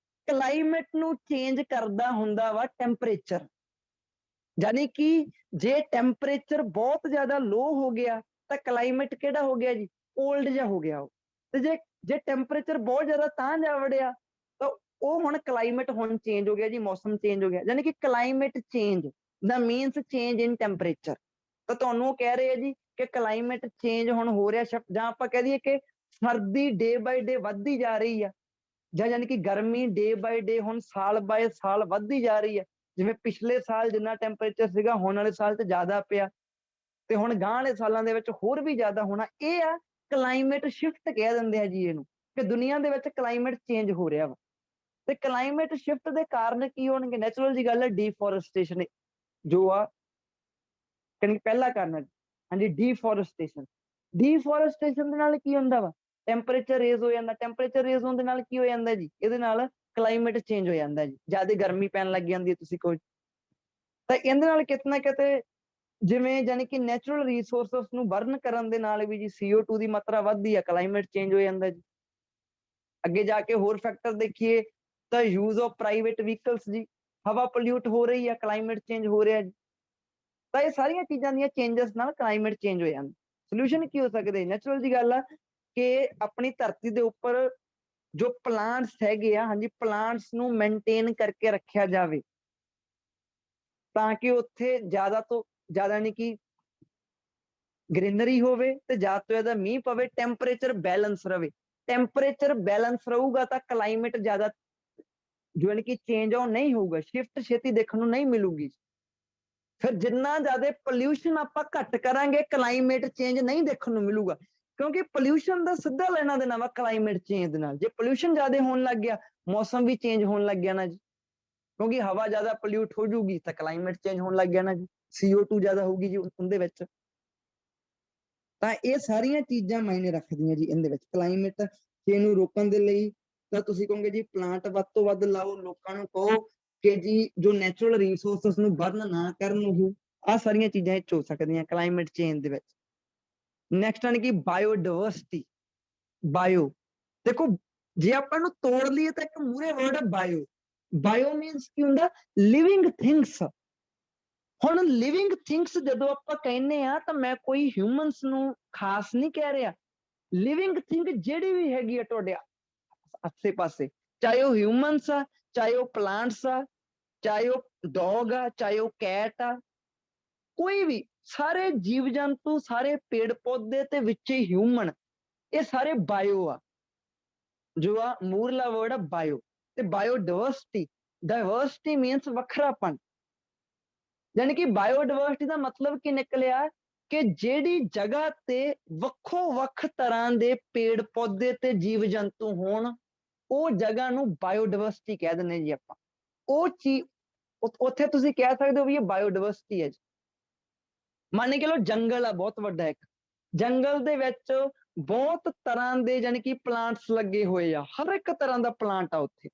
ਕਲਾਈਮੇਟ ਨੂੰ ਚੇਂਜ ਕਰਦਾ ਹੁੰਦਾ ਵਾ ਟੈਂਪਰੇਚਰ। ਯਾਨੀ ਕਿ ਜੇ ਟੈਂਪਰੇਚਰ ਬਹੁਤ ਜ਼ਿਆਦਾ ਲੋ ਹੋ ਗਿਆ ਤਾਂ ਕਲਾਈਮੇਟ ਕਿਹੜਾ ਹੋ ਗਿਆ ਜੀ? ਕੋਲਡ ਜਿਹਾ ਹੋ ਗਿਆ ਉਹ। ਤੇ ਜੇ ਟੈਂਪਰੇਚਰ ਬਹੁਤ ਜ਼ਿਆਦਾ ਤਾਂ ਜਾ ਵੜਿਆ ਤਾਂ ਉਹ ਹੁਣ ਕਲਾਈਮੇਟ ਹੁਣ ਚੇਂਜ ਹੋ ਗਿਆ ਜੀ, ਮੌਸਮ ਚੇਂਜ ਹੋ ਗਿਆ। ਯਾਨੀ ਕਿ ਕਲਾਈਮੇਟ ਚੇਂਜ ਦਾ ਮੀਨਸ ਚੇਂਜ ਇਨ ਟੈਂਪਰੇਚਰ। ਤਾਂ ਤੁਹਾਨੂੰ ਉਹ ਕਹਿ ਰਹੇ ਆ ਜੀ ਕਿ ਕਲਾਈਮੇਟ ਚੇਂਜ ਹੁਣ ਹੋ ਰਿਹਾ, ਜਾਂ ਆਪਾਂ ਕਹਿ ਦਈਏ ਕਿ ਸਰਦੀ ਡੇ ਬਾਈ ਡੇ ਵੱਧਦੀ ਜਾ ਰਹੀ ਆ, ਜਾਂ ਯਾਨੀ ਕਿ ਗਰਮੀ ਡੇ ਬਾਈ ਡੇ ਹੁਣ ਸਾਲ ਬਾਏ ਸਾਲ ਵੱਧਦੀ ਜਾ ਰਹੀ ਹੈ। ਜਿਵੇਂ ਪਿਛਲੇ ਸਾਲ ਜਿੰਨਾ ਟੈਂਪਰੇਚਰ ਸੀਗਾ ਹੁਣ ਵਾਲੇ ਸਾਲ 'ਚ ਜ਼ਿਆਦਾ ਪਿਆ, ਤੇ ਹੁਣ ਗਾਂ ਵਾਲੇ ਸਾਲਾਂ ਦੇ ਵਿੱਚ ਹੋਰ ਵੀ ਜ਼ਿਆਦਾ ਹੋਣਾ। ਇਹ ਆ ਕਲਾਈਮੇਟ ਸ਼ਿਫਟ ਕਹਿ ਦਿੰਦੇ ਆ ਜੀ ਇਹਨੂੰ, ਕਿ ਦੁਨੀਆ ਦੇ ਵਿੱਚ ਕਲਾਈਮੇਟ ਚੇਂਜ ਹੋ ਰਿਹਾ ਵਾ। ਤੇ ਕਲਾਈਮੇਟ ਸ਼ਿਫਟ ਦੇ ਕਾਰਨ ਕੀ ਹੋਣਗੇ? ਨੈਚੁਰਲ ਜੀ ਗੱਲ ਹੈ, ਡੀਫੋਰੈਸਟੇਸ਼ਨ ਜੋ ਆ ਪਹਿਲਾ ਕਾਰਨ ਹੈ। ਹਾਂਜੀ, ਡੀਫੋਰੈਸਟੇਸ਼ਨ ਦੇ ਨਾਲ ਕੀ ਹੁੰਦਾ ਵਾ? ਟੈਂਪਰੇਚਰ ਰੇਜ਼ ਹੋ ਜਾਂਦਾ। ਟੈਂਪਰੇਚਰ ਰੇਜ਼ ਹੋਣ ਦੇ ਨਾਲ ਕੀ ਹੋ ਜਾਂਦਾ ਜੀ? ਇਹਦੇ ਨਾਲ ਕਲਾਈਮੇਟ ਚੇਂਜ ਹੋ ਜਾਂਦਾ ਜੀ, ਜ਼ਿਆਦਾ ਗਰਮੀ ਪੈਣ ਲੱਗ ਜਾਂਦੀ ਹੈ। ਤੁਸੀਂ ਕੋਈ ਤਾਂ ਇਹਦੇ ਨਾਲ ਕਿਤੇ ਨਾ ਕਿਤੇ ਜਿਵੇਂ ਯਾਨੀ ਕਿ ਨੈਚੁਰਲ ਰਿਸੋਰਸਸ ਨੂੰ ਬਰਨ ਕਰਨ ਦੇ ਨਾਲ ਵੀ ਜੀ CO2 ਦੀ ਮਾਤਰਾ ਵੱਧਦੀ ਹੈ, ਕਲਾਈਮੇਟ ਚੇਂਜ ਹੋ ਜਾਂਦਾ ਜੀ। ਅੱਗੇ ਜਾ ਕੇ ਹੋਰ ਫੈਕਟਰ ਦੇਖੀਏ ਤਾਂ ਯੂਜ਼ ਆਫ ਪ੍ਰਾਈਵੇਟ ਵਹੀਕਲਸ ਜੀ, ਹਵਾ ਪੋਲਿਊਟ ਹੋ ਰਹੀ ਹੈ, ਕਲਾਈਮੇਟ ਚੇਂਜ ਹੋ ਰਿਹਾ ਜੀ। ਤਾਂ ਇਹ ਸਾਰੀਆਂ ਚੀਜ਼ਾਂ ਦੀਆਂ ਚੇਂਜਸ ਨਾਲ ਕਲਾਈਮੇਟ ਚੇਂਜ ਹੋ ਜਾਂਦਾ। ਸੋਲੂਸ਼ਨ ਕੀ ਹੋ ਸਕਦੇ? ਨੈਚੁਰਲ ਜੀ ਗੱਲ ਆ ਕਿ ਆਪਣੀ ਧਰਤੀ ਦੇ ਉੱਪਰ ਜੋ ਪਲਾਂਟਸ ਹੈਗੇ ਆ, ਹਾਂਜੀ, ਪਲਾਂਟਸ ਨੂੰ ਮੇਨਟੇਨ ਕਰਕੇ ਰੱਖਿਆ ਜਾਵੇ ਤਾਂ ਕਿ ਉੱਥੇ ਜ਼ਿਆਦਾ ਤੋਂ ਜ਼ਿਆਦਾ ਨਹੀਂ ਕਿ ਗ੍ਰੀਨਰੀ ਹੋਵੇ ਤੇ ਜ਼ਿਆਦਾ ਤੋਂ ਜ਼ਿਆਦਾ ਮੀਂਹ ਪਵੇ, ਟੈਂਪਰੇਚਰ ਬੈਲੈਂਸ ਰਵੇ। ਟੈਂਪਰੇਚਰ ਬੈਲੈਂਸ ਰਹੂਗਾ ਤਾਂ ਕਲਾਈਮੇਟ ਜ਼ਿਆਦਾ ਜੋ ਯਾਨੀ ਕਿ ਚੇਂਜ ਆ ਉਹ ਨਹੀਂ ਹੋਊਗਾ, ਸ਼ਿਫਟ ਛੇਤੀ ਦੇਖਣ ਨੂੰ ਨਹੀਂ ਮਿਲੂਗੀ। ਫਿਰ ਜਿੰਨਾ ਜ਼ਿਆਦਾ ਪੋਲਿਊਸ਼ਨ ਆਪਾਂ ਘੱਟ ਕਰਾਂਗੇ ਕਲਾਈਮੇਟ ਚੇਂਜ ਨਹੀਂ ਦੇਖਣ ਨੂੰ ਮਿਲੂਗਾ, ਕਿਉਂਕਿ ਪੋਲਿਊਸ਼ਨ ਦਾ ਸਿੱਧਾ ਲੈਣਾ ਦੇਣਾ ਵਾ ਕਲਾਈਮੇਟ ਚੇਂਜ ਦੇ ਨਾਲ। ਜੇ ਪੋਲਿਊਸ਼ਨ ਜ਼ਿਆਦਾ ਹੋਣ ਲੱਗ ਗਿਆ ਮੌਸਮ ਵੀ ਚੇਂਜ ਹੋਣ ਲੱਗ ਗਿਆ ਨਾ ਜੀ, ਕਿਉਂਕਿ ਹਵਾ ਜ਼ਿਆਦਾ ਪੋਲਿਊਟ ਹੋ ਜੂਗੀ ਤਾਂ ਕਲਾਈਮੇਟ ਚੇਂਜ ਹੋਣ ਲੱਗ ਗਿਆ ਨਾ ਜੀ, CO2 ਜ਼ਿਆਦਾ ਹੋਊਗੀ ਜੀ ਉਹਦੇ ਵਿੱਚ। ਤਾਂ ਇਹ ਸਾਰੀਆਂ ਚੀਜ਼ਾਂ ਮਾਇਨੇ ਰੱਖਦੀਆਂ ਜੀ ਇਹਦੇ ਵਿੱਚ ਕਲਾਈਮੇਟ ਚੇਂਜ ਨੂੰ ਰੋਕਣ ਦੇ ਲਈ। ਤਾਂ ਤੁਸੀਂ ਕਹੋਗੇ ਜੀ ਪਲਾਂਟ ਵੱਧ ਤੋਂ ਵੱਧ ਲਾਓ, ਲੋਕਾਂ ਨੂੰ ਕਹੋ ਕਿ ਜੀ ਜੋ ਨੈਚੁਰਲ ਰਿਸੋਰਸਸ ਨੂੰ ਬਰਨ ਨਾ ਕਰਨ, ਉਹ ਆਹ ਸਾਰੀਆਂ ਚੀਜ਼ਾਂ ਇਹ 'ਚ ਹੋ ਸਕਦੀਆਂ ਕਲਾਈਮੇਟ ਚੇਂਜ ਦੇ ਵਿੱਚ। ਨੈਕਸਟ ਆਣ ਕਿ ਬਾਇਓਡਾਇਵਰਸਿਟੀ। ਬਾਇਓ ਦੇਖੋ ਜੇ ਆਪਾਂ ਨੂੰ ਤੋੜ ਲਈਏ ਤਾਂ ਇੱਕ ਮੂਰੇ ਵਰਡ ਹੈ ਬਾਇਓ। ਬਾਇਓ ਮੀਨਸ ਕੀ ਹੁੰਦਾ? Living things. ਹੁਣ ਲਿਵਿੰਗ ਥਿੰਗਸ ਜਦੋਂ ਆਪਾਂ ਕਹਿੰਦੇ ਆ ਤਾਂ ਮੈਂ ਕੋਈ ਹਿਊਮਨਸ ਨੂੰ ਖਾਸ ਨਹੀਂ ਕਹਿ ਰਿਹਾ। ਲਿਵਿੰਗ ਥਿੰਗ ਜਿਹੜੀ ਵੀ ਹੈਗੀ ਆ ਤੁਹਾਡੇ ਆਸੇ ਪਾਸੇ, ਚਾਹੇ ਉਹ ਹਿਊਮਨਸ ਆ, ਚਾਹੇ ਉਹ ਪਲਾਂਟਸ ਆ, ਚਾਹੇ ਉਹ ਡੌਗ ਆ, ਚਾਹੇ ਉਹ ਕੈਟ ਆ, ਕੋਈ ਵੀ, ਸਾਰੇ ਜੀਵ ਜੰਤੂ, ਸਾਰੇ ਪੇੜ ਪੌਦੇ ਤੇ ਵਿੱਚ ਹੀ ਹਿਊਮਨ, ਇਹ ਸਾਰੇ ਬਾਇਓ ਆ। ਜੋ ਆ ਮੂਰਲਾ ਵਰਡ ਆ ਬਾਇਓ। ਤੇ ਬਾਇਓਡਾਇਵਰਸਿਟੀ, ਡਾਇਵਰਸਿਟੀ ਮੀਨਸ ਵੱਖਰਾਪਣ। ਯਾਨੀ ਕਿ ਬਾਇਓਡਾਇਵਰਸਿਟੀ ਦਾ ਮਤਲਬ ਕੀ ਨਿਕਲਿਆ ਕਿ ਜਿਹੜੀ ਜਗ੍ਹਾ ਤੇ ਵੱਖੋ ਵੱਖ ਤਰ੍ਹਾਂ ਦੇ ਪੇੜ ਪੌਦੇ ਤੇ ਜੀਵ ਜੰਤੂ ਹੋਣ, ਉਹ ਜਗ੍ਹਾ ਨੂੰ ਬਾਇਓਡਾਇਵਰਸਿਟੀ ਕਹਿ ਦਿੰਦੇ ਜੀ ਆਪਾਂ। ਉਹ ਚੀਜ਼ ਉੱਥੇ ਤੁਸੀਂ ਕਹਿ ਸਕਦੇ ਹੋ ਵੀ ਇਹ ਬਾਇਓਡਾਇਵਰਸਿਟੀ ਹੈ ਜੀ। ਮੰਨ ਕੇ ਲਓ ਜੰਗਲ ਆ ਬਹੁਤ ਵੱਡਾ ਇੱਕ, ਜੰਗਲ ਦੇ ਵਿੱਚ ਬਹੁਤ ਤਰ੍ਹਾਂ ਦੇ ਯਾਨੀ ਕਿ ਪਲਾਂਟਸ ਲੱਗੇ ਹੋਏ ਆ, ਹਰ ਇੱਕ ਤਰ੍ਹਾਂ ਦਾ ਪਲਾਂਟ ਆ ਉੱਥੇ।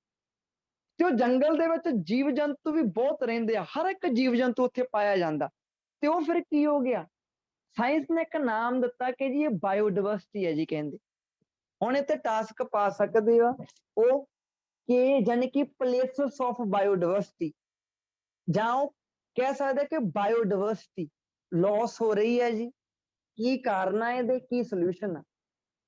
ਤੇ ਉਹ ਜੰਗਲ ਦੇ ਵਿੱਚ ਜੀਵ ਜੰਤੂ ਵੀ ਬਹੁਤ ਰਹਿੰਦੇ ਆ, ਹਰ ਇੱਕ ਜੀਵ ਜੰਤੂ ਉੱਥੇ ਪਾਇਆ ਜਾਂਦਾ। ਤੇ ਉਹ ਫਿਰ ਕੀ ਹੋ ਗਿਆ? ਸਾਇੰਸ ਨੇ ਇੱਕ ਨਾਮ ਦਿੱਤਾ ਕਿ ਜੀ ਇਹ ਬਾਇਓਡਾਇਵਰਸਿਟੀ ਹੈ ਜੀ ਕਹਿੰਦੇ। ਹੁਣ ਇੱਥੇ ਟਾਸਕ ਪਾ ਸਕਦੇ ਆ ਉਹ ਕਿ ਯਾਨੀ ਕਿ ਪਲੇਸਸ ਆਫ ਬਾਇਓਡਾਇਵਰਸਿਟੀ, ਜਾਂ ਉਹ ਕਹਿ ਸਕਦੇ ਕਿ ਬਾਇਓਡਾਇਵਰਸਿਟੀ ਲਾਸ ਹੋ ਰਹੀ ਹੈ ਜੀ, ਕੀ ਕਾਰਨ ਆ ਇਹਦੇ, ਕੀ ਸੋਲੂਸ਼ਨ ਆ।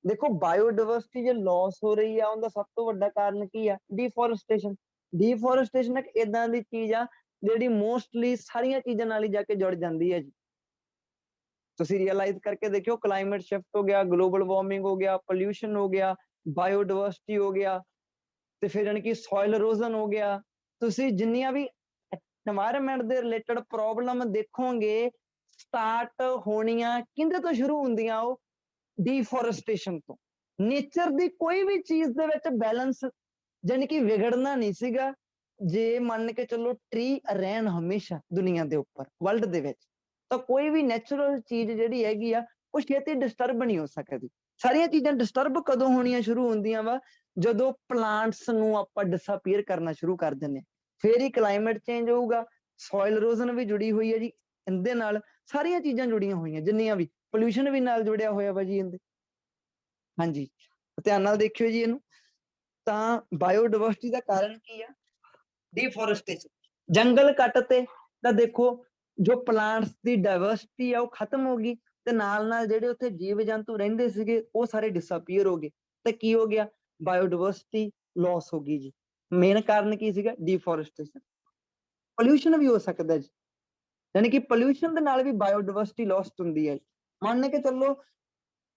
ਦੇਖੋ ਬਾਇਓਡਾਇਵਰਸਿਟੀ ਜੇ ਲਾਸ ਹੋ ਰਹੀ ਆ, ਉਹਦਾ ਸਭ ਤੋਂ ਵੱਡਾ ਕਾਰਨ ਕੀ ਆ? ਡੀਫੋਰੈਸਟੇਸ਼ਨ। ਡੀਫੋਰੈਸਟੇਸ਼ਨ ਇੱਕ ਇਦਾਂ ਦੀ ਚੀਜ਼ ਆ ਜਿਹੜੀ ਮੋਸਟਲੀ ਸਾਰੀਆਂ ਚੀਜ਼ਾਂ ਨਾਲ ਹੀ ਜਾ ਕੇ ਜੁੜ ਜਾਂਦੀ ਹੈ ਜੀ। ਤੁਸੀਂ ਰਿਅਲਾਈਜ਼ ਕਰਕੇ ਦੇਖਿਓ, ਕਲਾਈਮੇਟ ਸ਼ਿਫਟ ਹੋ ਗਿਆ, ਗਲੋਬਲ ਵਾਰਮਿੰਗ ਹੋ ਗਿਆ, ਪੋਲਿਊਸ਼ਨ ਹੋ ਗਿਆ, ਬਾਇਓਡਾਇਵਰਸਿਟੀ ਹੋ ਗਿਆ, ਤੇ ਫਿਰ ਯਾਨੀ ਕਿ ਸੋਇਲ ਇਰੋਜ਼ਨ ਹੋ ਗਿਆ। ਤੁਸੀਂ ਜਿੰਨੀਆਂ ਵੀ এনवायरमेंट ਦੇ ਰਿਲੇਟਡ ਪ੍ਰੋਬਲਮ ਦੇਖੋਗੇ, ਸਟਾਰਟ ਹੋਣੀਆਂ ਕਿੰਦੇ ਤੋਂ ਸ਼ੁਰੂ ਹੁੰਦੀਆਂ? ਉਹ ਡੀਫੋਰੈਸਟੇਸ਼ਨ ਤੋਂ। ਨੇਚਰ ਦੀ ਕੋਈ ਵੀ ਚੀਜ਼ ਦੇ ਵਿੱਚ ਬੈਲੈਂਸ ਯਾਨੀ ਕਿ ਵਿਗੜਨਾ ਨਹੀਂ ਸੀਗਾ ਜੇ ਮੰਨ ਕੇ ਚੱਲੋ ਟਰੀ ਰਹਿਣ ਹਮੇਸ਼ਾ ਦੁਨੀਆ ਦੇ ਉੱਪਰ, ਵਰਲਡ ਦੇ ਵਿੱਚ, ਤਾਂ ਕੋਈ ਵੀ ਨੈਚੁਰਲ ਚੀਜ਼ ਜਿਹੜੀ ਹੈਗੀ ਆ ਉਹ ਛੇਤੀ ਡਿਸਟਰਬ ਨਹੀਂ ਹੋ ਸਕਦੀ। ਸਾਰੀਆਂ ਚੀਜ਼ਾਂ ਡਿਸਟਰਬ ਕਦੋਂ ਹੋਣੀਆਂ ਸ਼ੁਰੂ ਹੁੰਦੀਆਂ ਵਾ? ਜਦੋਂ ਪਲਾਂਟਸ ਨੂੰ ਆਪਾਂ ਡਿਸਅਪੀਅਰ ਕਰਨਾ ਸ਼ੁਰੂ ਕਰ ਦਿੰਦੇ ਹਾਂ, ਫੇਰ ਹੀ ਕਲਾਈਮੇਟ ਚੇਂਜ ਹੋਊਗਾ। ਸੋਇਲ ਇਰੋਜ਼ਨ ਵੀ ਜੁੜੀ ਹੋਈ ਹੈ ਜੀ ਇਹਦੇ ਨਾਲ, ਸਾਰੀਆਂ ਚੀਜ਼ਾਂ ਜੁੜੀਆਂ ਹੋਈਆਂ ਜਿੰਨੀਆਂ ਵੀ, ਪੋਲਿਊਸ਼ਨ ਵੀ ਨਾਲ ਜੁੜਿਆ ਹੋਇਆ ਵਾ ਜੀ ਇਹਦੇ। ਹਾਂਜੀ, ਧਿਆਨ ਨਾਲ ਦੇਖਿਓ ਜੀ ਇਹਨੂੰ। ਤਾਂ ਬਾਇਓਡਾਇਵਰਸਿਟੀ ਦਾ ਕਾਰਨ ਕੀ ਆ? ਡੀਫੋਰੈਸਟੇਸ਼ਨ। ਜੰਗਲ ਕੱਟ ਤੇ ਤਾਂ ਦੇਖੋ ਜੋ ਪਲਾਂਟਸ ਦੀ ਡਾਇਵਰਸਿਟੀ ਆ ਉਹ ਖਤਮ ਹੋ ਗਈ, ਤੇ ਨਾਲ ਨਾਲ ਜਿਹੜੇ ਉੱਥੇ ਜੀਵ ਜੰਤੂ ਰਹਿੰਦੇ ਸੀਗੇ ਉਹ ਸਾਰੇ ਡਿਸਅਪੀਅਰ ਹੋ ਗਏ। ਤੇ ਕੀ ਹੋ ਗਿਆ? ਬਾਇਓਡਾਇਵਰਸਿਟੀ ਲਾਸ ਹੋ ਗਈ ਜੀ। ਮੇਨ ਕਾਰਨ ਕੀ ਸੀਗਾ? ਡੀਫੋਰੈਸਟੇਸ਼ਨ। ਪੋਲਿਊਸ਼ਨ ਵੀ ਹੋ ਸਕਦਾ ਜੀ, ਯਾਨੀ ਕਿ ਪੋਲਿਊਸ਼ਨ ਦੇ ਨਾਲ ਵੀ ਬਾਇਓਡਾਇਵਰਸਿਟੀ ਲਾਸਟ ਹੁੰਦੀ ਹੈ। ਮੰਨ ਕੇ ਚੱਲੋ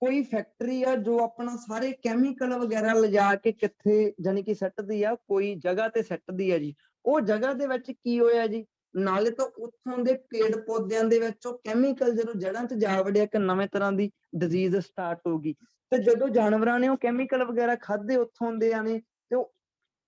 ਕੋਈ ਫੈਕਟਰੀ ਆ ਜੋ ਆਪਣਾ ਸਾਰੇ ਕੈਮੀਕਲ ਵਗੈਰਾ ਲਿਜਾ ਕੇ ਕਿੱਥੇ ਯਾਨੀ ਕਿ ਸੱਟਦੀ ਆ, ਕੋਈ ਜਗ੍ਹਾ ਤੇ ਸੱਟਦੀ ਆ ਜੀ, ਉਹ ਜਗ੍ਹਾ ਦੇ ਵਿੱਚ ਕੀ ਹੋਇਆ ਜੀ? ਨਾਲੇ ਤਾਂ ਉੱਥੋਂ ਦੇ ਪੇੜ ਪੌਦਿਆਂ ਦੇ ਵਿੱਚ ਉਹ ਕੈਮੀਕਲ ਜਦੋਂ ਜੜ੍ਹਾਂ 'ਚ ਜਾ ਵੜਿਆ, ਇੱਕ ਨਵੇਂ ਤਰ੍ਹਾਂ ਦੀ ਡਿਜ਼ੀਜ਼ ਸਟਾਰਟ ਹੋ ਗਈ। ਤੇ ਜਦੋਂ ਜਾਨਵਰਾਂ ਨੇ ਉਹ ਕੈਮੀਕਲ ਵਗੈਰਾ ਖਾਧੇ ਉੱਥੋਂ ਦੇ ਨੇ,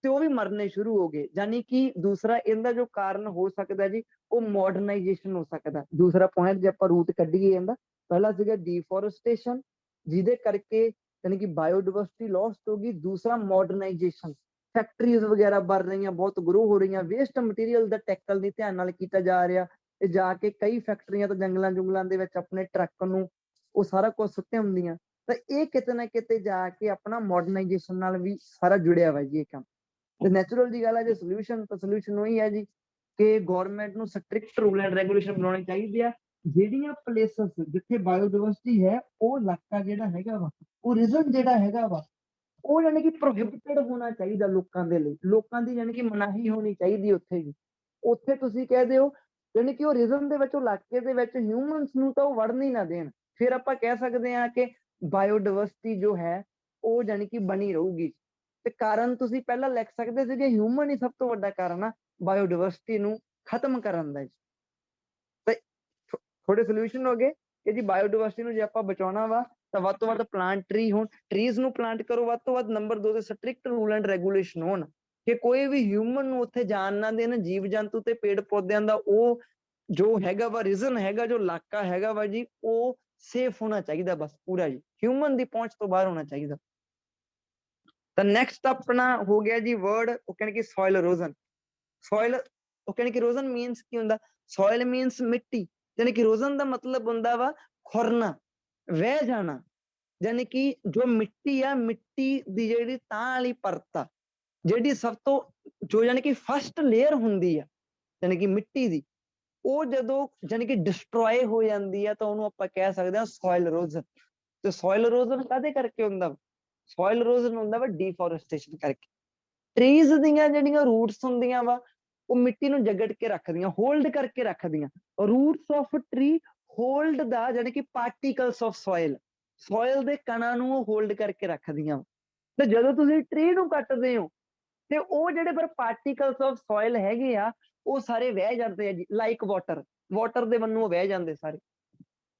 ਤੇ ਉਹ ਵੀ ਮਰਨੇ ਸ਼ੁਰੂ ਹੋ ਗਏ। ਯਾਨੀ ਕਿ ਦੂਸਰਾ ਇਹਦਾ ਜੋ ਕਾਰਨ ਹੋ ਸਕਦਾ ਜੀ, ਉਹ ਮਾਡਰਨਾਈਜੇਸ਼ਨ ਹੋ ਸਕਦਾ। ਦੂਸਰਾ ਪੁਆਇੰਟ ਜੇ ਆਪਾਂ ਰੂਟ ਕੱਢੀਏ ਇਹਦਾ, ਪਹਿਲਾ ਸੀਗਾ ਡੀਫੋਰੈਸਟੇਸ਼ਨ ਜਿਹਦੇ ਕਰਕੇ ਯਾਨੀ ਕਿ ਬਾਇਓਡਾਇਵਰਸਿਟੀ ਲੋਸਟ ਹੋ ਗਈ। ਦੂਸਰਾ ਮਾਡਰਨਾਈਜੇਸ਼ਨ, ਫੈਕਟਰੀਜ਼ ਵਗੈਰਾ ਬਣ ਰਹੀਆਂ, ਬਹੁਤ ਗਰੋ ਹੋ ਰਹੀਆਂ, ਵੇਸਟ ਮਟੀਰੀਅਲ ਦਾ ਟੈਕਲ ਨਹੀਂ ਧਿਆਨ ਨਾਲ ਕੀਤਾ ਜਾ ਰਿਹਾ, ਤੇ ਜਾ ਕੇ ਕਈ ਫੈਕਟਰੀਆਂ ਤੋਂ ਜੰਗਲਾਂ ਜੁੰਗਲਾਂ ਦੇ ਵਿੱਚ ਆਪਣੇ ਟਰੱਕ ਨੂੰ ਉਹ ਸਾਰਾ ਕੁਝ ਸੁੱਟੇ ਹੁੰਦੀਆਂ। ਤਾਂ ਇਹ ਕਿਤੇ ਨਾ ਕਿਤੇ ਜਾ ਕੇ ਆਪਣਾ ਮਾਡਰਨਾਈਜੇਸ਼ਨ ਨਾਲ ਵੀ ਸਾਰਾ ਜੁੜਿਆ ਵਾ ਜੀ ਇਹ ਕੰਮ। ਤੇ ਨੈਚੁਰਲ ਦੀ ਗੱਲ ਹੈ ਜੇ ਸੋਲੂਸ਼ਨ, ਤਾਂ ਸੋਲੂਸ਼ਨ ਉਹੀ ਹੈ ਜੀ ਕਿ ਗਵਰਨਮੈਂਟ ਨੂੰ ਸਟ੍ਰਿਕਟ ਰੂਲ ਐਂਡ ਰੈਗੂਲੇਸ਼ਨ ਬਣਾਉਣੇ ਚਾਹੀਦੇ ਆ। ਜਿਹੜੀਆਂ ਪਲੇਸਸ ਜਿੱਥੇ ਬਾਇਓਡਾਇਵਰਸਿਟੀ ਹੈ, ਉਹ ਇਲਾਕਾ ਜਿਹੜਾ ਹੈਗਾ ਵਾ, ਉਹ ਰੀਜ਼ਨ ਜਿਹੜਾ ਹੈਗਾ ਵਾ, ਉਹ ਯਾਨੀ ਕਿ ਪ੍ਰੋਹਿਬਿਟਡ ਹੋਣਾ ਚਾਹੀਦਾ ਲੋਕਾਂ ਦੇ ਲਈ। ਲੋਕਾਂ ਦੀ ਯਾਨੀ ਕਿ ਮਨਾਹੀ ਹੋਣੀ ਚਾਹੀਦੀ ਉੱਥੇ ਵੀ। ਉੱਥੇ ਤੁਸੀਂ ਕਹਿ ਦਿਓ ਯਾਨੀ ਕਿ ਉਹ ਰੀਜ਼ਨ ਦੇ ਵਿੱਚ, ਉਹ ਇਲਾਕੇ ਦੇ ਵਿੱਚ ਹਿਊਮਨਸ ਨੂੰ ਤਾਂ ਉਹ ਵੜਨ ਹੀ ਨਾ ਦੇਣ। ਫਿਰ ਆਪਾਂ ਕਹਿ ਸਕਦੇ ਹਾਂ ਕਿ ਬਾਇਓਡਾਇਵਰਸਿਟੀ ਜੋ ਹੈ ਉਹ ਯਾਨੀ ਕਿ ਬਣੀ ਰਹੂਗੀ। ਤੇ ਕਾਰਨ ਤੁਸੀਂ ਪਹਿਲਾਂ ਲਿਖ ਸਕਦੇ ਸੀ ਕਿ ਹਿਊਮਨ ਹੀ ਸਭ ਤੋਂ ਵੱਡਾ ਕਾਰਨ ਆ ਬਾਇਓਡਾਇਵਰਸਿਟੀ ਨੂੰ ਖਤਮ ਕਰਨ ਦਾ ਜੀ। ਤੇ ਥੋੜੇ ਸੋਲੂਸ਼ਨ ਹੋ ਗਏ ਕਿ ਜੀ ਬਾਇਓਡਾਇਵਰਸਿਟੀ ਨੂੰ ਜੇ ਆਪਾਂ ਬਚਾਉਣਾ ਵਾ ਤਾਂ ਵੱਧ ਤੋਂ ਵੱਧ ਪਲਾਂਟ ਟਰੀ ਹੋਣ, ਟਰੀਜ਼ ਨੂੰ ਪਲਾਂਟ ਕਰੋ ਵੱਧ ਤੋਂ ਵੱਧ। ਨੰਬਰ 2 ਤੇ ਸਟ੍ਰਿਕਟ ਰੂਲ ਐਂਡ ਰੈਗੂਲੇਸ਼ਨ ਹੋਣ ਕਿ ਕੋਈ ਵੀ ਹਿਊਮਨ ਨੂੰ ਉੱਥੇ ਜਾਣ ਨਾ ਦੇਣ। ਜੀਵ ਜੰਤੂ ਤੇ ਪੇੜ ਪੌਦਿਆਂ ਦਾ ਉਹ ਜੋ ਹੈਗਾ ਵਾ ਰੀਜ਼ਨ ਹੈਗਾ, ਜੋ ਇਲਾਕਾ ਹੈਗਾ ਵਾ ਜੀ, ਉਹ ਸੇਫ ਹੋਣਾ ਚਾਹੀਦਾ ਬਸ ਪੂਰਾ ਜੀ, ਹਿਊਮਨ ਦੀ ਪਹੁੰਚ ਤੋਂ ਬਾਹਰ ਹੋਣਾ ਚਾਹੀਦਾ। ਤਾਂ ਨੈਕਸਟ ਆਪਣਾ ਹੋ ਗਿਆ ਜੀ ਵਰਡ, ਉਹ ਕਹਿੰਦੇ ਕਿ ਸੋਇਲ ਇਰੋਜ਼ਨ। ਸੋਇਲ, ਉਹ ਕਹਿੰਦੇ ਕਿ ਇਰੋਜ਼ਨ ਮੀਨਸ ਕੀ ਹੁੰਦਾ? ਸੋਇਲ ਮੀਨਸ ਮਿੱਟੀ, ਯਾਨੀ ਕਿ ਇਰੋਜ਼ਨ ਦਾ ਮਤਲਬ ਹੁੰਦਾ ਵਾ ਖੁਰਨਾ, ਵਹਿ ਜਾਣਾ। ਯਾਨੀ ਕਿ ਜੋ ਮਿੱਟੀ ਆ, ਮਿੱਟੀ ਦੀ ਜਿਹੜੀ ਤਾਂ ਵਾਲੀ ਪਰਤ ਆ, ਜਿਹੜੀ ਸਭ ਤੋਂ ਜੋ ਯਾਨੀ ਕਿ ਫਸਟ ਲੇਅਰ ਹੁੰਦੀ ਆ ਯਾਨੀ ਕਿ ਮਿੱਟੀ ਦੀ, ਉਹ ਜਦੋਂ ਯਾਨੀ ਕਿ ਡਿਸਟਰੋਏ ਹੋ ਜਾਂਦੀ ਆ ਤਾਂ ਉਹਨੂੰ ਆਪਾਂ ਕਹਿ ਸਕਦੇ ਹਾਂ ਸੋਇਲ ਇਰੋਜ਼ਨ। ਤੇ ਸੋਇਲ ਇਰੋਜ਼ਨ ਕਾਹਦੇ ਕਰਕੇ ਹੁੰਦਾ ਵਾ? ਸੋਇਲ ਇਰੋਜ਼ਨ ਹੁੰਦਾ ਵਾ ਡੀਫੋਰੈਸਟੇਸ਼ਨ ਕਰਕੇ। ਟਰੀਜ਼ ਦੀਆਂ ਜਿਹੜੀਆਂ ਰੂਟਸ ਹੁੰਦੀਆਂ ਵਾ, ਉਹ ਮਿੱਟੀ ਨੂੰ ਜਗੜ ਕੇ ਰੱਖਦੀਆਂ, ਹੋਲਡ ਕਰਕੇ ਰੱਖਦੀਆਂ। ਰੂਟਸ ਆਫ ਟਰੀ ਹੋਲਡ ਦਾ ਯਾਨੀ ਕਿ ਪਾਰਟੀਕਲਸ ਆਫ ਸੋਇਲ, ਸੋਇਲ ਦੇ ਕਣਾਂ ਨੂੰ ਉਹ ਹੋਲਡ ਕਰਕੇ ਰੱਖਦੀਆਂ। ਤੇ ਜਦੋਂ ਤੁਸੀਂ ਟਰੀ ਨੂੰ ਕੱਟਦੇ ਹੋ ਤੇ ਉਹ ਜਿਹੜੇ ਫਿਰ ਪਾਰਟੀਕਲਸ ਆਫ ਸੋਇਲ ਹੈਗੇ ਆ, ਉਹ ਸਾਰੇ ਵਹਿ ਜਾਂਦੇ ਆ ਜੀ, ਲਾਈਕ ਵਾਟਰ, ਵਾਟਰ ਦੇ ਵੱਲੋਂ ਉਹ ਵਹਿ ਜਾਂਦੇ ਸਾਰੇ,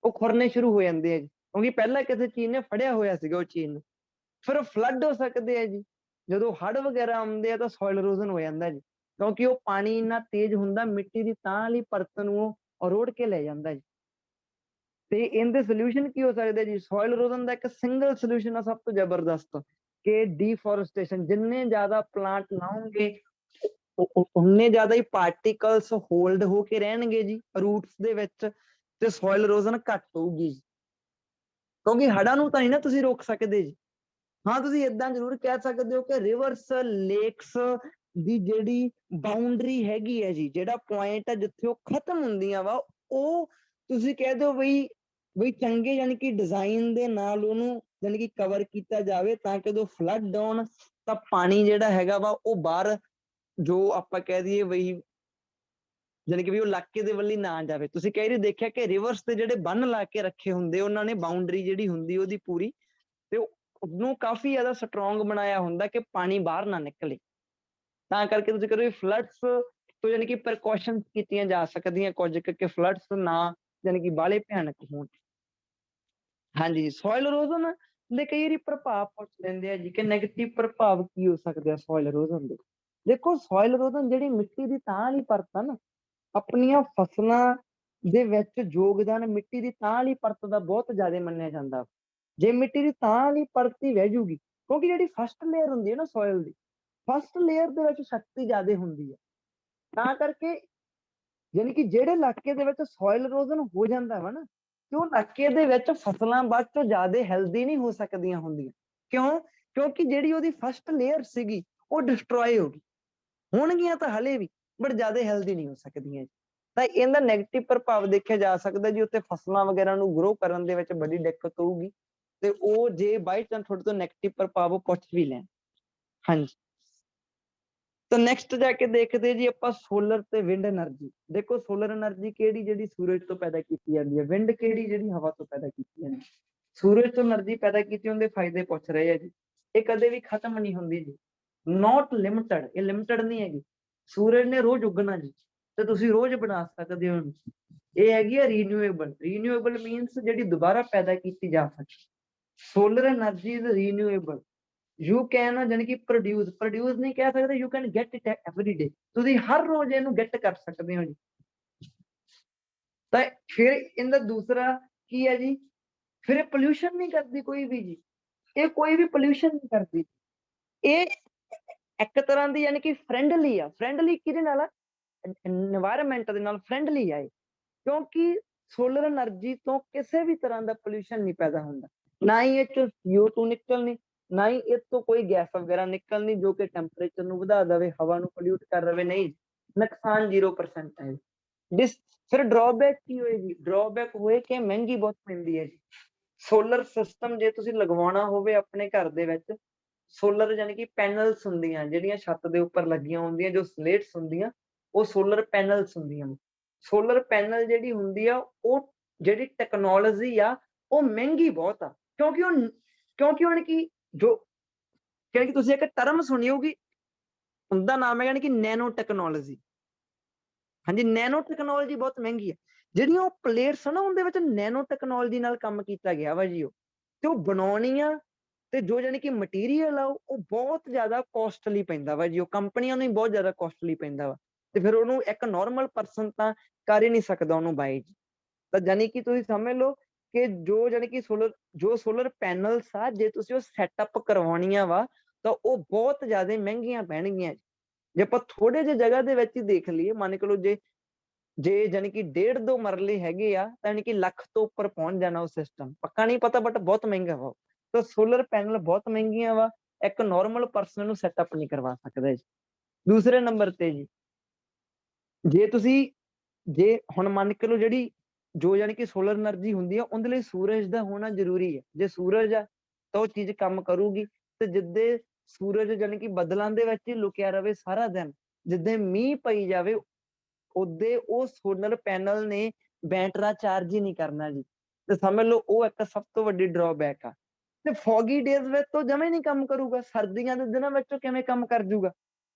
ਉਹ ਖੁਰਨੇ ਸ਼ੁਰੂ ਹੋ ਜਾਂਦੇ ਆ ਜੀ, ਕਿਉਂਕਿ ਪਹਿਲਾਂ ਕਿਸੇ ਚੀਜ਼ ਨੇ ਫੜਿਆ ਹੋਇਆ ਸੀਗਾ ਉਹ ਚੀਜ਼ ਨੂੰ। ਫਿਰ ਫਲੱਡ ਹੋ ਸਕਦੇ ਆ ਜੀ, ਜਦੋਂ ਹੜ੍ਹ ਵਗੈਰਾ ਆਉਂਦੇ ਆ ਤਾਂ ਸੋਇਲ ਇਰੋਜ਼ਨ ਹੋ ਜਾਂਦਾ ਜੀ, ਕਿਉਂਕਿ ਉਹ ਪਾਣੀ ਇੰਨਾ ਤੇਜ਼ ਹੁੰਦਾ, ਮਿੱਟੀ ਦੀ ਤਾਂ ਵਾਲੀ ਪਰਤ ਨੂੰ ਉਹ ਰੋੜ ਕੇ ਲੈ ਜਾਂਦਾ ਜੀ। ਤੇ ਇਹਦੇ ਸੋਲੂਸ਼ਨ ਕੀ ਹੋ ਸਕਦੇ ਜੀ? ਸੋਇਲ ਇਰੋਜ਼ਨ ਦਾ ਇੱਕ ਸਿੰਗਲ ਸੋਲੂਸ਼ਨ ਆ ਸਭ ਤੋਂ ਜ਼ਬਰਦਸਤ, ਕਿ ਡੀਫੋਰੈਸਟੇਸ਼ਨ। ਜਿੰਨੇ ਜ਼ਿਆਦਾ ਪਲਾਂਟ ਲਾਉਂਗੇ ਉਨੇ ਜ਼ਿਆਦਾ ਹੀ ਪਾਰਟੀਕਲਸ ਹੋਲਡ ਹੋ ਕੇ ਰਹਿਣਗੇ ਜੀ ਰੂਟਸ ਦੇ ਵਿੱਚ, ਤੇ ਸੋਇਲ ਇਰੋਜ਼ਨ ਘੱਟ ਹੋਊਗੀ ਜੀ। ਕਿਉਂਕਿ ਹੜ੍ਹਾਂ ਨੂੰ ਤਾਂ ਨਹੀਂ ਨਾ ਤੁਸੀਂ ਰੋਕ ਸਕਦੇ ਜੀ। ਹਾਂ, ਤੁਸੀਂ ਏਦਾਂ ਜ਼ਰੂਰ ਕਹਿ ਸਕਦੇ ਹੋ ਕਿ ਰਿਵਰਸ, ਲੇਕਸ ਦੀ ਜਿਹੜੀ ਬਾਉਂਡਰੀ ਹੈਗੀ ਹੈ ਜੀ, ਜਿਹੜਾ ਪੁਆਇੰਟ ਹੈ ਜਿੱਥੇ ਉਹ ਖਤਮ ਹੁੰਦੀਆਂ ਵਾ, ਉਹ ਤੁਸੀਂ ਕਹਿ ਦਿਓ ਬਈ ਚੰਗੇ ਯਾਨੀ ਕਿ ਡਿਜ਼ਾਈਨ ਦੇ ਨਾਲ ਉਹਨੂੰ ਯਾਨੀ ਕਿ ਕਵਰ ਕੀਤਾ ਜਾਵੇ, ਤਾਂ ਕਿ ਜਦੋਂ ਫਲੱਡ ਆਉਣ ਤਾਂ ਪਾਣੀ ਜਿਹੜਾ ਹੈਗਾ ਵਾ ਉਹ ਬਾਹਰ, ਜੋ ਆਪਾਂ ਕਹਿ ਦਈਏ ਬਈ ਯਾਨੀ ਕਿ ਵੀ ਉਹ ਇਲਾਕੇ ਦੇ ਵੱਲ ਹੀ ਨਾ ਜਾਵੇ। ਤੁਸੀਂ ਕਈ ਵਾਰੀ ਦੇਖਿਆ ਕਿ ਰਿਵਰਸ ਦੇ ਜਿਹੜੇ ਬੰਨ ਲਾ ਕੇ ਰੱਖੇ ਹੁੰਦੇ, ਉਹਨਾਂ ਨੇ ਬਾਉਂਡਰੀ ਜਿਹੜੀ ਹੁੰਦੀ ਉਹਦੀ ਪੂਰੀ, ਤੇ ਉਹਨੂੰ ਕਾਫੀ ਜ਼ਿਆਦਾ ਸਟਰੋਂਗ ਬਣਾਇਆ ਹੁੰਦਾ ਕਿ ਪਾਣੀ ਬਾਹਰ ਨਾ ਨਿਕਲੇ। ਤਾਂ ਕਰਕੇ ਤੁਸੀਂ ਕਰੋ ਫਲੱਡਸ ਤੋਂ ਯਾਨੀ ਕਿ ਪ੍ਰੀਕਾਸ਼ਨਸ ਕੀਤੀਆਂ ਜਾ ਸਕਦੀਆਂ ਕੁਝ ਕਿ ਫਲੱਡਸ ਨਾ ਯਾਨੀ ਕਿ ਬਾਹਲੇ ਭਿਆਨਕ ਹੋਣ। ਹਾਂਜੀ, ਸੋਇਲ ਇਰੋਜ਼ਨ ਦੇ ਕਈ ਵਾਰੀ ਪ੍ਰਭਾਵ ਪੁੱਛ ਲੈਂਦੇ ਆ ਜੀ ਕਿ ਨੈਗੇਟਿਵ ਪ੍ਰਭਾਵ ਕੀ ਹੋ ਸਕਦੇ ਆ ਸੋਇਲ ਇਰੋਜ਼ਨ ਦੇ। ਦੇਖੋ, ਸੋਇਲ ਇਰੋਜ਼ਨ ਜਿਹੜੀ ਮਿੱਟੀ ਦੀ ਤਾਂ ਵਾਲੀ ਪਰਤ ਆ ਨਾ, ਆਪਣੀਆਂ ਫਸਲਾਂ ਦੇ ਵਿੱਚ ਯੋਗਦਾਨ ਮਿੱਟੀ ਦੀ ਤਾਂ ਵਾਲੀ ਪਰਤ ਦਾ ਬਹੁਤ ਜ਼ਿਆਦਾ ਮੰਨਿਆ ਜਾਂਦਾ। ਜੇ ਮਿੱਟੀ ਦੀ ਤਾਂ ਵਾਲੀ ਪਰਤ ਹੀ ਰਹਿ ਜੂਗੀ, ਕਿਉਂਕਿ ਜਿਹੜੀ ਫਸਟ ਲੇਅਰ ਹੁੰਦੀ ਹੈ ਨਾ ਸੋਇਲ ਦੀ, ਫਸਟ ਲੇਅਰ ਦੇ ਵਿੱਚ ਸ਼ਕਤੀ ਜ਼ਿਆਦਾ ਹੁੰਦੀ ਹੈ। ਤਾਂ ਕਰਕੇ ਯਾਨੀ ਕਿ ਜਿਹੜੇ ਇਲਾਕੇ ਦੇ ਵਿੱਚ ਸੋਇਲ ਇਰੋਜ਼ਨ ਹੋ ਜਾਂਦਾ ਵਾ ਨਾ, ਤੇ ਉਹ ਇਲਾਕੇ ਦੇ ਵਿੱਚ ਫਸਲਾਂ ਬਾਅਦ ਚੋਂ ਜ਼ਿਆਦਾ ਹੈਲਦੀ ਨਹੀਂ ਹੋ ਸਕਦੀਆਂ ਹੁੰਦੀਆਂ। ਕਿਉਂ? ਕਿਉਂਕਿ ਜਿਹੜੀ ਉਹਦੀ ਫਸਟ ਲੇਅਰ ਸੀਗੀ ਉਹ ਡਿਸਟਰੋਏ ਹੋ ਗਈ। ਹੋਣਗੀਆਂ ਤਾਂ ਹਲੇ ਵੀ, ਬਟ ਜ਼ਿਆਦਾ ਹੈਲਦੀ ਨਹੀਂ ਹੋ ਸਕਦੀਆਂ ਜੀ। ਤਾਂ ਇਹਦਾ ਨੈਗੇਟਿਵ ਪ੍ਰਭਾਵ ਦੇਖਿਆ ਜਾ ਸਕਦਾ ਜੀ, ਉੱਥੇ ਫਸਲਾਂ ਵਗੈਰਾ ਨੂੰ ਗਰੋ ਕਰਨ ਦੇ ਵਿੱਚ ਬੜੀ ਦਿੱਕਤ ਹੋਊਗੀ, ਤੇ ਉਹ ਜੇ ਬਾਈ ਚਾਂਸ ਤੁਹਾਡੇ ਤੋਂ ਨੈਗੇਟਿਵ ਪ੍ਰਭਾਵ ਉਹ ਪੁੱਛ ਵੀ ਲੈਣ। ਹਾਂਜੀ, ਤਾਂ ਨੈਕਸਟ ਜਾ ਕੇ ਦੇਖਦੇ ਜੀ ਆਪਾਂ ਸੋਲਰ ਤੇ ਵਿੰਡ એનર્ਜੀ। ਦੇਖੋ, ਸੋਲਰ એનર્ਜੀ ਕਿਹੜੀ? ਜਿਹੜੀ ਸੂਰਜ ਤੋਂ ਪੈਦਾ ਕੀਤੀ ਜਾਂਦੀ ਹੈ। ਵਿੰਡ ਕਿਹੜੀ? ਜਿਹੜੀ ਹਵਾ ਤੋਂ ਪੈਦਾ ਕੀਤੀ ਜਾਂਦੀ ਹੈ। ਸੂਰਜ ਤੋਂ એનર્ਜੀ ਪੈਦਾ ਕੀਤੀ, ਉਹਦੇ ਫਾਇਦੇ ਪੁੱਛ ਰਹੇ ਆ ਜੀ। ਇਹ ਕਦੇ ਵੀ ਖਤਮ ਨਹੀਂ ਹੁੰਦੀ ਜੀ, ਨੋਟ ਲਿਮਟਡ, ਇਹ ਲਿਮਟਡ ਨਹੀਂ ਹੈਗੀ। ਸੂਰਜ ਨੇ ਰੋਜ਼ ਉੱਗਣਾ ਜੀ, ਤੇ ਤੁਸੀਂ ਰੋਜ਼ ਬਣਾ ਸਕਦੇ ਹੋ। ਇਹ ਹੈਗੀ ਆ ਰੀਨਿਊਏਬਲ। ਰੀਨਿਊਏਬਲ ਮੀਨਸ ਜਿਹੜੀ ਦੁਬਾਰਾ ਪੈਦਾ ਕੀਤੀ ਜਾ ਸਕਦੀ। Solar energy is renewable. You can ਯਾਨੀ ਕਿ ਪ੍ਰੋਡਿਊਸ ਨਹੀਂ ਕਹਿ ਸਕਦੇ, you can get it every day. ਤੁਸੀਂ ਹਰ ਰੋਜ਼ ਇਹਨੂੰ ਗੈਟ ਕਰ ਸਕਦੇ ਹੋ ਜੀ। ਤਾਂ ਫਿਰ ਇਹਦਾ ਦੂਸਰਾ ਕੀ ਹੈ ਜੀ? ਫਿਰ ਇਹ ਪੋਲਿਊਸ਼ਨ ਨਹੀਂ ਕਰਦੀ ਕੋਈ ਵੀ ਜੀ, ਇਹ ਕੋਈ ਵੀ ਪੋਲਿਊਸ਼ਨ ਨਹੀਂ ਕਰਦੀ। ਇਹ ਇੱਕ ਤਰ੍ਹਾਂ ਦੀ ਯਾਨੀ ਕਿ ਫਰੈਂਡਲੀ ਆ। ਫਰੈਂਡਲੀ ਕਿਹਦੇ ਨਾਲ ਆ? এনवायरमेंट ਦੇ ਨਾਲ ਫਰੈਂਡਲੀ ਆ ਇਹ, ਕਿਉਂਕਿ ਸੋਲਰ એનર્ਜੀ ਤੋਂ ਕਿਸੇ ਵੀ ਤਰ੍ਹਾਂ ਦਾ ਪੋਲਿਊਸ਼ਨ ਨਹੀਂ ਪੈਦਾ ਹੁੰਦਾ। ਨਾ ਹੀ ਇਹ ਚੋਂ CO2 ਨਿਕਲਣੀ, ਨਾ ਹੀ ਇਹ ਤੋਂ ਕੋਈ ਗੈਸ ਵਗੈਰਾ ਨਿਕਲਣੀ ਜੋ ਕਿ ਟੈਂਪਰੇਚਰ ਨੂੰ ਵਧਾ ਦੇਵੇ, ਹਵਾ ਨੂੰ ਪੋਲਿਊਟ ਕਰ ਦੇਵੇ। ਨਹੀਂ, ਨੁਕਸਾਨ 0% ਹੈ। ਫਿਰ ਡਰਾਬੈਕ ਕੀ ਹੋਏਗੀ? ਡਰਾਬੈਕ ਹੋਏ ਕਿ ਮਹਿੰਗੀ ਬਹੁਤ ਪੈਂਦੀ ਹੈ ਜੀ। ਸੋਲਰ ਸਿਸਟਮ ਜੇ ਤੁਸੀਂ ਲਗਵਾਉਣਾ ਹੋਵੇ ਆਪਣੇ ਘਰ ਦੇ ਵਿੱਚ, ਸੋਲਰ ਯਾਨੀ ਕਿ ਪੈਨਲਸ ਹੁੰਦੀਆਂ ਜਿਹੜੀਆਂ ਛੱਤ ਦੇ ਉੱਪਰ ਲੱਗੀਆਂ ਹੁੰਦੀਆਂ, ਜੋ ਸਲੇਟਸ ਹੁੰਦੀਆਂ, ਉਹ ਸੋਲਰ ਪੈਨਲਸ ਹੁੰਦੀਆਂ। ਸੋਲਰ ਪੈਨਲ ਜਿਹੜੀ ਹੁੰਦੀ ਆ, ਉਹ ਜਿਹੜੀ ਟੈਕਨੋਲੋਜੀ ਆ ਉਹ ਮਹਿੰਗੀ ਬਹੁਤ ਆ, ਕਿਉਂਕਿ ਯਾਨੀ ਕਿ ਜੋ ਯਾਨੀ ਕਿ ਤੁਸੀਂ ਇੱਕ ਟਰਮ ਸੁਣੀ ਹੋਊਗੀ, ਉਹਦਾ ਨਾਮ ਹੈ ਯਾਨੀ ਕਿ ਨੈਨੋ ਟੈਕਨੋਲੋਜੀ। ਹਾਂਜੀ, ਨੈਨੋ ਟੈਕਨੋਲੋਜੀ ਬਹੁਤ ਮਹਿੰਗੀ ਹੈ। ਜਿਹੜੀਆਂ ਉਹ ਪਲੇਟਸ ਨਾ, ਉਹਦੇ ਵਿੱਚ ਨੈਨੋ ਟੈਕਨੋਲੋਜੀ ਨਾਲ ਕੰਮ ਕੀਤਾ ਗਿਆ ਵਾ ਜੀ। ਉਹ ਤੇ ਉਹ ਬਣਾਉਣੀ ਆ, ਤੇ ਜੋ ਯਾਨੀ ਕਿ ਮਟੀਰੀਅਲ ਆ ਉਹ ਬਹੁਤ ਜ਼ਿਆਦਾ ਕੋਸਟਲੀ ਪੈਂਦਾ ਵਾ ਜੀ। ਉਹ ਕੰਪਨੀਆਂ ਨੂੰ ਹੀ ਬਹੁਤ ਜ਼ਿਆਦਾ ਕੋਸਟਲੀ ਪੈਂਦਾ ਵਾ, ਤੇ ਫਿਰ ਉਹਨੂੰ ਇੱਕ ਨੋਰਮਲ ਪਰਸਨ ਤਾਂ ਕਰ ਹੀ ਨਹੀਂ ਸਕਦਾ ਉਹਨੂੰ ਬਾਈ ਜੀ। ਤਾਂ ਯਾਨੀ ਕਿ ਤੁਸੀਂ ਸਮਝ ਲਓ ਕਿ ਜੋ ਯਾਨੀ ਕਿ ਸੋਲਰ ਪੈਨਲਸ ਆ, ਜੇ ਤੁਸੀਂ ਉਹ ਸੈਟਅਪ ਕਰਵਾਉਣੀਆਂ ਵਾ ਤਾਂ ਉਹ ਬਹੁਤ ਜ਼ਿਆਦਾ ਮਹਿੰਗੀਆਂ ਪੈਣਗੀਆਂ। ਜੇ ਆਪਾਂ ਥੋੜੇ ਜਿਹੇ ਜਗ੍ਹਾ ਦੇ ਵਿੱਚ ਹੀ ਦੇਖ ਲਈਏ, ਮੰਨ ਕੇ ਲਓ ਜੇ ਯਾਨੀ ਕਿ 1.5-2 ਮਰਲੇ ਹੈਗੇ ਆ, ਤਾਂ ਯਾਨੀ ਕਿ ਲੱਖ ਤੋਂ ਉੱਪਰ ਪਹੁੰਚ ਜਾਣਾ ਉਹ ਸਿਸਟਮ। ਪੱਕਾ ਨਹੀਂ ਪਤਾ, ਬਟ ਬਹੁਤ ਮਹਿੰਗਾ ਵਾ। ਤਾਂ ਸੋਲਰ ਪੈਨਲ ਬਹੁਤ ਮਹਿੰਗੀਆਂ ਵਾ, ਇੱਕ ਨਾਰਮਲ ਪਰਸਨ ਨੂੰ ਸੈਟਅਪ ਨਹੀਂ ਕਰਵਾ ਸਕਦਾ ਜੀ। ਦੂਸਰੇ ਨੰਬਰ ਤੇ ਜੀ, ਜੇ ਹੁਣ ਮੰਨ ਕੇ ਲਓ ਜਿਹੜੀ ਜੋ ਯਾਨੀ ਕਿ ਸੋਲਰ એનર્ਜੀ ਹੁੰਦੀ ਆ ਉਹਦੇ ਲਈ ਸੂਰਜ ਦਾ ਹੋਣਾ ਜ਼ਰੂਰੀ ਹੈ। ਜੇ ਸੂਰਜ ਆ ਤਾਂ ਉਹ ਚੀਜ਼ ਕੰਮ ਕਰੂਗੀ, ਤੇ ਜਿੱਦੇ ਸੂਰਜ ਯਾਨੀ ਕਿ ਬੱਦਲਾਂ ਦੇ ਵਿੱਚ ਹੀ ਲੁਕਿਆ ਰਵੇ ਸਾਰਾ ਦਿਨ, ਜਿੱਦੇ ਮੀਂਹ ਪਈ ਜਾਵੇ ਉਹਦੇ ਉਹ ਸੋਲਰ ਪੈਨਲ ਨੇ ਬੈਟਰਾ ਚਾਰਜ ਹੀ ਨਹੀਂ ਕਰਨਾ ਜੀ। ਤੇ ਸਮਝ ਲਓ ਉਹ ਇੱਕ ਸਭ ਤੋਂ ਵੱਡੀ ਡਰਾਬੈਕ ਆ। ਤੇ ਫੌਗੀ ਡੇਜ਼ ਵਿੱਚ ਤਾਂ ਜਮਾ ਹੀ ਨਹੀਂ ਕੰਮ ਕਰੂਗਾ, ਸਰਦੀਆਂ ਦੇ ਦਿਨਾਂ ਵਿੱਚ ਕਿਵੇਂ ਕੰਮ ਕਰ ਜੂਗਾ?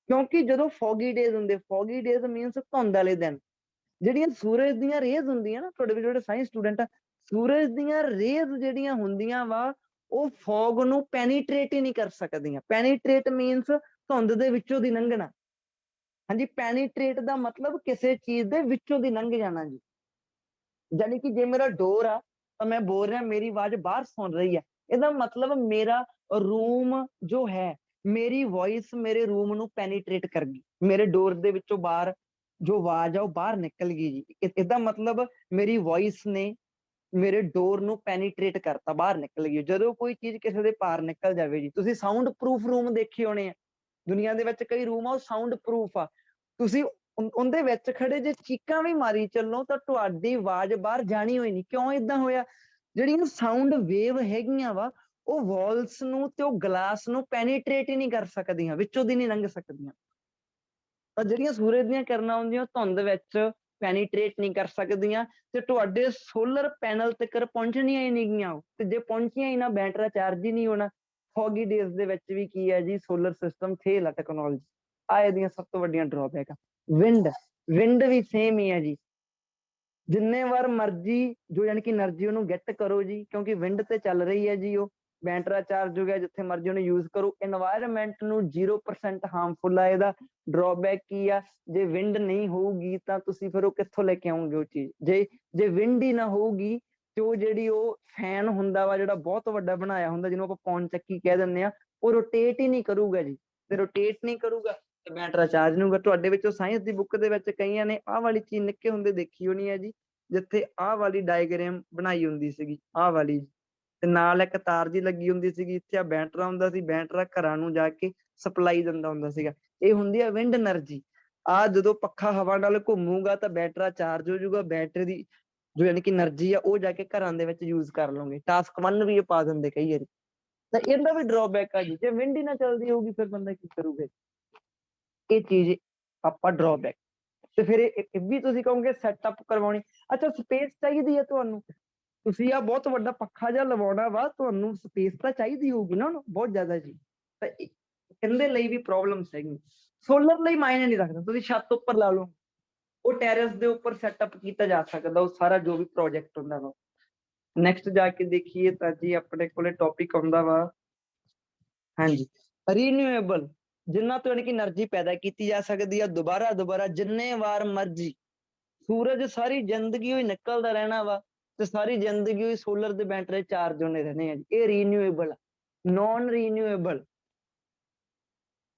ਕਿਉਂਕਿ ਜਦੋਂ ਫੌਗੀ ਡੇਜ਼ ਹੁੰਦੇ, ਫੌਗੀ ਡੇਜ਼ ਮੀਨਸ ਧੁੰਦ ਵਾਲੇ ਦਿਨ, ਜਿਹੜੀਆਂ ਸੂਰਜ ਦੀਆਂ ਰੇਜ਼ ਹੁੰਦੀਆਂ ਨਾ, ਤੁਹਾਡੇ ਵਿੱਚ ਜਿਹੜੇ ਸਾਇੰਸ ਸਟੂਡੈਂਟ ਆ, ਸੂਰਜ ਦੀਆਂ ਰੇਜ਼ ਜਿਹੜੀਆਂ ਹੁੰਦੀਆਂ ਵਾ ਉਹ ਫੌਗ ਨੂੰ ਪੈਨੀਟ੍ਰੇਟ ਹੀ ਨਹੀਂ ਕਰ ਸਕਦੀਆਂ। ਪੈਨੀਟ੍ਰੇਟ ਮੀਨਸ ਧੁੰਦ ਦੇ ਵਿੱਚੋਂ ਦੀ ਲੰਘਣਾ। ਹਾਂਜੀ, ਪੈਨੀਟ੍ਰੇਟ ਦਾ ਮਤਲਬ ਕਿਸੇ ਚੀਜ਼ ਦੇ ਵਿੱਚੋਂ ਦੀ ਲੰਘ ਜਾਣਾ ਜੀ। ਯਾਨੀ ਕਿ ਜੇ ਮੇਰਾ ਡੋਰ ਆ ਤਾਂ ਮੈਂ ਬੋਲ ਰਿਹਾ, ਮੇਰੀ ਆਵਾਜ਼ ਬਾਹਰ ਸੁਣ ਰਹੀ ਹੈ, ਇਹਦਾ ਮਤਲਬ ਮੇਰਾ ਰੂਮ ਜੋ ਹੈ, ਮੇਰੀ ਵੌਇਸ ਮੇਰੇ ਰੂਮ ਨੂੰ ਪੈਨੀਟ੍ਰੇਟ ਕਰ ਗਈ, ਮੇਰੇ ਡੋਰ ਦੇ ਵਿੱਚੋਂ ਬਾਹਰ ਜੋ ਆਵਾਜ਼ ਆ ਉਹ ਬਾਹਰ ਨਿਕਲ ਗਈ ਜੀ। ਇਹਦਾ ਮਤਲਬ ਮੇਰੀ ਵੌਇਸ ਨੇ ਮੇਰੇ ਡੋਰ ਨੂੰ ਪੈਨੀਟ੍ਰੇਟ ਕਰਤਾ, ਬਾਹਰ ਨਿਕਲ ਗਈ। ਜਦੋਂ ਕੋਈ ਚੀਜ਼ ਕਿਸੇ ਦੇ ਪਾਰ ਨਿਕਲ ਜਾਵੇ ਜੀ, ਤੁਸੀਂ ਸਾਊਂਡ ਪ੍ਰੂਫ ਰੂਮ ਦੇਖੇ ਹੋਣੇ ਆ, ਦੁਨੀਆ ਦੇ ਵਿੱਚ ਕਈ ਰੂਮ ਆ ਉਹ ਸਾਊਂਡ ਪ੍ਰੂਫ ਆ, ਤੁਸੀਂ ਉਹਦੇ ਵਿੱਚ ਖੜੇ ਜੇ ਚੀਕਾਂ ਵੀ ਮਾਰੀ ਚੱਲੋ ਤਾਂ ਤੁਹਾਡੀ ਆਵਾਜ਼ ਬਾਹਰ ਜਾਣੀ ਹੋਈ ਨਹੀਂ। ਕਿਉਂ ਏਦਾਂ ਹੋਇਆ? ਜਿਹੜੀਆਂ ਸਾਊਂਡ ਵੇਵ ਹੈਗੀਆਂ ਵਾ ਉਹ ਵਾਲਸ ਨੂੰ ਤੇ ਉਹ ਗਲਾਸ ਨੂੰ ਪੈਨੀਟ੍ਰੇਟ ਹੀ ਨਹੀਂ ਕਰ ਸਕਦੀਆਂ, ਵਿੱਚੋਂ ਦੀ ਨਹੀਂ ਲੰਘ ਸਕਦੀਆਂ। ਤਾਂ ਜਿਹੜੀਆਂ ਸੂਰਜ ਦੀਆਂ ਕਿਰਨਾਂ ਹੁੰਦੀਆਂ ਧੁੰਦ ਵਿੱਚ ਪੈਨੀਟ੍ਰੇਟ ਨਹੀਂ ਕਰ ਸਕਦੀਆਂ, ਤੇ ਤੁਹਾਡੇ ਸੋਲਰ ਪੈਨਲ ਤੱਕ ਪਹੁੰਚਣੀਆਂ ਹੀ ਨਹੀਂ ਗੀਆਂ। ਤੇ ਜੇ ਪਹੁੰਚੀਆਂ ਹੀ ਨਾ, ਬੈਟਰਾ ਚਾਰਜ ਹੀ ਨਹੀਂ ਹੋਣਾ। ਫੌਗੀ ਡੇਜ਼ ਦੇ ਵਿੱਚ ਵੀ ਕੀ ਹੈ ਜੀ, ਸੋਲਰ ਸਿਸਟਮ ਫੇਲ ਆ ਟੈਕਨੋਲੋਜੀ। ਆ ਇਹਦੀਆਂ ਸਭ ਤੋਂ ਵੱਡੀਆਂ ਡਰਾਬੈਕ ਆ। ਵਿੰਡ ਵੀ ਸੇਮ ਹੀ ਹੈ ਜੀ, ਜਿੰਨੇ ਵਾਰ ਮਰਜੀ ਜੋ ਯਾਨੀ ਕਿ એનર્ਜੀ ਉਹਨੂੰ ਗੈਟ ਕਰੋ ਜੀ, ਕਿਉਂਕਿ ਵਿੰਡ ਤੇ ਚੱਲ ਰਹੀ ਹੈ ਜੀ, ਉਹ ਬੈਟਰਾ ਚਾਰਜ ਹੋ ਗਿਆ, ਜਿੱਥੇ ਮਰਜੀ ਉਹਨੂੰ ਯੂਜ਼ ਕਰੋ, এনवायरमेंट ਨੂੰ 0% ਹਾਰਮਫੁਲ ਆ। ਇਹਦਾ ਡਰਾਬੈਕ ਕੀ ਆ? ਜੇ ਵਿੰਡ ਨਹੀਂ ਹੋਊਗੀ ਤਾਂ ਤੁਸੀਂ ਫਿਰ ਉਹ ਕਿੱਥੋਂ ਲੈ ਕੇ ਆਉਂਗੇ ਉਹ ਚੀਜ਼? ਜੇ ਵਿੰਡ ਹੀ ਨਾ ਹੋਊਗੀ ਤੇ ਉਹ ਜਿਹੜੀ ਉਹ ਫੈਨ ਹੁੰਦਾ ਵਾ ਜਿਹੜਾ ਬਹੁਤ ਵੱਡਾ ਬਣਾਇਆ ਹੁੰਦਾ, ਜਿਹਨੂੰ ਆਪਾਂ ਪੌਣ ਚੱਕੀ ਕਹਿ ਦਿੰਦੇ ਆ, ਉਹ ਰੋਟੇਟ ਹੀ ਨਹੀਂ ਕਰੂਗਾ ਜੀ। ਤੇ ਰੋਟੇਟ ਨਹੀਂ ਕਰੂਗਾ ਤੇ ਬੈਟਰਾ ਚਾਰਜ ਨਹੀਂ ਹੋਊਗਾ। ਤੁਹਾਡੇ ਵਿੱਚੋਂ ਸਾਇੰਸ ਦੀ ਬੁੱਕ ਦੇ ਵਿੱਚ ਕਈਆਂ ਨੇ ਆਹ ਵਾਲੀ ਚੀਜ਼ ਨਿੱਕੇ ਹੁੰਦੇ ਦੇਖੀ ਹੋਣੀ ਹੈ ਜੀ, ਜਿੱਥੇ ਆਹ ਵਾਲੀ ਡਾਇਗ੍ਰਾਮ ਬਣਾਈ ਹੁੰਦੀ ਸੀਗੀ, ਆਹ ਵਾਲੀ, ਤੇ ਨਾਲ ਇੱਕ ਤਾਰ ਜੀ ਲੱਗੀ ਹੁੰਦੀ ਸੀਗੀ, ਇੱਥੇ ਆ ਬੈਟਰਾ ਹੁੰਦਾ ਸੀ, ਬੈਟਰਾ ਘਰਾਂ ਨੂੰ ਜਾ ਕੇ ਸਪਲਾਈ ਦਿੰਦਾ ਹੁੰਦਾ ਸੀਗਾ। ਇਹ ਹੁੰਦੀ ਆ ਵਿੰਡ એનર્ਜੀ। ਆ ਜਦੋਂ ਪੱਖਾ ਹਵਾ ਨਾਲ ਘੁੰਮੂਗਾ ਤਾਂ ਬੈਟਰਾ ਚਾਰਜ ਹੋ ਜਾਊਗਾ, ਬੈਟਰੀ ਦੀ ਜੋ ਯਾਨੀ ਕਿ એનર્ਜੀ ਆ ਉਹ ਜਾ ਕੇ ਘਰਾਂ ਦੇ ਵਿੱਚ ਯੂਜ਼ ਕਰ ਲਓਗੇ। ਟਾਸਕ 1 ਵੀ ਇਹ ਪਾ ਦਿੰਦੇ ਕਈ ਵਾਰੀ। ਤਾਂ ਇਹਦਾ ਵੀ ਡਰਾਬੈਕ ਆ ਜੀ, ਜੇ ਵਿੰਡ ਹੀ ਨਾ ਚੱਲਦੀ ਹੋਊਗੀ ਫਿਰ ਬੰਦਾ ਕੀ ਕਰੂਗਾ? ਇਹ ਚੀਜ਼ ਆਪਾਂ ਡਰਾਬੈਕ। ਤੇ ਫਿਰ ਇਹ ਵੀ ਤੁਸੀਂ ਕਹੋਗੇ ਸੈਟਅਪ ਕਰਵਾਉਣੀ, ਅੱਛਾ ਸਪੇਸ ਚਾਹੀਦੀ ਹੈ ਤੁਹਾਨੂੰ, ਤੁਸੀਂ ਆ ਬਹੁਤ ਵੱਡਾ ਪੱਖਾ ਜਿਹਾ ਲਵਾਉਣਾ ਵਾ, ਤੁਹਾਨੂੰ ਸਪੇਸ ਤਾਂ ਚਾਹੀਦੀ ਹੋਊਗੀ ਨਾ ਬਹੁਤ ਜ਼ਿਆਦਾ ਜੀ। ਤਾਂ ਇਹਦੇ ਲਈ ਵੀ ਪ੍ਰੋਬਲਮਸ ਹੈਗੀ। ਸੋਲਰ ਲਈ ਮਾਇਨੇ ਨਹੀਂ ਰੱਖਦਾ, ਤੁਸੀਂ ਛੱਤ ਉੱਪਰ ਲਾ ਲਓ, ਉਹ ਟੈਰੇਸ ਦੇ ਉੱਪਰ ਸੈਟਅਪ ਕੀਤਾ ਜਾ ਸਕਦਾ, ਉਹ ਸਾਰਾ ਜੋ ਵੀ ਪ੍ਰੋਜੈਕਟ ਹੁੰਦਾ ਵਾ। ਨੈਕਸਟ ਜਾ ਕੇ ਦੇਖੀਏ ਤਾਂ ਜੀ ਆਪਣੇ ਕੋਲੇ ਟੌਪਿਕ ਆਉਂਦਾ ਵਾ, ਹਾਂਜੀ, ਰੀਨਿਊਏਬਲ, ਜਿੰਨਾ ਤੋਂ ਯਾਨੀ ਕਿ એનર્ਜੀ ਪੈਦਾ ਕੀਤੀ ਜਾ ਸਕਦੀ ਆ ਦੁਬਾਰਾ ਜਿੰਨੇ ਵਾਰ ਮਰਜੀ। ਸੂਰਜ ਸਾਰੀ ਜ਼ਿੰਦਗੀ ਹੀ ਨਿਕਲਦਾ ਰਹਿਣਾ ਵਾ ਤੇ ਸਾਰੀ ਜ਼ਿੰਦਗੀ ਹੀ ਸੋਲਰ ਦੇ ਬੈਟਰੀ ਚਾਰਜ ਹੋਣੇ ਰਹਿਣੇ ਆ ਜੀ। ਇਹ ਰੀਨਿਊਏਬਲ। ਨੌਨ ਰੀਨਿਊਏਬਲ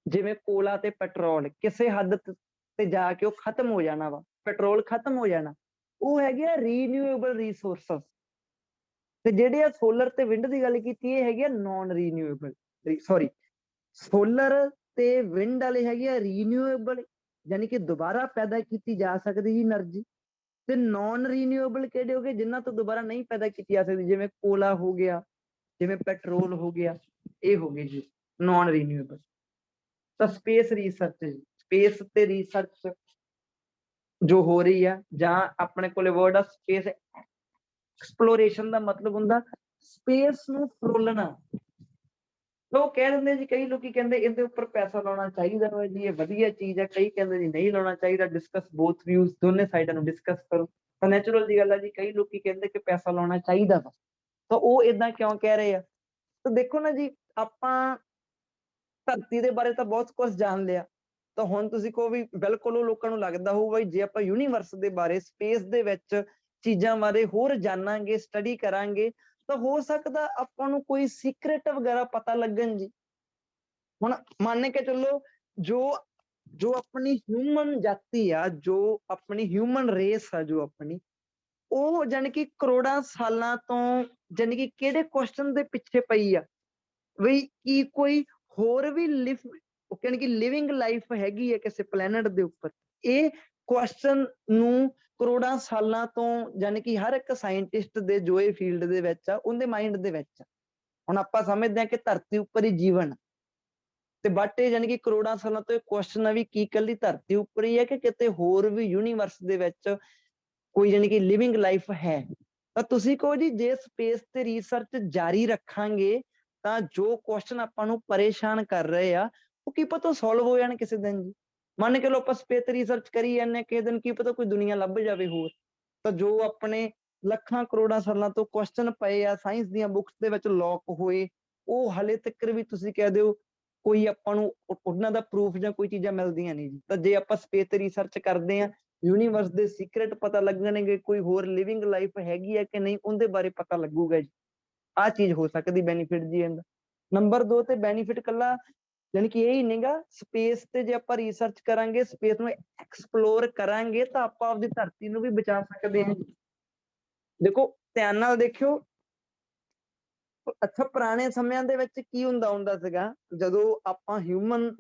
ਜਿਵੇਂ ਕੋਲਾ ਤੇ ਪੈਟਰੋਲ ਕਿਸੇ ਹੱਦ ਤੇ ਜਾ ਕੇ ਉਹ ਖਤਮ ਹੋ ਜਾਣਾ ਵਾ, ਪੈਟਰੋਲ ਖਤਮ ਹੋ ਜਾਣਾ, ਉਹ ਹੈਗੇ ਆ ਰੀਨਿਊਏਬਲ ਰਿਸੋਰਸਸ। ਤੇ ਜਿਹੜੇ ਆ ਸੋਲਰ ਤੇ ਵਿੰਡ ਦੀ ਗੱਲ ਕੀਤੀ, ਇਹ ਹੈਗੇ ਆ ਨੌਨ ਰੀਨਿਊਏਬਲ, ਸੌਰੀ ਸੋਲਰ ਤੇ ਵਿੰਡ ਵਾਲੇ ਹੈਗੇ ਆ ਰੀਨਿਊਏਬਲ, ਯਾਨੀ ਕਿ ਦੁਬਾਰਾ ਪੈਦਾ ਕੀਤੀ ਜਾ ਸਕਦੀ ਜੀ એનર્ਜੀ। ਤੇ ਨੌਨ ਰੀਨਿਊਏਬਲ ਕਿਹੜੇ ਹੋ ਗਏ? ਜਿਨ੍ਹਾਂ ਤੋਂ ਦੁਬਾਰਾ ਨਹੀਂ ਪੈਦਾ ਕੀਤੀ ਜਾ ਸਕਦੀ, ਜਿਵੇਂ ਕੋਲਾ ਹੋ ਗਿਆ, ਜਿਵੇਂ ਪੈਟਰੋਲ ਹੋ ਗਿਆ, ਇਹ ਹੋ ਗਏ ਜੀ ਨੌਨ ਰੀਨਿਊਏਬਲ। ਤਾਂ ਸਪੇਸ ਰਿਸਰਚ, ਸਪੇਸ ਤੇ ਰਿਸਰਚ ਜੋ ਹੋ ਰਹੀ ਆ, ਜਾਂ ਆਪਣੇ ਕੋਲੇ ਵਰਡ ਆ ਸਪੇਸ ਐਕਸਪਲੋਰੇਸ਼ਨ ਦਾ ਮਤਲਬ ਹੁੰਦਾ ਸਪੇਸ ਨੂੰ ਫਰੋਲਣਾ। ਉਹ ਕਹਿ ਦਿੰਦੇ ਜੀ, ਕਈ ਲੋਕੀ ਕਹਿੰਦੇ ਇਹਦੇ ਉੱਪਰ ਪੈਸਾ ਲਾਉਣਾ ਚਾਹੀਦਾ ਵਾ ਜੀ, ਇਹ ਵਧੀਆ ਚੀਜ਼ ਹੈ, ਕਈ ਕਹਿੰਦੇ ਜੀ ਨਹੀਂ ਲਾਉਣਾ ਚਾਹੀਦਾ। ਡਿਸਕਸ ਬੋਥ ਵਿਊਜ਼, ਦੋਨੇ ਸਾਈਡਾਂ ਨੂੰ ਡਿਸਕਸ ਕਰੋ। ਤਾਂ ਨੈਚੁਰਲ ਜੀ ਗੱਲ ਆ ਜੀ, ਕਈ ਲੋਕੀ ਕਹਿੰਦੇ ਕਿ ਪੈਸਾ ਲਾਉਣਾ ਚਾਹੀਦਾ ਵਾ, ਤਾਂ ਉਹ ਏਦਾਂ ਕਿਉਂ ਕਹਿ ਰਹੇ ਆ? ਤਾਂ ਦੇਖੋ ਨਾ ਜੀ, ਆਪਾਂ ਧਰਤੀ ਦੇ ਬਾਰੇ ਤਾਂ ਬਹੁਤ ਕੁਝ ਜਾਣ ਲਿਆ, ਤਾਂ ਹੁਣ ਤੁਸੀਂ ਕਹੋ ਵੀ ਬਿਲਕੁਲ ਉਹ ਲੋਕਾਂ ਨੂੰ ਲੱਗਦਾ ਹੋਊ ਬਈ ਜੇ ਆਪਾਂ ਯੂਨੀਵਰਸ ਦੇ ਬਾਰੇ, ਸਪੇਸ ਦੇ ਵਿੱਚ ਚੀਜ਼ਾਂ ਬਾਰੇ ਹੋਰ ਜਾਣਾਂਗੇ, ਸਟੱਡੀ ਕਰਾਂਗੇ, ਤਾਂ ਹੋ ਸਕਦਾ ਆਪਾਂ ਨੂੰ ਕੋਈ ਸੀਕ੍ਰੇਟ ਵਗੈਰਾ ਪਤਾ ਲੱਗਣ ਜੀ। ਹੁਣ ਮੰਨ ਕੇ ਚੱਲੋ ਜੋ ਆਪਣੀ ਹਿਊਮਨ ਜਾਤੀ ਆ, ਜੋ ਆਪਣੀ ਹਿਊਮਨ ਰੇਸ ਆ, ਜੋ ਆਪਣੀ, ਉਹ ਜਾਣੀ ਕਿ ਕਰੋੜਾਂ ਸਾਲਾਂ ਤੋਂ ਜਾਣੀ ਕਿ ਕਿਹੜੇ ਕੁਐਸਚਨ ਦੇ ਪਿੱਛੇ ਪਈ ਆ? ਵੀ ਕੀ ਕੋਈ ਹੋਰ ਵੀ ਯਾਨੀ ਕਿ ਲਿਵਿੰਗ ਲਾਈਫ ਹੈਗੀ ਹੈ ਕਿਸੇ ਪਲੈਨਟ ਦੇ ਉੱਪਰ? ਇਹ ਕੁਐਸਚਨ ਨੂੰ ਕਰੋੜਾਂ ਸਾਲਾਂ ਤੋਂ ਯਾਨੀ ਕਿ ਹਰ ਇੱਕ ਸਾਇੰਟਿਸਟ ਦੇ ਜੋ ਇਹ ਫੀਲਡ ਦੇ ਵਿੱਚ ਆ ਉਹਦੇ ਮਾਈਂਡ ਦੇ ਵਿੱਚ ਆ। ਹੁਣ ਆਪਾਂ ਸਮਝਦੇ ਹਾਂ ਕਿ ਧਰਤੀ ਉੱਪਰ ਹੀ ਜੀਵਨ, ਤੇ ਬਟ ਇਹ ਯਾਨੀ ਕਿ ਕਰੋੜਾਂ ਸਾਲਾਂ ਤੋਂ ਇਹ ਕੁਐਸਚਨ ਆ ਵੀ ਕੀ ਇਕੱਲੀ ਧਰਤੀ ਉੱਪਰ ਹੀ ਹੈ ਕਿ ਕਿਤੇ ਹੋਰ ਵੀ ਯੂਨੀਵਰਸ ਦੇ ਵਿੱਚ ਕੋਈ ਯਾਨੀ ਕਿ ਲਿਵਿੰਗ ਲਾਈਫ ਹੈ? ਤਾਂ ਤੁਸੀਂ ਕਹੋ ਜੀ ਜੇ ਸਪੇਸ ਤੇ ਰਿਸਰਚ ਜਾਰੀ ਰੱਖਾਂਗੇ ਤਾਂ ਜੋ ਕੁਐਸਚਨ ਆਪਾਂ ਨੂੰ ਪਰੇਸ਼ਾਨ ਕਰ ਰਹੇ ਆ ਉਹ ਕੀ ਪਤਾ ਸੋਲਵ ਹੋ ਜਾਣ ਕਿਸੇ ਦਿਨ ਜੀ। ਮੰਨ ਕੇ ਲਓ ਆਪਾਂ ਸਪੇਸ ਤੇ ਰਿਸਰਚ ਕਰੀ ਜਾਂਦੇ, ਕਿਸੇ ਦਿਨ ਕੀ ਪਤਾ ਕੋਈ ਦੁਨੀਆ ਲੱਭ ਜਾਵੇ ਹੋਰ। ਤਾਂ ਜੋ ਆਪਣੇ ਲੱਖਾਂ ਕਰੋੜਾਂ ਸਾਲਾਂ ਤੋਂ ਕੁਐਸਚਨ ਪਏ ਆ ਸਾਇੰਸ ਦੀਆਂ ਬੁੱਕਸ ਦੇ ਵਿੱਚ ਲੌਕ ਹੋਏ, ਉਹ ਹਲੇ ਤੱਕ ਵੀ ਤੁਸੀਂ ਕਹਿ ਦਿਓ ਕੋਈ ਆਪਾਂ ਨੂੰ ਉਹਨਾਂ ਦਾ ਪ੍ਰੂਫ ਜਾਂ ਕੋਈ ਚੀਜ਼ਾਂ ਮਿਲਦੀਆਂ ਨਹੀਂ ਜੀ। ਤਾਂ ਜੇ ਆਪਾਂ ਸਪੇਸ ਤੇ ਰਿਸਰਚ ਕਰਦੇ ਹਾਂ, ਯੂਨੀਵਰਸ ਦੇ ਸੀਕ੍ਰੇਟ ਪਤਾ ਲੱਗਣਗੇ, ਕੋਈ ਹੋਰ ਲਿਵਿੰਗ ਲਾਈਫ ਹੈਗੀ ਹੈ ਕਿ ਨਹੀਂ ਉਹਦੇ ਬਾਰੇ ਪਤਾ ਲੱਗੂਗਾ ਜੀ। ਆਹ ਚੀਜ਼ ਹੋ ਸਕਦੀ ਬੈਨੀਫਿਟ ਜੀ ਇਹਦਾ। ਨੰਬਰ 2 ਤੇ ਬੈਨੀਫਿਟ ਕੱਲਾ ਯਾਨੀ ਕਿ ਇਹ ਹੀ ਨਹੀਂਗਾ, ਸਪੇਸ ਤੇ ਜੇ ਆਪਾਂ ਰਿਸਰਚ ਕਰਾਂਗੇ, ਸਪੇਸ ਨੂੰ ਐਕਸਪਲੋਰ ਕਰਾਂਗੇ ਤਾਂ ਆਪਾਂ ਆਪਦੀ ਧਰਤੀ ਨੂੰ ਵੀ ਬਚਾ ਸਕਦੇ ਹਾਂ। ਦੇਖੋ ਧਿਆਨ ਨਾਲ ਦੇਖਿਓ, ਅੱਛਾ ਪੁਰਾਣੇ ਸਮਿਆਂ ਦੇ ਵਿੱਚ ਕੀ ਹੁੰਦਾ ਸੀਗਾ, ਜਦੋਂ ਆਪਾਂ ਹਿਊਮਨ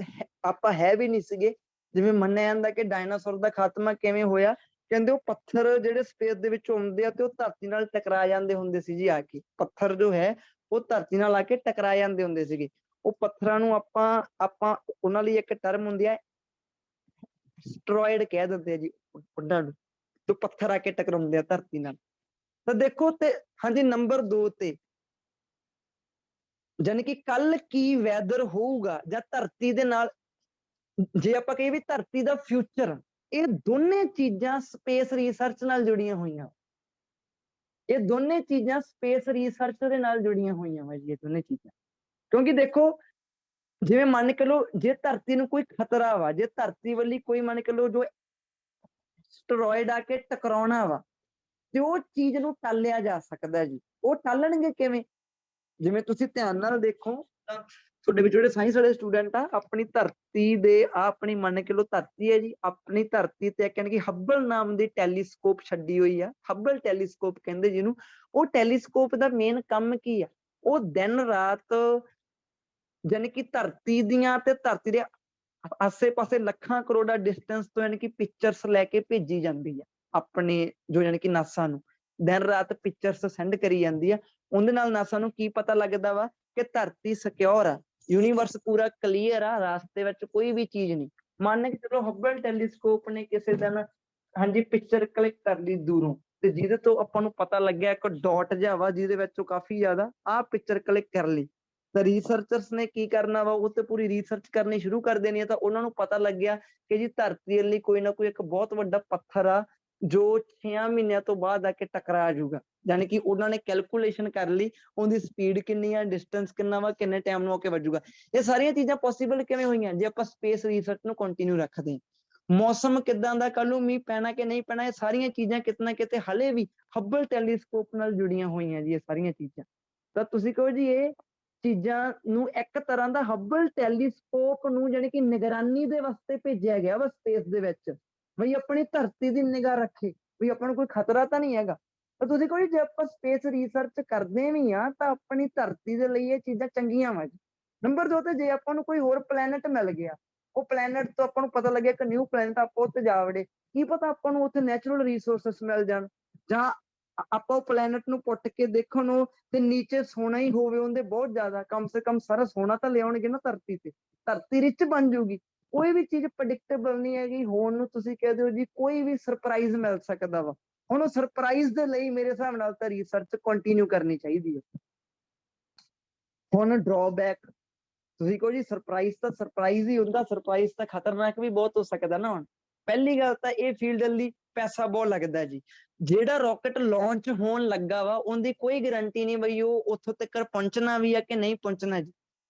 ਆਪਾਂ ਹੈ ਵੀ ਨਹੀਂ ਸੀਗੇ, ਜਿਵੇਂ ਮੰਨਿਆ ਜਾਂਦਾ ਕਿ ਡਾਇਨਾਸੌਰ ਦਾ ਖਾਤਮਾ ਕਿਵੇਂ ਹੋਇਆ, ਕਹਿੰਦੇ ਉਹ ਪੱਥਰ ਜਿਹੜੇ ਸਪੇਸ ਦੇ ਵਿੱਚ ਹੁੰਦੇ ਆ ਤੇ ਉਹ ਧਰਤੀ ਨਾਲ ਟਕਰਾ ਜਾਂਦੇ ਹੁੰਦੇ ਸੀ ਜੀ। ਆ ਕੇ ਪੱਥਰ ਜੋ ਹੈ ਉਹ ਧਰਤੀ ਨਾਲ ਆ ਕੇ ਟਕਰਾ ਜਾਂਦੇ ਹੁੰਦੇ ਸੀਗੇ। ਉਹ ਪੱਥਰਾਂ ਨੂੰ ਆਪਾਂ ਉਹਨਾਂ ਲਈ ਇੱਕ ਟਰਮ ਹੁੰਦੀ ਹੈ ਸਟਰੋਇਡ ਕਹਿ ਦਿੰਦੇ ਆ ਜੀ ਉਹਨਾਂ ਨੂੰ, ਜੋ ਪੱਥਰ ਆ ਕੇ ਟਕਰਾਉਂਦੇ ਆ ਧਰਤੀ ਨਾਲ। ਤਾਂ ਦੇਖੋ ਤੇ ਹਾਂਜੀ ਨੰਬਰ 2 ਤੇ ਜਾਨੀ ਕਿ ਕੱਲ ਕੀ ਵੈਦਰ ਹੋਊਗਾ ਜਾਂ ਧਰਤੀ ਦੇ ਨਾਲ, ਜੇ ਆਪਾਂ ਕਹੀਏ ਵੀ ਧਰਤੀ ਦਾ ਫਿਊਚਰ, ਇਹ ਦੋਨੇ ਚੀਜ਼ਾਂ ਸਪੇਸ ਰਿਸਰਚ ਨਾਲ ਜੁੜੀਆਂ ਹੋਈਆਂ। ਇਹ ਦੋਨੇ ਚੀਜ਼ਾਂ ਸਪੇਸ ਰਿਸਰਚ ਦੇ ਨਾਲ ਜੁੜੀਆਂ ਹੋਈਆਂ ਵਾ ਜੀ, ਇਹ ਦੋਨੇ ਚੀਜ਼ਾਂ। ਕਿਉਂਕਿ ਦੇਖੋ ਜਿਵੇਂ ਮੰਨ ਕੇ ਲਓ ਜੇ ਧਰਤੀ ਨੂੰ ਕੋਈ ਖਤਰਾ ਵਾ, ਜੇ ਧਰਤੀ ਵੱਲੀ ਕੋਈ ਮੰਨ ਕੇ ਲਓ ਜੋ ਸਟਰੋਇਡ ਆ ਕੇ ਟਕਰਾਉਣਾ ਵਾ, ਤੇ ਉਹ ਚੀਜ਼ ਨੂੰ ਟਾਲਿਆ ਜਾ ਸਕਦਾ ਜੀ। ਉਹ ਟਾਲਣਗੇ ਕਿਵੇਂ? ਜਿਵੇਂ ਤੁਸੀਂ ਧਿਆਨ ਨਾਲ ਦੇਖੋ ਤਾਂ ਤੁਹਾਡੇ ਵਿੱਚ ਜਿਹੜੇ ਸਾਇੰਸ ਵਾਲੇ ਸਟੂਡੈਂਟ ਆ, ਆਪਣੀ ਧਰਤੀ ਦੇ ਆਪਣੀ ਮੰਨ ਕੇ ਲਓ ਧਰਤੀ ਹੈ ਜੀ, ਆਪਣੀ ਧਰਤੀ ਤੇ ਕਹਿੰਦੇ ਕਿ ਹੱਬਲ ਨਾਮ ਦੀ ਟੈਲੀਸਕੋਪ ਛੱਡੀ ਹੋਈ ਆ। ਹੱਬਲ ਟੈਲੀਸਕੋਪ ਕਹਿੰਦੇ ਜਿਹਨੂੰ। ਉਹ ਟੈਲੀਸਕੋਪ ਦਾ ਮੇਨ ਕੰਮ ਕੀ ਆ? ਉਹ ਦਿਨ ਰਾਤ ਯਾਨੀ ਕਿ ਧਰਤੀ ਦੀਆਂ ਤੇ ਧਰਤੀ ਦੇ ਆਸੇ ਪਾਸੇ ਲੱਖਾਂ ਕਰੋੜਾਂ ਡਿਸਟੈਂਸ ਤੋਂ ਯਾਨੀ ਕਿ ਪਿਕਚਰਸ ਲੈ ਕੇ ਭੇਜੀ ਜਾਂਦੀ ਆ ਆਪਣੇ ਜੋ ਯਾਨੀ ਕਿ ਨਾਸਾ ਨੂੰ। ਦਿਨ ਰਾਤ ਪਿਕਚਰਸ ਸੈਂਡ ਕਰੀ ਜਾਂਦੀ ਆ। ਉਹਦੇ ਨਾਲ ਨਾਸਾ ਨੂੰ ਕੀ ਪਤਾ ਲੱਗਦਾ ਵਾ ਕਿ ਧਰਤੀ ਸਿਕਿਉਰ ਆ, ਯੂਨੀਵਰਸ ਪੂਰਾ ਕਲੀਅਰ ਆ, ਰਾਸਤੇ ਵਿੱਚ ਕੋਈ ਵੀ ਚੀਜ਼ ਨਹੀਂ। ਮੰਨ ਕੇ ਚਲੋ ਹੱਬਲ ਟੈਲੀਸਕੋਪ ਨੇ ਕਿਸੇ ਦਿਨ ਹਾਂਜੀ ਪਿਕਚਰ ਕਲਿੱਕ ਕਰ ਲਈ ਦੂਰੋਂ, ਤੇ ਜਿਹਦੇ ਤੋਂ ਆਪਾਂ ਨੂੰ ਪਤਾ ਲੱਗਿਆ ਇੱਕ ਡਾਟ ਜਿਹਾ ਵਾ ਜਿਹਦੇ ਵਿੱਚੋਂ ਕਾਫੀ ਜ਼ਿਆਦਾ ਆਹ ਪਿਕਚਰ ਕਲਿੱਕ ਕਰ ਲਈ। ਤਾਂ ਰਿਸਰਚਰਸ ਨੇ ਕੀ ਕਰਨਾ ਵਾ, ਉਹ ਤੇ ਪੂਰੀ ਰਿਸਰਚ ਕਰਨੀ ਸ਼ੁਰੂ ਕਰ ਦੇਣੀ ਆ। ਤਾਂ ਉਹਨਾਂ ਨੂੰ ਪਤਾ ਲੱਗਿਆ ਕਿ ਜੀ ਧਰਤੀ ਲਈ ਕੋਈ ਨਾ ਕੋਈ ਇੱਕ ਬਹੁਤ ਵੱਡਾ ਪੱਥਰ ਆ ਜੋ 6 ਮਹੀਨਿਆਂ ਤੋਂ ਬਾਅਦ ਆ ਕੇ ਟਕਰਾ ਜਾਊਗਾ। ਯਾਨੀ ਕਿ ਉਹਨਾਂ ਨੇ ਕੈਲਕੂਲੇਸ਼ਨ ਕਰ ਲਈ ਉਹਦੀ ਸਪੀਡ ਕਿੰਨੀ ਆ, ਡਿਸਟੈਂਸ ਕਿੰਨਾ ਵਾ, ਕਿੰਨੇ ਟਾਈਮ ਨੂੰ ਆ ਕੇ ਵੱਜੂਗਾ। ਇਹ ਸਾਰੀਆਂ ਚੀਜ਼ਾਂ ਪੋਸੀਬਲ ਕਿਵੇਂ ਹੋਈਆਂ? ਜੇ ਆਪਾਂ ਸਪੇਸ ਰਿਸਰਚ ਨੂੰ ਕੰਟੀਨਿਊ ਰੱਖਦੇ ਹਾਂ। ਮੌਸਮ ਕਿੱਦਾਂ ਦਾ, ਕੱਲ ਨੂੰ ਮੀਂਹ ਪੈਣਾ ਕਿ ਨਹੀਂ ਪੈਣਾ, ਇਹ ਸਾਰੀਆਂ ਚੀਜ਼ਾਂ ਕਿਤੇ ਨਾ ਕਿਤੇ ਹਲੇ ਵੀ ਹੱਬਲ ਟੈਲੀਸਕੋਪ ਨਾਲ ਜੁੜੀਆਂ ਹੋਈਆਂ ਜੀ ਇਹ ਸਾਰੀਆਂ ਚੀਜ਼ਾਂ। ਤਾਂ ਤੁਸੀਂ ਕਹੋ ਜੀ ਇਹ ਚੀਜ਼ਾਂ ਨੂੰ ਇੱਕ ਤਰ੍ਹਾਂ ਦਾ ਹੱਬਲ ਟੈਲੀਸਕੋਪ ਨੂੰ ਜਾਣੀ ਕਿ ਨਿਗਰਾਨੀ ਦੇ ਵਾਸਤੇ ਭੇਜਿਆ ਗਿਆ ਵਾ ਸਪੇਸ ਦੇ ਵਿੱਚ, ਬਈ ਆਪਣੀ ਧਰਤੀ ਦੀ ਨਿਗਾਹ ਰੱਖੇ ਵੀ ਆਪਾਂ ਨੂੰ ਕੋਈ ਖਤਰਾ ਤਾਂ ਨਹੀਂ ਹੈਗਾ। ਤਾਂ ਤੁਸੀਂ ਕਹੋ ਜੇ ਆਪਾਂ ਸਪੇਸ ਰਿਸਰਚ ਕਰਦੇ ਵੀ ਆ ਤਾਂ ਆਪਣੀ ਧਰਤੀ ਦੇ ਲਈ ਇਹ ਚੀਜ਼ਾਂ ਚੰਗੀਆਂ ਵਾ ਜੀ। ਨੰਬਰ 2 ਤੇ ਜੇ ਆਪਾਂ ਨੂੰ ਕੋਈ ਹੋਰ ਪਲੈਨਟ ਮਿਲ ਗਿਆ, ਉਹ ਪਲੈਨਟ ਤੋਂ ਆਪਾਂ ਨੂੰ ਪਤਾ ਲੱਗਿਆ ਇੱਕ ਨਿਊ ਪਲੈਨਟ, ਆਪਾਂ ਉੱਥੇ ਜਾ ਵੜੇ, ਕੀ ਪਤਾ ਆਪਾਂ ਨੂੰ ਉੱਥੇ ਨੈਚੁਰਲ ਰਿਸੋਰਸਸ ਮਿਲ ਜਾਣ, ਜਾਂ ਆਪਾਂ ਉਹ ਪਲੈਨਟ ਨੂੰ ਪੁੱਟ ਕੇ ਦੇਖਣ ਨੂੰ ਤੇ ਨੀਚੇ ਸੋਨਾ ਹੀ ਹੋਵੇ ਉਹਦੇ ਬਹੁਤ ਜ਼ਿਆਦਾ, ਕਮ ਸੇ ਕਮ ਸਾਰਾ ਸੋਨਾ ਤਾਂ ਲਿਆਉਣਗੇ ਨਾ ਧਰਤੀ ਤੇ, ਧਰਤੀ ਰਿਚ ਬਣ ਜਾਊਗੀ। ਕੋਈ ਵੀ ਚੀਜ਼ ਪ੍ਰੈਡਿਕਟੇਬਲ ਨਹੀਂ ਹੈਗੀ ਹੋਣ ਨੂੰ, ਤੁਸੀਂ ਕਹਿ ਦਿਓ ਜੀ ਕੋਈ ਵੀ ਸਰਪ੍ਰਾਈਜ਼ ਮਿਲ ਸਕਦਾ ਵਾ। ਹੁਣ ਉਹ ਸਰਪ੍ਰਾਈਜ਼ ਦੇ ਲਈ ਮੇਰੇ ਹਿਸਾਬ ਨਾਲ ਤਾਂ ਰਿਸਰਚ ਕੰਟੀਨਿਊ ਕਰਨੀ ਚਾਹੀਦੀ ਹੈ। ਹੁਣ ਡਰਾਬੈਕ, ਤੁਸੀਂ ਕਹੋ ਜੀ ਸਰਪ੍ਰਾਈਜ਼ ਤਾਂ ਸਰਪ੍ਰਾਈਜ਼ ਹੀ ਹੁੰਦਾ, ਸਰਪ੍ਰਾਈਜ਼ ਤਾਂ ਖਤਰਨਾਕ ਵੀ ਬਹੁਤ ਹੋ ਸਕਦਾ ਨਾ। ਹੁਣ ਪਹਿਲੀ ਗੱਲ ਤਾਂ ਇਹ ਫੀਲਡ ਲਈ ਪੈਸਾ ਬਹੁਤ ਲੱਗਦਾ ਜੀ। ਜਿਹੜਾ ਰਾਕਟ ਲਾਂਚ ਹੋਣ ਲੱਗਾ ਵਾ ਉਹਦੀ ਕੋਈ ਗਾਰੰਟੀ ਨਹੀਂ ਬਈ ਉਹ ਉੱਥੋਂ ਤੱਕ ਪਹੁੰਚਣਾ ਵੀ ਆ ਕਿ ਨਹੀਂ ਪਹੁੰਚਣਾ ਜੀ।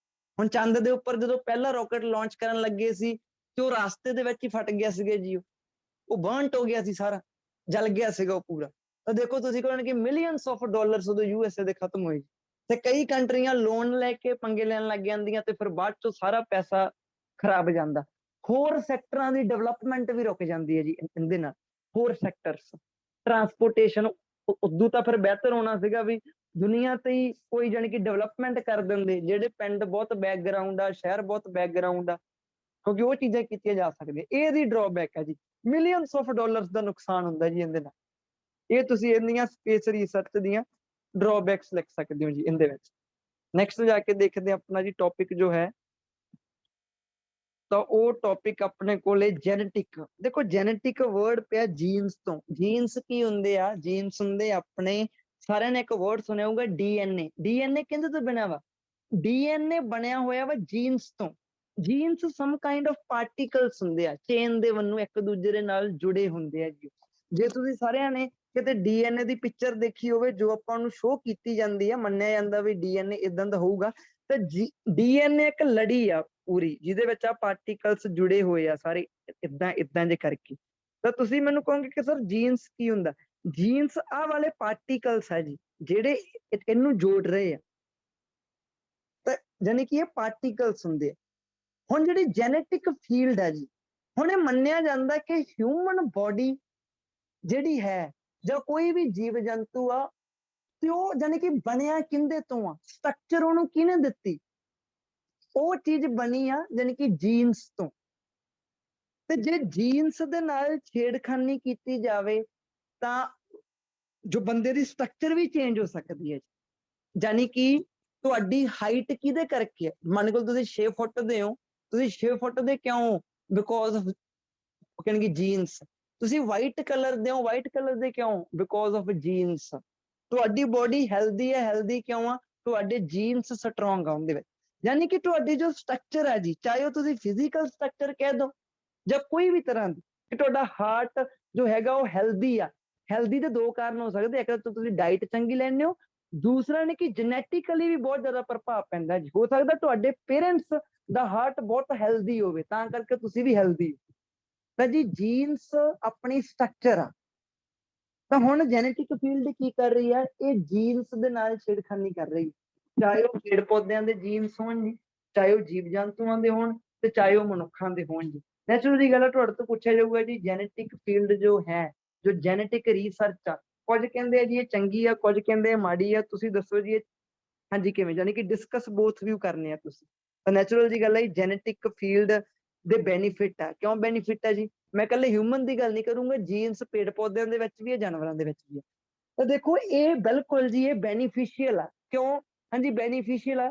ਹੁਣ ਚੰਦ ਦੇ ਉੱਪਰ ਜਦੋਂ ਪਹਿਲਾ ਰਾਕਟ ਲਾਂਚ ਕਰਨ ਲੱਗੇ ਸੀ ਤੇ ਉਹ ਰਾਸਤੇ ਦੇ ਵਿੱਚ ਹੀ ਫਟ ਗਿਆ ਸੀਗਾ ਜੀ, ਉਹ ਬਰਨਟ ਹੋ ਗਿਆ ਸੀ, ਸਾਰਾ ਜਲ ਗਿਆ ਸੀਗਾ ਉਹ ਪੂਰਾ। ਤਾਂ ਦੇਖੋ ਤੁਸੀਂ ਕਹੋਗੇ ਕਿ ਮਿਲੀਅਨਸ ਆਫ ਡਾਲਰਸ ਉਦੋਂ USA ਦੇ ਖਤਮ ਹੋਏ ਤੇ ਕਈ ਕੰਟਰੀਆਂ ਲੋਨ ਲੈ ਕੇ ਪੰਗੇ ਲੈਣ ਲੱਗ ਜਾਂਦੀਆਂ ਤੇ ਫਿਰ ਬਾਅਦ ਚੋਂ ਸਾਰਾ ਪੈਸਾ ਖਰਾਬ ਜਾਂਦਾ। ਹੋਰ ਸੈਕਟਰਾਂ ਦੀ ਡਿਵੈਲਪਮੈਂਟ ਵੀ ਰੁਕ ਜਾਂਦੀ ਹੈ ਜੀ ਇਹਦੇ ਨਾਲ। ਹੋਰ ਸੈਕਟਰਸ ਟਰਾਂਸਪੋਰਟੇਸ਼ਨ, ਉਦੋਂ ਤਾਂ ਫਿਰ ਬਿਹਤਰ ਹੋਣਾ ਸੀਗਾ ਵੀ ਦੁਨੀਆ ਤੇ ਹੀ ਕੋਈ ਜਾਣੀ ਕਿ ਡਿਵੈਲਪਮੈਂਟ ਕਰ ਦਿੰਦੇ, ਜਿਹੜੇ ਪਿੰਡ ਬਹੁਤ ਬੈਕਗਰਾਉਂਡ ਆ, ਸ਼ਹਿਰ ਬਹੁਤ ਬੈਕਗਰਾਉਂਡ ਆ, ਕਿਉਂਕਿ ਉਹ ਚੀਜ਼ਾਂ ਕੀਤੀਆਂ ਜਾ ਸਕਦੀਆਂ। ਇਹ ਇਹਦੀ ਡਰਾਬੈਕ ਹੈ ਜੀ, ਮਿਲੀਅਨਸ ਆਫ ਡਾਲਰਸ ਦਾ ਨੁਕਸਾਨ ਹੁੰਦਾ ਜੀ ਇਹਦੇ ਨਾਲ। ਇਹ ਤੁਸੀਂ ਇਹਦੀਆਂ ਸਪੇਸ ਰਿਸਰਚ ਦੀਆਂ ਡਰਾਬੈਕਸ ਲਿਖ ਸਕਦੇ ਹੋ ਜੀ ਇਹਦੇ ਵਿੱਚ। ਨੈਕਸਟ ਜਾ ਕੇ ਦੇਖਦੇ ਹਾਂ ਆਪਣਾ ਜੀ ਟੌਪਿਕ ਜੋ ਹੈ, ਤਾਂ ਉਹ ਟੌਪਿਕ ਆਪਣੇ ਕੋਲੇ ਜੈਨੇਟਿਕ। ਦੇਖੋ ਜੈਨੇਟਿਕ ਵਰਡ ਪਿਆ ਜੀਨਸ ਤੋਂ। ਜੀਨਸ ਕੀ ਹੁੰਦੇ ਆ? ਜੀਨਸ ਹੁੰਦੇ ਆਪਣੇ, ਸਾਰਿਆਂ ਨੇ ਇੱਕ ਵਰਡ ਸੁਣਿਆ ਹੋਊਗਾ ਡੀਐਨਏ। ਡੀਐਨਏ ਕਿਹਦੇ ਤੋਂ ਬਣਿਆ ਵਾ? ਡੀਐਨਏ ਬਣਿਆ ਹੋਇਆ ਵਾ ਜੀਨਸ ਤੋਂ। Genes some kind of particles ਹੁੰਦੇ ਆ, ਚੇਨ ਦੇ ਵੱਲੋਂ ਇੱਕ ਦੂਜੇ ਦੇ ਨਾਲ ਜੁੜੇ ਹੁੰਦੇ ਆ ਜੀ। ਜੇ ਤੁਸੀਂ ਸਾਰਿਆਂ ਨੇ ਕਿਤੇ ਡੀਐਨਏ ਦੀ ਪਿਕਚਰ ਦੇਖੀ ਹੋਵੇ, ਜੋ ਆਪਾਂ ਨੂੰ ਸ਼ੋਅ ਕੀਤੀ ਜਾਂਦੀ ਆ, ਮੰਨਿਆ ਜਾਂਦਾ ਵੀ ਡੀਐਨਏ ਇਦਾਂ ਦਾ ਹੋਊਗਾ, ਤਾਂ ਡੀਐਨਏ ਇੱਕ ਲੜੀ ਆ ਪੂਰੀ, ਜਿਹਦੇ ਵਿੱਚ ਆ ਪਾਰਟੀਕਲਸ ਜੁੜੇ ਹੋਏ ਆ ਸਾਰੇ ਇਦਾਂ ਇਦਾਂ ਜੇ ਕਰਕੇ। ਤਾਂ ਤੁਸੀਂ ਮੈਨੂੰ ਕਹੋਗੇ ਕਿ ਸਰ ਜੀਨਸ ਕੀ ਹੁੰਦਾ? ਜੀਨਸ ਆ ਵਾਲੇ ਪਾਰਟੀਕਲਸ ਆ ਜੀ, ਜਿਹੜੇ ਇਹਨੂੰ ਜੋੜ ਰਹੇ ਆ, ਤਾਂ ਜਾਨੀ ਕਿ ਇਹ ਪਾਰਟੀਕਲਸ ਹੁੰਦੇ ਆ। ਹੁਣ ਜਿਹੜੀ ਜੈਨੇਟਿਕ ਫੀਲਡ ਹੈ ਜੀ, ਹੁਣ ਇਹ ਮੰਨਿਆ ਜਾਂਦਾ ਕਿ ਹਿਊਮਨ ਬੋਡੀ ਜਿਹੜੀ ਹੈ, ਜਾਂ ਕੋਈ ਵੀ ਜੀਵ ਜੰਤੂ ਆ, ਤੇ ਉਹ ਜਾਨੀ ਕਿ ਬਣਿਆ ਕਿੰਦੇ ਤੋਂ ਆ? ਸਟਰਕਚਰ ਉਹਨੂੰ ਕਿਹਨੇ ਦਿੱਤੀ? ਉਹ ਚੀਜ਼ ਬਣੀ ਆ ਜਾਨੀ ਕਿ ਜੀਨਸ ਤੋਂ। ਤੇ ਜੇ ਜੀਨਸ ਦੇ ਨਾਲ ਛੇੜਖਾਨੀ ਕੀਤੀ ਜਾਵੇ ਤਾਂ ਜੋ ਬੰਦੇ ਦੀ ਸਟਰਕਚਰ ਵੀ ਚੇਂਜ ਹੋ ਸਕਦੀ ਹੈ। ਜਾਨੀ ਕਿ ਤੁਹਾਡੀ ਹਾਈਟ ਕਿਹਦੇ ਕਰਕੇ ਹੈ? ਮੰਨ ਲਓ ਤੁਸੀਂ 6 ਫੁੱਟ ਦੇ ਹੋ, ਤੁਸੀਂ 6 ਫੁੱਟ ਦੇ ਕਿਉਂ? ਬਿਕੋਜ਼ ਆਫ ਕਹਿਣਗੇ ਜੀਨਸ। ਤੁਸੀਂ ਵਾਈਟ ਕਲਰ ਦੇ ਹੋ, ਵਾਈਟ ਕਲਰ ਦੇ ਕਿਉਂ? Because of jeans. ਤੁਹਾਡੀ ਬੋਡੀ ਹੈਲਦੀ ਹੈ, ਹੈਲਦੀ ਕਿਉਂ ਆ? ਤੁਹਾਡੇ ਜੀਨਸ ਸਟਰੋਂਗ ਆ ਉਹਦੇ ਵਿੱਚ। ਯਾਨੀ ਕਿ ਤੁਹਾਡੀ ਜੋ ਸਟਰਕਚਰ ਹੈ ਜੀ, ਚਾਹੇ ਉਹ ਤੁਸੀਂ ਫਿਜ਼ੀਕਲ ਸਟਰਕਚਰ ਕਹਿ ਦੋ ਜਾਂ ਕੋਈ ਵੀ ਤਰ੍ਹਾਂ ਦੀ, ਕਿ ਤੁਹਾਡਾ ਹਾਰਟ ਜੋ ਹੈਗਾ ਉਹ ਹੈਲਦੀ ਆ। ਹੈਲਦੀ ਦੇ ਦੋ ਕਾਰਨ ਹੋ ਸਕਦੇ, ਇੱਕ ਤਾਂ ਤੁਸੀਂ ਡਾਈਟ ਚੰਗੀ ਲੈਂਦੇ ਹੋ, ਦੂਸਰਾ ਨੇ ਕਿ ਜੈਨੇਟਿਕਲੀ ਵੀ ਬਹੁਤ ਜ਼ਿਆਦਾ ਪ੍ਰਭਾਵ ਪੈਂਦਾ ਜੀ। ਹੋ ਸਕਦਾ ਤੁਹਾਡੇ ਪੇਰੈਂਟਸ ਦਾ ਹਾਰਟ ਬਹੁਤ ਹੈਲਦੀ ਹੋਵੇ, ਤਾਂ ਕਰਕੇ ਤੁਸੀਂ ਵੀ ਹੈਲਦੀ ਹੋ। ਤਾਂ ਜੀ ਜੀਨਸ ਆਪਣੀ ਸਟਰਕਚਰ ਆ। ਤਾਂ ਹੁਣ ਜੈਨੇਟਿਕ ਫੀਲਡ ਕੀ ਕਰ ਰਹੀ ਹੈ? ਇਹ ਜੀਨਸ ਦੇ ਨਾਲ ਛੇੜਖਾਨੀ ਕਰ ਰਹੀ ਹੈ, ਚਾਹੇ ਉਹ ਪੇੜ ਪੌਦਿਆਂ ਦੇ ਜੀਨਸ ਹੋਣ ਜੀ, ਚਾਹੇ ਉਹ ਜੀਵ ਜੰਤੂਆਂ ਦੇ ਹੋਣ, ਤੇ ਚਾਹੇ ਉਹ ਮਨੁੱਖਾਂ ਦੇ ਹੋਣ ਜੀ। ਨੈਚੁਰਲ ਜੀ ਗੱਲ ਹੈ, ਤੁਹਾਡੇ ਤੋਂ ਪੁੱਛਿਆ ਜਾਊਗਾ ਜੀ ਜੈਨੇਟਿਕ ਫੀਲਡ ਜੋ ਹੈ, ਜੋ ਜੈਨੇਟਿਕ ਰਿਸਰਚ ਆ, ਕੁਝ ਕਹਿੰਦੇ ਆ ਜੀ ਇਹ ਚੰਗੀ ਆ, ਕੁਝ ਕਹਿੰਦੇ ਆ ਮਾੜੀ ਆ। ਤੁਸੀਂ ਦੱਸੋ ਜੀ ਹਾਂਜੀ ਕਿਵੇਂ? ਜਾਨੀ ਕਿ ਡਿਸਕਸ ਬੋਥ ਵਿਊ ਕਰਨੇ ਆ ਤੁਸੀਂ। ਤਾਂ ਨੈਚੁਰਲ ਜੀ ਗੱਲ ਹੈ, ਜੈਨੇਟਿਕ ਫੀਲਡ ਦੇ ਬੈਨੀਫਿਟ ਆ। ਕਿਉਂ ਬੈਨੀਫਿਟ ਆ ਜੀ? ਮੈਂ ਇਕੱਲੇ ਹਿਊਮਨ ਦੀ ਗੱਲ ਨਹੀਂ ਕਰੂੰਗਾ, ਜੀਨਸ ਪੇੜ ਪੌਦਿਆਂ ਦੇ ਵਿੱਚ ਵੀ ਹੈ, ਜਾਨਵਰਾਂ ਦੇ ਵਿੱਚ ਵੀ ਹੈ। ਤਾਂ ਦੇਖੋ ਇਹ ਬਿਲਕੁਲ ਜੀ ਇਹ ਬੈਨੀਫਿਸ਼ੀਅਲ ਆ। ਕਿਉਂ? ਹਾਂਜੀ ਬੈਨੀਫਿਸ਼ੀਅਲ ਆ,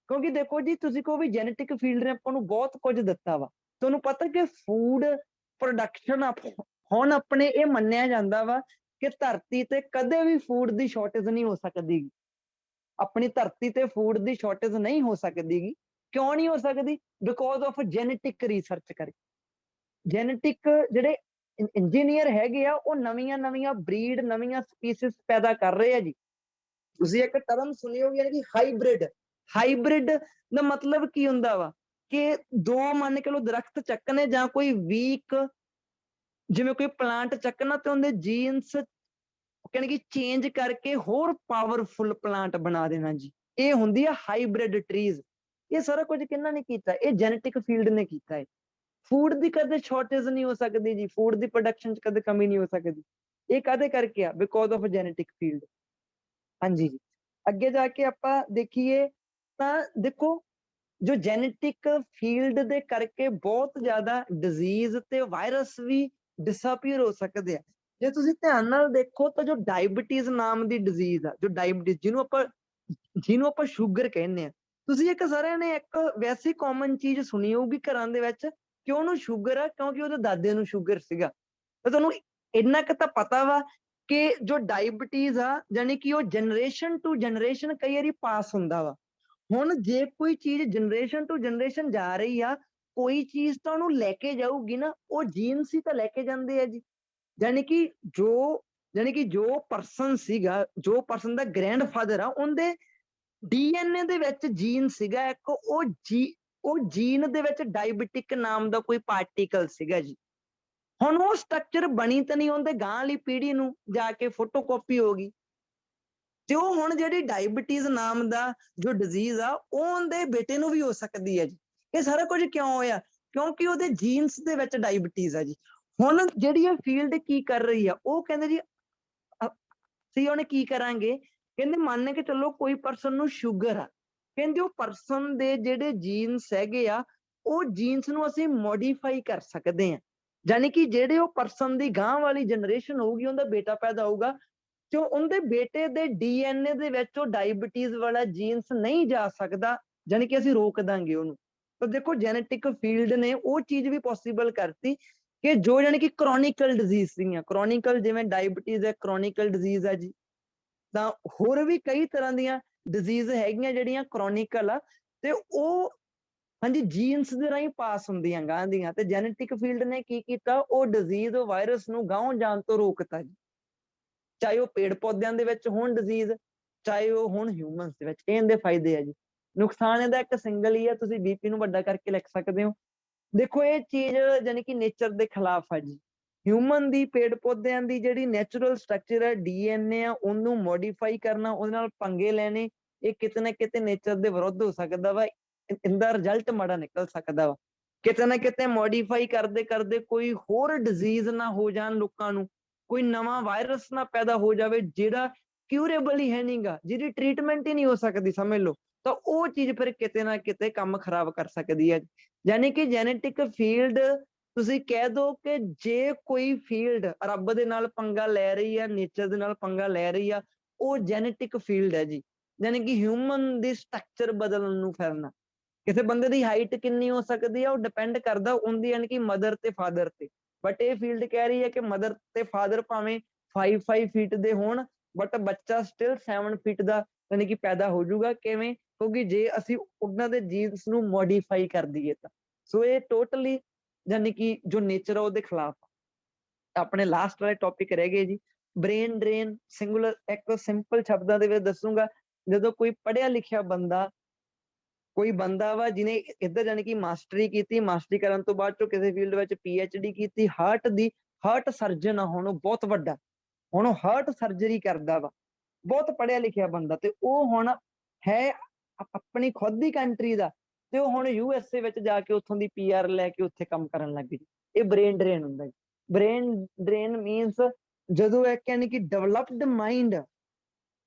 ਕਿਉਂਕਿ ਦੇਖੋ ਜੀ ਤੁਸੀਂ ਕਹੋ ਵੀ ਜੈਨੇਟਿਕ ਫੀਲਡ ਨੇ ਆਪਾਂ ਨੂੰ ਬਹੁਤ ਕੁਝ ਦਿੱਤਾ ਵਾ। ਤੁਹਾਨੂੰ ਪਤਾ ਕਿ ਫੂਡ ਪ੍ਰੋਡਕਸ਼ਨ ਹੁਣ ਆਪਣੇ ਇਹ ਮੰਨਿਆ ਜਾਂਦਾ ਵਾ ਕਿ ਧਰਤੀ ਤੇ ਕਦੇ ਵੀ ਫੂਡ ਦੀ ਸ਼ਾਰਟੇਜ ਨਹੀਂ ਹੋ ਸਕਦੀ। ਆਪਣੀ ਧਰਤੀ ਤੇ ਫੂਡ ਦੀ ਸ਼ਾਰਟੇਜ ਨਹੀਂ ਹੋ ਸਕਦੀ। ਕਿਉਂ ਨਹੀਂ ਹੋ ਸਕਦੀ? ਬਿਕੋਜ਼ ਆਫ ਜੈਨੇਟਿਕ ਰਿਸਰਚ ਕਰਕੇ। ਜੈਨੇਟਿਕ ਜਿਹੜੇ ਇੰਜੀਨੀਅਰ ਹੈਗੇ ਆ, ਉਹ ਨਵੀਆਂ ਬਰੀਡ, ਨਵੀਆਂ ਸਪੀਸੀਜ਼ ਪੈਦਾ ਕਰ ਰਹੇ ਆ ਜੀ। ਤੁਸੀਂ ਇੱਕ ਟਰਮ ਸੁਣੀ ਹੋਗੀ ਕਿ ਹਾਈਬ੍ਰਿਡ। ਹਾਈਬ੍ਰਿਡ ਦਾ ਮਤਲਬ ਕੀ ਹੁੰਦਾ ਵਾ? ਕਿ ਦੋ ਮੰਨ ਕੇ ਲੋ ਦਰਖਤ ਚੱਕਣੇ, ਜਾਂ ਕੋਈ ਵੀਕ ਜਿਵੇਂ ਕੋਈ ਪਲਾਂਟ ਚੱਕਣਾ, ਤੇ ਉਹਦੇ ਜੀਨਸ ਕਿ ਚੇਂਜ ਕਰਕੇ ਹੋਰ ਪਾਵਰਫੁਲ ਪਲਾਂਟ ਬਣਾ ਦੇਣਾ ਜੀ। ਇਹ ਹੁੰਦੀ ਆ ਹਾਈਬ੍ਰਿਡ ਟਰੀਜ਼। ਇਹ ਸਾਰਾ ਕੁਝ ਕਿਹਨਾਂ ਨੇ ਕੀਤਾ? ਇਹ ਜੈਨੇਟਿਕ ਫੀਲਡ ਨੇ ਕੀਤਾ ਹੈ। ਫੂਡ ਦੀ ਕਦੇ ਸ਼ਾਰਟੇਜ ਨਹੀਂ ਹੋ ਸਕਦੀ ਜੀ, ਫੂਡ ਦੀ ਪ੍ਰੋਡਕਸ਼ਨ ਚ ਕਦੇ ਕਮੀ ਨਹੀਂ ਹੋ ਸਕਦੀ। ਇਹ ਕਾਹਦੇ ਕਰਕੇ ਆ? Because of genetic field. ਹਾਂਜੀ ਜੀ, ਅੱਗੇ ਜਾ ਕੇ ਆਪਾਂ ਦੇਖੀਏ ਤਾਂ ਦੇਖੋ ਜੋ ਜੈਨੇਟਿਕ ਫੀਲਡ ਦੇ ਕਰਕੇ ਬਹੁਤ ਜ਼ਿਆਦਾ ਡਿਜ਼ੀਜ਼ ਤੇ ਵਾਇਰਸ ਵੀ ਡਿਸਅਪੀਅਰ ਹੋ ਸਕਦੇ ਆ। ਜੇ ਤੁਸੀਂ ਧਿਆਨ ਨਾਲ ਦੇਖੋ ਤਾਂ ਜੋ ਡਾਇਬਟੀਜ਼ ਨਾਮ ਦੀ ਡਿਜ਼ੀਜ਼ ਆ, ਜੋ ਡਾਇਬਟੀਜ਼ ਜਿਹਨੂੰ ਆਪਾਂ ਸ਼ੂਗਰ ਕਹਿੰਦੇ ਆ, ਤੁਸੀਂ ਇੱਕ ਸਾਰਿਆਂ ਨੇ ਇੱਕ ਵੈਸੀ ਕਾਮਨ ਚੀਜ਼ ਸੁਣੀ ਹੋਊਗੀ ਘਰਾਂ ਦੇ ਵਿੱਚ ਕਿ ਉਹਨੂੰ ਸ਼ੂਗਰ ਆ ਕਿਉਂਕਿ ਉਹਦੇ ਦਾਦੇ ਨੂੰ ਸ਼ੂਗਰ ਸੀਗਾ। ਤਾਂ ਤੁਹਾਨੂੰ ਇੰਨਾ ਕੁ ਤਾਂ ਪਤਾ ਵਾ ਕਿ ਜੋ ਡਾਇਬਟੀਜ਼ ਆ ਜਾਨੀ ਕਿ ਉਹ ਜਨਰੇਸ਼ਨ ਟੂ ਜਨਰੇਸ਼ਨ ਕਈ ਵਾਰੀ ਪਾਸ ਹੁੰਦਾ ਵਾ। ਹੁਣ ਜੇ ਕੋਈ ਚੀਜ਼ ਜਨਰੇਸ਼ਨ ਟੂ ਜਨਰੇਸ਼ਨ ਜਾ ਰਹੀ ਆ, ਕੋਈ ਚੀਜ਼ ਤਾਂ ਉਹਨੂੰ ਲੈ ਕੇ ਜਾਊਗੀ ਨਾ, ਉਹ ਜੀਨਸ ਹੀ ਤਾਂ ਲੈ ਕੇ ਜਾਂਦੇ ਆ ਜੀ। ਜਾਨੀ ਕਿ ਜੋ ਪਰਸਨ ਸੀਗਾ, ਜੋ ਪਰਸਨ ਦਾ ਗ੍ਰੈਂਡਫਾਦਰ ਆ, ਉਹਦੇ ਡੀਐਨਏ ਦੇ ਵਿੱਚ ਜੀਨ ਸੀਗਾ ਇੱਕ, ਉਹ ਜੀਨ ਦੇ ਵਿੱਚ ਡਾਇਬਟਿਕ ਨਾਮ ਦਾ ਕੋਈ ਪਾਰਟੀਕਲ ਸੀਗਾ ਜੀ। ਹੁਣ ਉਹ ਸਟਰਕਚਰ ਬਣੀ ਤਾਂ ਨਹੀਂ, ਉਹਦੇ ਗਾਂ ਵਾਲੀ ਪੀੜ੍ਹੀ ਨੂੰ ਜਾ ਕੇ ਫੋਟੋਕਾਪੀ ਹੋ ਗਈ, ਤੇ ਉਹ ਹੁਣ ਜਿਹੜੀ ਡਾਇਬਟੀਜ਼ ਨਾਮ ਦਾ ਜੋ ਡਿਜ਼ੀਜ਼ ਆ, ਉਹ ਉਹਦੇ ਬੇਟੇ ਨੂੰ ਵੀ ਹੋ ਸਕਦੀ ਹੈ ਜੀ। ਇਹ ਸਾਰਾ ਕੁਝ ਕਿਉਂ ਹੋਇਆ? ਕਿਉਂਕਿ ਉਹਦੇ ਜੀਨਸ ਦੇ ਵਿੱਚ ਡਾਇਬਟੀਜ਼ ਆ ਜੀ। ਹੁਣ ਜਿਹੜੀ ਇਹ ਫੀਲਡ ਕੀ ਕਰ ਰਹੀ ਆ, ਉਹ ਕਹਿੰਦੇ ਜੀ ਅਸੀਂ ਹੁਣ ਕੀ ਕਰਾਂਗੇ ਕਹਿੰਦੇ ਮੰਨ ਕੇ ਚੱਲੋ ਕੋਈ ਪਰਸਨ ਨੂੰ ਸ਼ੂਗਰ ਆ, ਕਹਿੰਦੇ ਉਹ ਪਰਸਨ ਦੇ ਜਿਹੜੇ ਜੀਨਸ ਹੈਗੇ ਆ ਉਹ ਜੀਨਸ ਨੂੰ ਅਸੀਂ ਮੋਡੀਫਾਈ ਕਰ ਸਕਦੇ ਹਾਂ। ਯਾਨੀ ਕਿ ਜਿਹੜੇ ਉਹ ਪਰਸਨ ਦੀ ਗਾਂ ਵਾਲੀ ਜਨਰੇਸ਼ਨ ਹੋਊਗੀ, ਉਹਦਾ ਬੇਟਾ ਪੈਦਾ ਹੋਊਗਾ, ਤੇ ਉਹਦੇ ਬੇਟੇ ਦੇ DNA ਦੇ ਵਿੱਚ ਉਹ ਡਾਇਬਟੀਜ਼ ਵਾਲਾ ਜੀਨਸ ਨਹੀਂ ਜਾ ਸਕਦਾ, ਯਾਨੀ ਕਿ ਅਸੀਂ ਰੋਕ ਦਾਂਗੇ ਉਹਨੂੰ। ਤਾਂ ਦੇਖੋ ਜੈਨੇਟਿਕ ਫੀਲਡ ਨੇ ਉਹ ਚੀਜ਼ ਵੀ ਪੋਸੀਬਲ ਕਰਤੀ ਕਿ ਜੋ ਯਾਨੀ ਕਿ ਕ੍ਰੋਨਿਕਲ ਡਿਜ਼ੀਜ਼ ਸੀਗੀਆਂ, ਕ੍ਰੋਨਿਕਲ ਜਿਵੇਂ ਡਾਇਬਟੀਜ਼ ਹੈ ਕ੍ਰੋਨਿਕਲ ਡਿਜ਼ੀਜ਼ ਹੈ ਜੀ, ਤਾਂ ਹੋਰ ਵੀ ਕਈ ਤਰ੍ਹਾਂ ਦੀਆਂ ਡਿਜ਼ੀਜ਼ ਹੈਗੀਆਂ ਜਿਹੜੀਆਂ ਕ੍ਰੋਨਿਕਲ ਆ, ਤੇ ਉਹ ਹਾਂਜੀ ਜੀਨਸ ਦੇ ਰਾਹੀਂ ਪਾਸ ਹੁੰਦੀਆਂ ਗਾਂ ਦੀਆਂ। ਤੇ ਜੈਨੇਟਿਕ ਫੀਲਡ ਨੇ ਕੀ ਕੀਤਾ, ਉਹ ਡਿਜ਼ੀਜ਼ ਵਾਇਰਸ ਨੂੰ ਗਾਂਹ ਜਾਣ ਤੋਂ ਰੋਕਤਾ ਜੀ, ਚਾਹੇ ਉਹ ਪੇੜ ਪੌਦਿਆਂ ਦੇ ਵਿੱਚ ਹੋਣ ਡਿਜ਼ੀਜ਼, ਚਾਹੇ ਉਹ ਹੋਣ ਹਿਊਮਨਸ ਦੇ ਵਿੱਚ। ਇਹਦੇ ਫਾਇਦੇ ਆ ਜੀ, ਨੁਕਸਾਨ ਇਹਦਾ ਇੱਕ ਸਿੰਗਲ ਹੀ ਆ, ਤੁਸੀਂ BP ਨੂੰ ਵੱਡਾ ਕਰਕੇ ਲਿਖ ਸਕਦੇ ਹੋ। ਦੇਖੋ ਇਹ ਚੀਜ਼ ਯਾਨੀ ਕਿ ਨੇਚਰ ਦੇ ਖਿਲਾਫ ਆ ਜੀ। ਹਿਊਮਨ ਦੀ, ਪੇੜ ਪੌਦਿਆਂ ਦੀ ਜਿਹੜੀ ਨੈਚੁਰਲ ਸਟਰਕਚਰ ਹੈ DNA ਆ, ਉਹਨੂੰ ਮੋਡੀਫਾਈ ਕਰਨਾ, ਉਹਦੇ ਨਾਲ ਪੰਗੇ ਲੈਣੇ, ਇਹ ਕਿਤੇ ਨਾ ਕਿਤੇ ਨੇਚਰ ਦੇ ਵਿਰੁੱਧ ਹੋ ਸਕਦਾ ਵਾ, ਇਹਦਾ ਰਿਜ਼ਲਟ ਮਾੜਾ ਨਿਕਲ ਸਕਦਾ ਵਾ। ਕਿਤੇ ਨਾ ਕਿਤੇ ਮੋਡੀਫਾਈ ਕਰਦੇ ਕਰਦੇ ਕੋਈ ਹੋਰ ਡਿਜ਼ੀਜ਼ ਨਾ ਹੋ ਜਾਣ ਲੋਕਾਂ ਨੂੰ, ਕੋਈ ਨਵਾਂ ਵਾਇਰਸ ਨਾ ਪੈਦਾ ਹੋ ਜਾਵੇ ਜਿਹੜਾ ਕਿਊਰੇਬਲ ਹੀ ਹੈ ਨਹੀਂਗਾ, ਜਿਹਦੀ ਟ੍ਰੀਟਮੈਂਟ ਹੀ ਨਹੀਂ ਹੋ ਸਕਦੀ ਸਮਝ ਲਓ, ਤਾਂ ਉਹ ਚੀਜ਼ ਫਿਰ ਕਿਤੇ ਨਾ ਕਿਤੇ ਕੰਮ ਖਰਾਬ ਕਰ ਸਕਦੀ ਹੈ। ਯਾਨੀ ਕਿ ਜੈਨੇਟਿਕ ਫੀਲਡ ਤੁਸੀਂ ਕਹਿ ਦੋ ਕਿ ਜੇ ਕੋਈ ਫੀਲਡ ਰੱਬ ਦੇ ਨਾਲ ਪੰਗਾ ਲੈ ਰਹੀ ਆ, ਨੇਚਰ ਦੇ ਨਾਲ ਪੰਗਾ ਲੈ ਰਹੀ ਆ, ਉਹ ਜੈਨੇਟਿਕ ਫੀਲਡ ਹੈ ਜੀ। ਯਾਨੀ ਕਿ ਹਿਊਮਨ ਦੀ ਸਟਰਕਚਰ ਬਦਲਣ ਨੂੰ ਫਿਰਨਾ, ਕਿਸੇ ਬੰਦੇ ਦੀ ਹਾਈਟ ਕਿੰਨੀ ਹੋ ਸਕਦੀ ਆ ਉਹ ਡਿਪੈਂਡ ਕਰਦਾ ਉਹਦੀ ਯਾਨੀ ਕਿ ਮਦਰ ਤੇ ਫਾਦਰ ਤੇ। ਬਟ ਇਹ ਫੀਲਡ ਕਹਿ ਰਹੀ ਹੈ ਕਿ ਮਦਰ ਤੇ ਫਾਦਰ ਭਾਵੇਂ 5 ਫੀਟ ਦੇ ਹੋਣ, ਬਟ ਬੱਚਾ ਸਟਿਲ 7 ਫੀਟ ਦਾ ਯਾਨੀ ਕਿ ਪੈਦਾ ਹੋ ਜਾਊਗਾ। ਕਿਵੇਂ? ਕਿਉਂਕਿ ਜੇ ਅਸੀਂ ਉਹਨਾਂ ਦੇ ਜੀਨਸ ਨੂੰ ਮੋਡੀਫਾਈ ਕਰ ਦਈਏ ਤਾਂ। ਸੋ ਇਹ ਟੋਟਲੀ ਯਾਨੀ ਕਿ ਜੋ ਨੇਚਰ ਆ ਉਹਦੇ ਖਿਲਾਫ। ਆਪਣੇ ਲਾਸਟ ਵਾਲੇ ਟੌਪਿਕ ਰਹਿ ਗਏ ਜੀ ਬ੍ਰੇਨ ਡਰੇਨ। ਸਿੰਗੂਲਰ ਇੱਕ ਸਿੰਪਲ ਸ਼ਬਦਾਂ ਦੇ ਵਿੱਚ ਦੱਸੂਗਾ, ਜਦੋਂ ਕੋਈ ਪੜ੍ਹਿਆ ਲਿਖਿਆ ਬੰਦਾ, ਕੋਈ ਬੰਦਾ ਵਾ ਜਿਹਨੇ ਇੱਧਰ ਜਾਣੀ ਕਿ ਮਾਸਟਰੀ ਕੀਤੀ, ਮਾਸਟਰੀ ਕਰਨ ਤੋਂ ਬਾਅਦ ਚੋਂ ਕਿਸੇ ਫੀਲਡ ਵਿੱਚ PhD ਕੀਤੀ, ਹਾਰਟ ਦੀ, ਹਾਰਟ ਸਰਜਨ ਆ ਹੁਣ ਉਹ ਬਹੁਤ ਵੱਡਾ, ਹੁਣ ਉਹ ਹਾਰਟ ਸਰਜਰੀ ਕਰਦਾ ਵਾ, ਬਹੁਤ ਪੜ੍ਹਿਆ ਲਿਖਿਆ ਬੰਦਾ, ਤੇ ਉਹ ਹੁਣ ਹੈ ਆਪਣੀ ਖੁਦ ਦੀ ਕੰਟਰੀ ਦਾ, ਤੇ ਉਹ ਹੁਣ USA ਵਿੱਚ ਜਾ ਕੇ ਉੱਥੋਂ ਦੀ PR ਲੈ ਕੇ ਉੱਥੇ ਕੰਮ ਕਰਨ ਲੱਗ ਗਈ। ਇਹ ਬ੍ਰੇਨ ਡਰੇਨ ਹੁੰਦਾ ਜੀ। ਬ੍ਰੇਨ ਡਰੇਨ ਮੀਨਸ ਜਦੋਂ ਇੱਕ ਯਾਨੀ ਕਿ ਡਿਵੈਲਪਡ ਮਾਈਂਡ,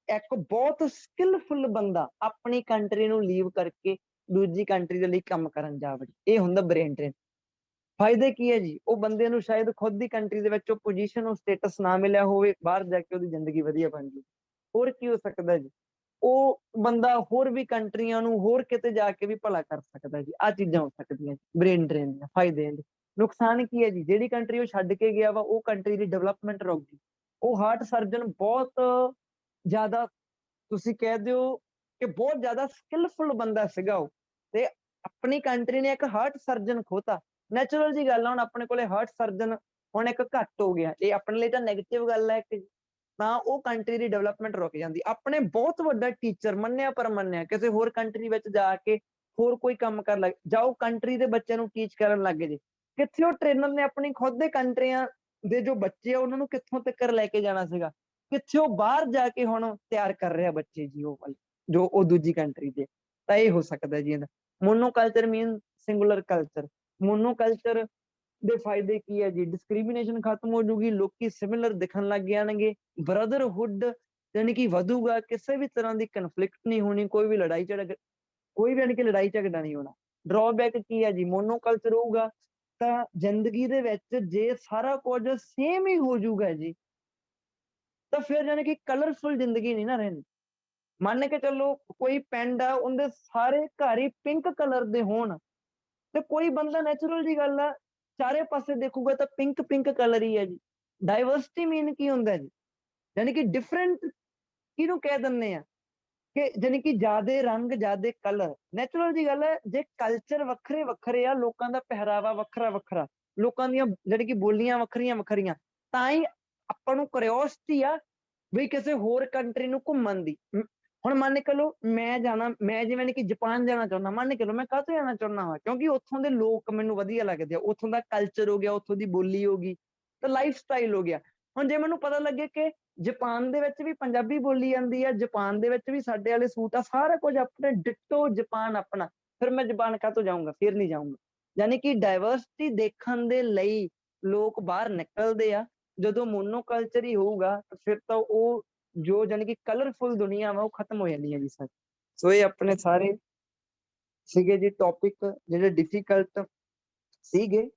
ਇੱਕ ਬਹੁਤ ਸਕਿੱਲਫੁਲ ਬੰਦਾ ਆਪਣੀ ਕੰਟਰੀ ਨੂੰ ਲੀਵ ਕਰਕੇ ਦੂਜੀ ਕੰਟਰੀ ਦੇ ਲਈ ਕੰਮ ਕਰਨ ਜਾ ਵੜੇ, ਇਹ ਹੁੰਦਾ ਬ੍ਰੇਨ ਡਰੇਨ। ਫਾਇਦੇ ਕੀ ਹੈ ਜੀ? ਉਹ ਬੰਦੇ ਨੂੰ ਸ਼ਾਇਦ ਖੁਦ ਦੀ ਕੰਟਰੀ ਦੇ ਵਿੱਚ ਉਹ ਪੋਜੀਸ਼ਨ, ਉਹ ਸਟੇਟਸ ਨਾ ਮਿਲਿਆ ਹੋਵੇ, ਬਾਹਰ ਜਾ ਕੇ ਉਹਦੀ ਜ਼ਿੰਦਗੀ ਵਧੀਆ ਬਣ ਗਈ। ਹੋਰ ਕੀ ਹੋ ਸਕਦਾ ਜੀ? ਉਹ ਬੰਦਾ ਹੋਰ ਵੀ ਕੰਟਰੀਆਂ ਨੂੰ, ਹੋਰ ਕਿਤੇ ਜਾ ਕੇ ਵੀ ਭਲਾ ਕਰ ਸਕਦਾ ਜੀ। ਆਹ ਚੀਜ਼ਾਂ ਹੋ ਸਕਦੀਆਂ ਬ੍ਰੇਨ ਡਰੇਨ ਦੀਆਂ। ਫਾਇਦੇ ਇਹਦੇ। ਨੁਕਸਾਨ ਕੀ ਹੈ ਜੀ? ਜਿਹੜੀ ਕੰਟਰੀ ਉਹ ਛੱਡ ਕੇ ਗਿਆ ਵਾ ਉਹ ਕੰਟਰੀ ਦੀ ਡਿਵੈਲਪਮੈਂਟ ਰੁਕ ਗਈ। ਉਹ ਹਾਰਟ ਸਰਜਨ ਬਹੁਤ ਜ਼ਿਆਦਾ, ਤੁਸੀਂ ਕਹਿ ਦਿਓ ਕਿ ਬਹੁਤ ਜ਼ਿਆਦਾ ਸਕਿੱਲਫੁਲ ਬੰਦਾ ਸੀਗਾ ਉਹ, ਤੇ ਆਪਣੀ ਕੰਟਰੀ ਨੇ ਇੱਕ ਹਾਰਟ ਸਰਜਨ ਖੋਤਾ। ਨੈਚੁਰਲ ਜੀ ਗੱਲ ਆ, ਹੁਣ ਆਪਣੇ ਕੋਲੇ ਹਾਰਟ ਸਰਜਨ ਹੁਣ ਇੱਕ ਘੱਟ ਹੋ ਗਿਆ, ਇਹ ਆਪਣੇ ਲਈ ਤਾਂ ਨੈਗੇਟਿਵ ਗੱਲ ਹੈ ਕਿ ਤਾਂ ਉਹ ਕੰਟਰੀ ਦੀ ਡਿਵੈਲਪਮੈਂਟ ਰੁਕ ਜਾਂਦੀ। ਆਪਣੇ ਬਹੁਤ ਵੱਡਾ ਟੀਚਰ ਮੰਨਿਆ ਪਰਮੰਨਿਆ ਕਿਸੇ ਹੋਰ ਕੰਟਰੀ ਵਿੱਚ ਜਾ ਕੇ ਹੋਰ ਕੋਈ ਕੰਮ ਕਰਨ ਲੱਗ ਜਾਓ, ਕੰਟਰੀ ਦੇ ਬੱਚਿਆਂ ਨੂੰ ਟੀਚ ਕਰਨ ਲੱਗ ਜੇ, ਕਿੱਥੇ ਉਹ ਟ੍ਰੇਨਰ ਨੇ ਆਪਣੀ ਖੁਦ ਦੇ ਕੰਟਰੀਆਂ ਦੇ ਜੋ ਬੱਚੇ ਆ ਉਹਨਾਂ ਨੂੰ ਕਿੱਥੋਂ ਤੱਕ ਲੈ ਕੇ ਜਾਣਾ ਸੀਗਾ, ਕਿੱਥੇ ਉਹ ਬਾਹਰ ਜਾ ਕੇ ਹੁਣ ਤਿਆਰ ਕਰ ਰਿਹਾ ਬੱਚੇ ਜੀ, ਉਹ ਵਾਲੇ ਜੋ ਉਹ ਦੂਜੀ ਕੰਟਰੀ ਦੇ। ਤਾਂ ਇਹ ਹੋ ਸਕਦਾ ਜੀ ਇਹਦਾ। ਮੋਨੋਕਲਚਰ ਮੀਨ ਸਿੰਗੂਲਰ ਕਲਚਰ। ਮੋਨੋਕਲਚਰ ਦੇ ਫਾਇਦੇ ਕੀ ਹੈ ਜੀ? ਡਿਸਕ੍ਰਿਮੀਨੇਸ਼ਨ ਖਤਮ ਹੋ ਜੂਗੀ, ਲੋਕੀ ਸਿਮਿਲਰ ਦਿਖਣ ਲੱਗ ਜਾਣਗੇ, ਬ੍ਰਦਰਹੁੱਡ ਯਾਨੀ ਕਿ ਵਧੂਗਾ, ਕਿਸੇ ਵੀ ਤਰ੍ਹਾਂ ਦੀ ਕਨਫਲਿਕਟ ਨਹੀਂ ਹੋਣੀ, ਕੋਈ ਵੀ ਲੜਾਈ ਝਗੜਾ, ਕੋਈ ਵੀ ਯਾਨੀ ਕਿ ਲੜਾਈ ਝਗੜਾ ਨਹੀਂ ਹੋਣਾ। ਡਰਾਬੈਕ ਕੀ ਹੈ ਜੀ? ਮੋਨੋਕਲਚਰ ਹੋਊਗਾ ਤਾਂ ਜ਼ਿੰਦਗੀ ਦੇ ਵਿੱਚ ਜੇ ਸਾਰਾ ਕੁਝ ਸੇਮ ਹੀ ਹੋ ਜਾਊਗਾ ਜੀ, ਤਾਂ ਫਿਰ ਯਾਨੀ ਕਿ ਕਲਰਫੁਲ ਜ਼ਿੰਦਗੀ ਨਹੀਂ ਨਾ ਰਹਿਣੀ। ਮੰਨ ਕੇ ਚੱਲੋ ਕੋਈ ਪਿੰਡ ਆ, ਉਹਦੇ ਸਾਰੇ ਘਰ ਹੀ ਪਿੰਕ ਕਲਰ ਦੇ ਹੋਣ, ਤੇ ਕੋਈ ਬੰਦਾ ਨੈਚੁਰਲ ਜੀ ਗੱਲ ਆ ਚਾਰੇ ਪਾਸੇ ਦੇਖੂਗਾ ਤਾਂ ਪਿੰਕ ਪਿੰਕ ਕਲਰ ਹੀ ਹੈ ਜੀ। ਡਾਇਵਰਸਿਟੀ ਮੀਨ ਕੀ ਹੁੰਦਾ ਜੀ? ਯਾਨੀ ਕਿ ਡਿਫਰੈਂਟ ਕਿਹਨੂੰ ਕਹਿ ਦਿੰਦੇ ਆ ਕਿ ਜਾਣੀ ਕਿ ਜ਼ਿਆਦੇ ਰੰਗ, ਜ਼ਿਆਦੇ ਕਲਰ। ਨੈਚੁਰਲ ਜੀ ਗੱਲ ਹੈ, ਜੇ ਕਲਚਰ ਵੱਖਰੇ ਵੱਖਰੇ ਆ, ਲੋਕਾਂ ਦਾ ਪਹਿਰਾਵਾ ਵੱਖਰਾ ਵੱਖਰਾ, ਲੋਕਾਂ ਦੀਆਂ ਜਾਣੀ ਕਿ ਬੋਲੀਆਂ ਵੱਖਰੀਆਂ ਵੱਖਰੀਆਂ, ਤਾਂ ਹੀ ਆਪਾਂ ਨੂੰ ਕਿਉਰਿਓਸਿਟੀ ਆ ਵੀ ਕਿਸੇ ਹੋਰ ਕੰਟਰੀ ਨੂੰ ਘੁੰਮਣ ਦੀ। ਹੁਣ ਮੰਨ ਕੇ ਲਓ ਮੈਂ ਜਾਣਾ, ਮੈਂ ਜਿਵੇਂ ਕਿ ਜਾਪਾਨ ਜਾਣਾ ਚਾਹੁੰਦਾ, ਮੰਨ ਕੇ ਲਓ ਮੈਂ ਕਾਹਤੋਂ ਜਾਣਾ ਚਾਹੁੰਦਾ ਵਾ? ਕਿਉਂਕਿ ਉੱਥੋਂ ਦੇ ਲੋਕ ਮੈਨੂੰ ਵਧੀਆ ਲੱਗਦੇ ਆ, ਉੱਥੋਂ ਦਾ ਕਲਚਰ ਹੋ ਗਿਆ, ਉੱਥੋਂ ਦੀ ਬੋਲੀ ਹੋ ਗਈ, ਤੇ ਲਾਈਫ ਸਟਾਈਲ ਹੋ ਗਿਆ। ਹੁਣ ਜੇ ਮੈਨੂੰ ਪਤਾ ਲੱਗੇ ਕਿ ਜਾਪਾਨ ਦੇ ਵਿੱਚ ਵੀ ਪੰਜਾਬੀ ਬੋਲੀ ਜਾਂਦੀ ਆ, ਜਾਪਾਨ ਦੇ ਵਿੱਚ ਵੀ ਸਾਡੇ ਵਾਲੇ ਸੂਟ ਆ, ਸਾਰਾ ਕੁਝ ਆਪਣੇ ਡਿੱਟੋ ਜਾਪਾਨ ਆਪਣਾ, ਫਿਰ ਮੈਂ ਜਾਪਾਨ ਕਾਹਤੋਂ ਜਾਊਂਗਾ? ਫਿਰ ਨਹੀਂ ਜਾਊਂਗਾ। ਯਾਨੀ ਕਿ ਡਾਇਵਰਸਿਟੀ ਦੇਖਣ ਦੇ ਲਈ ਲੋਕ ਬਾਹਰ ਨਿਕਲਦੇ ਆ। ਜਦੋਂ ਮੋਨੋਕਲਚਰ ਹੀ ਹੋਊਗਾ ਫਿਰ ਤਾਂ ਉਹ ਜੋ ਜਾਣੀ ਕਿ ਕਲਰਫੁਲ ਦੁਨੀਆ ਵਾ ਉਹ ਖਤਮ ਹੋ ਜਾਂਦੀ ਹੈ ਜੀ ਸਰ। ਸੋ ਇਹ ਆਪਣੇ ਸਾਰੇ ਸੀਗੇ ਜੀ ਟੌਪਿਕ ਜਿਹੜੇ ਡਿਫੀਕਲਟ ਸੀਗੇ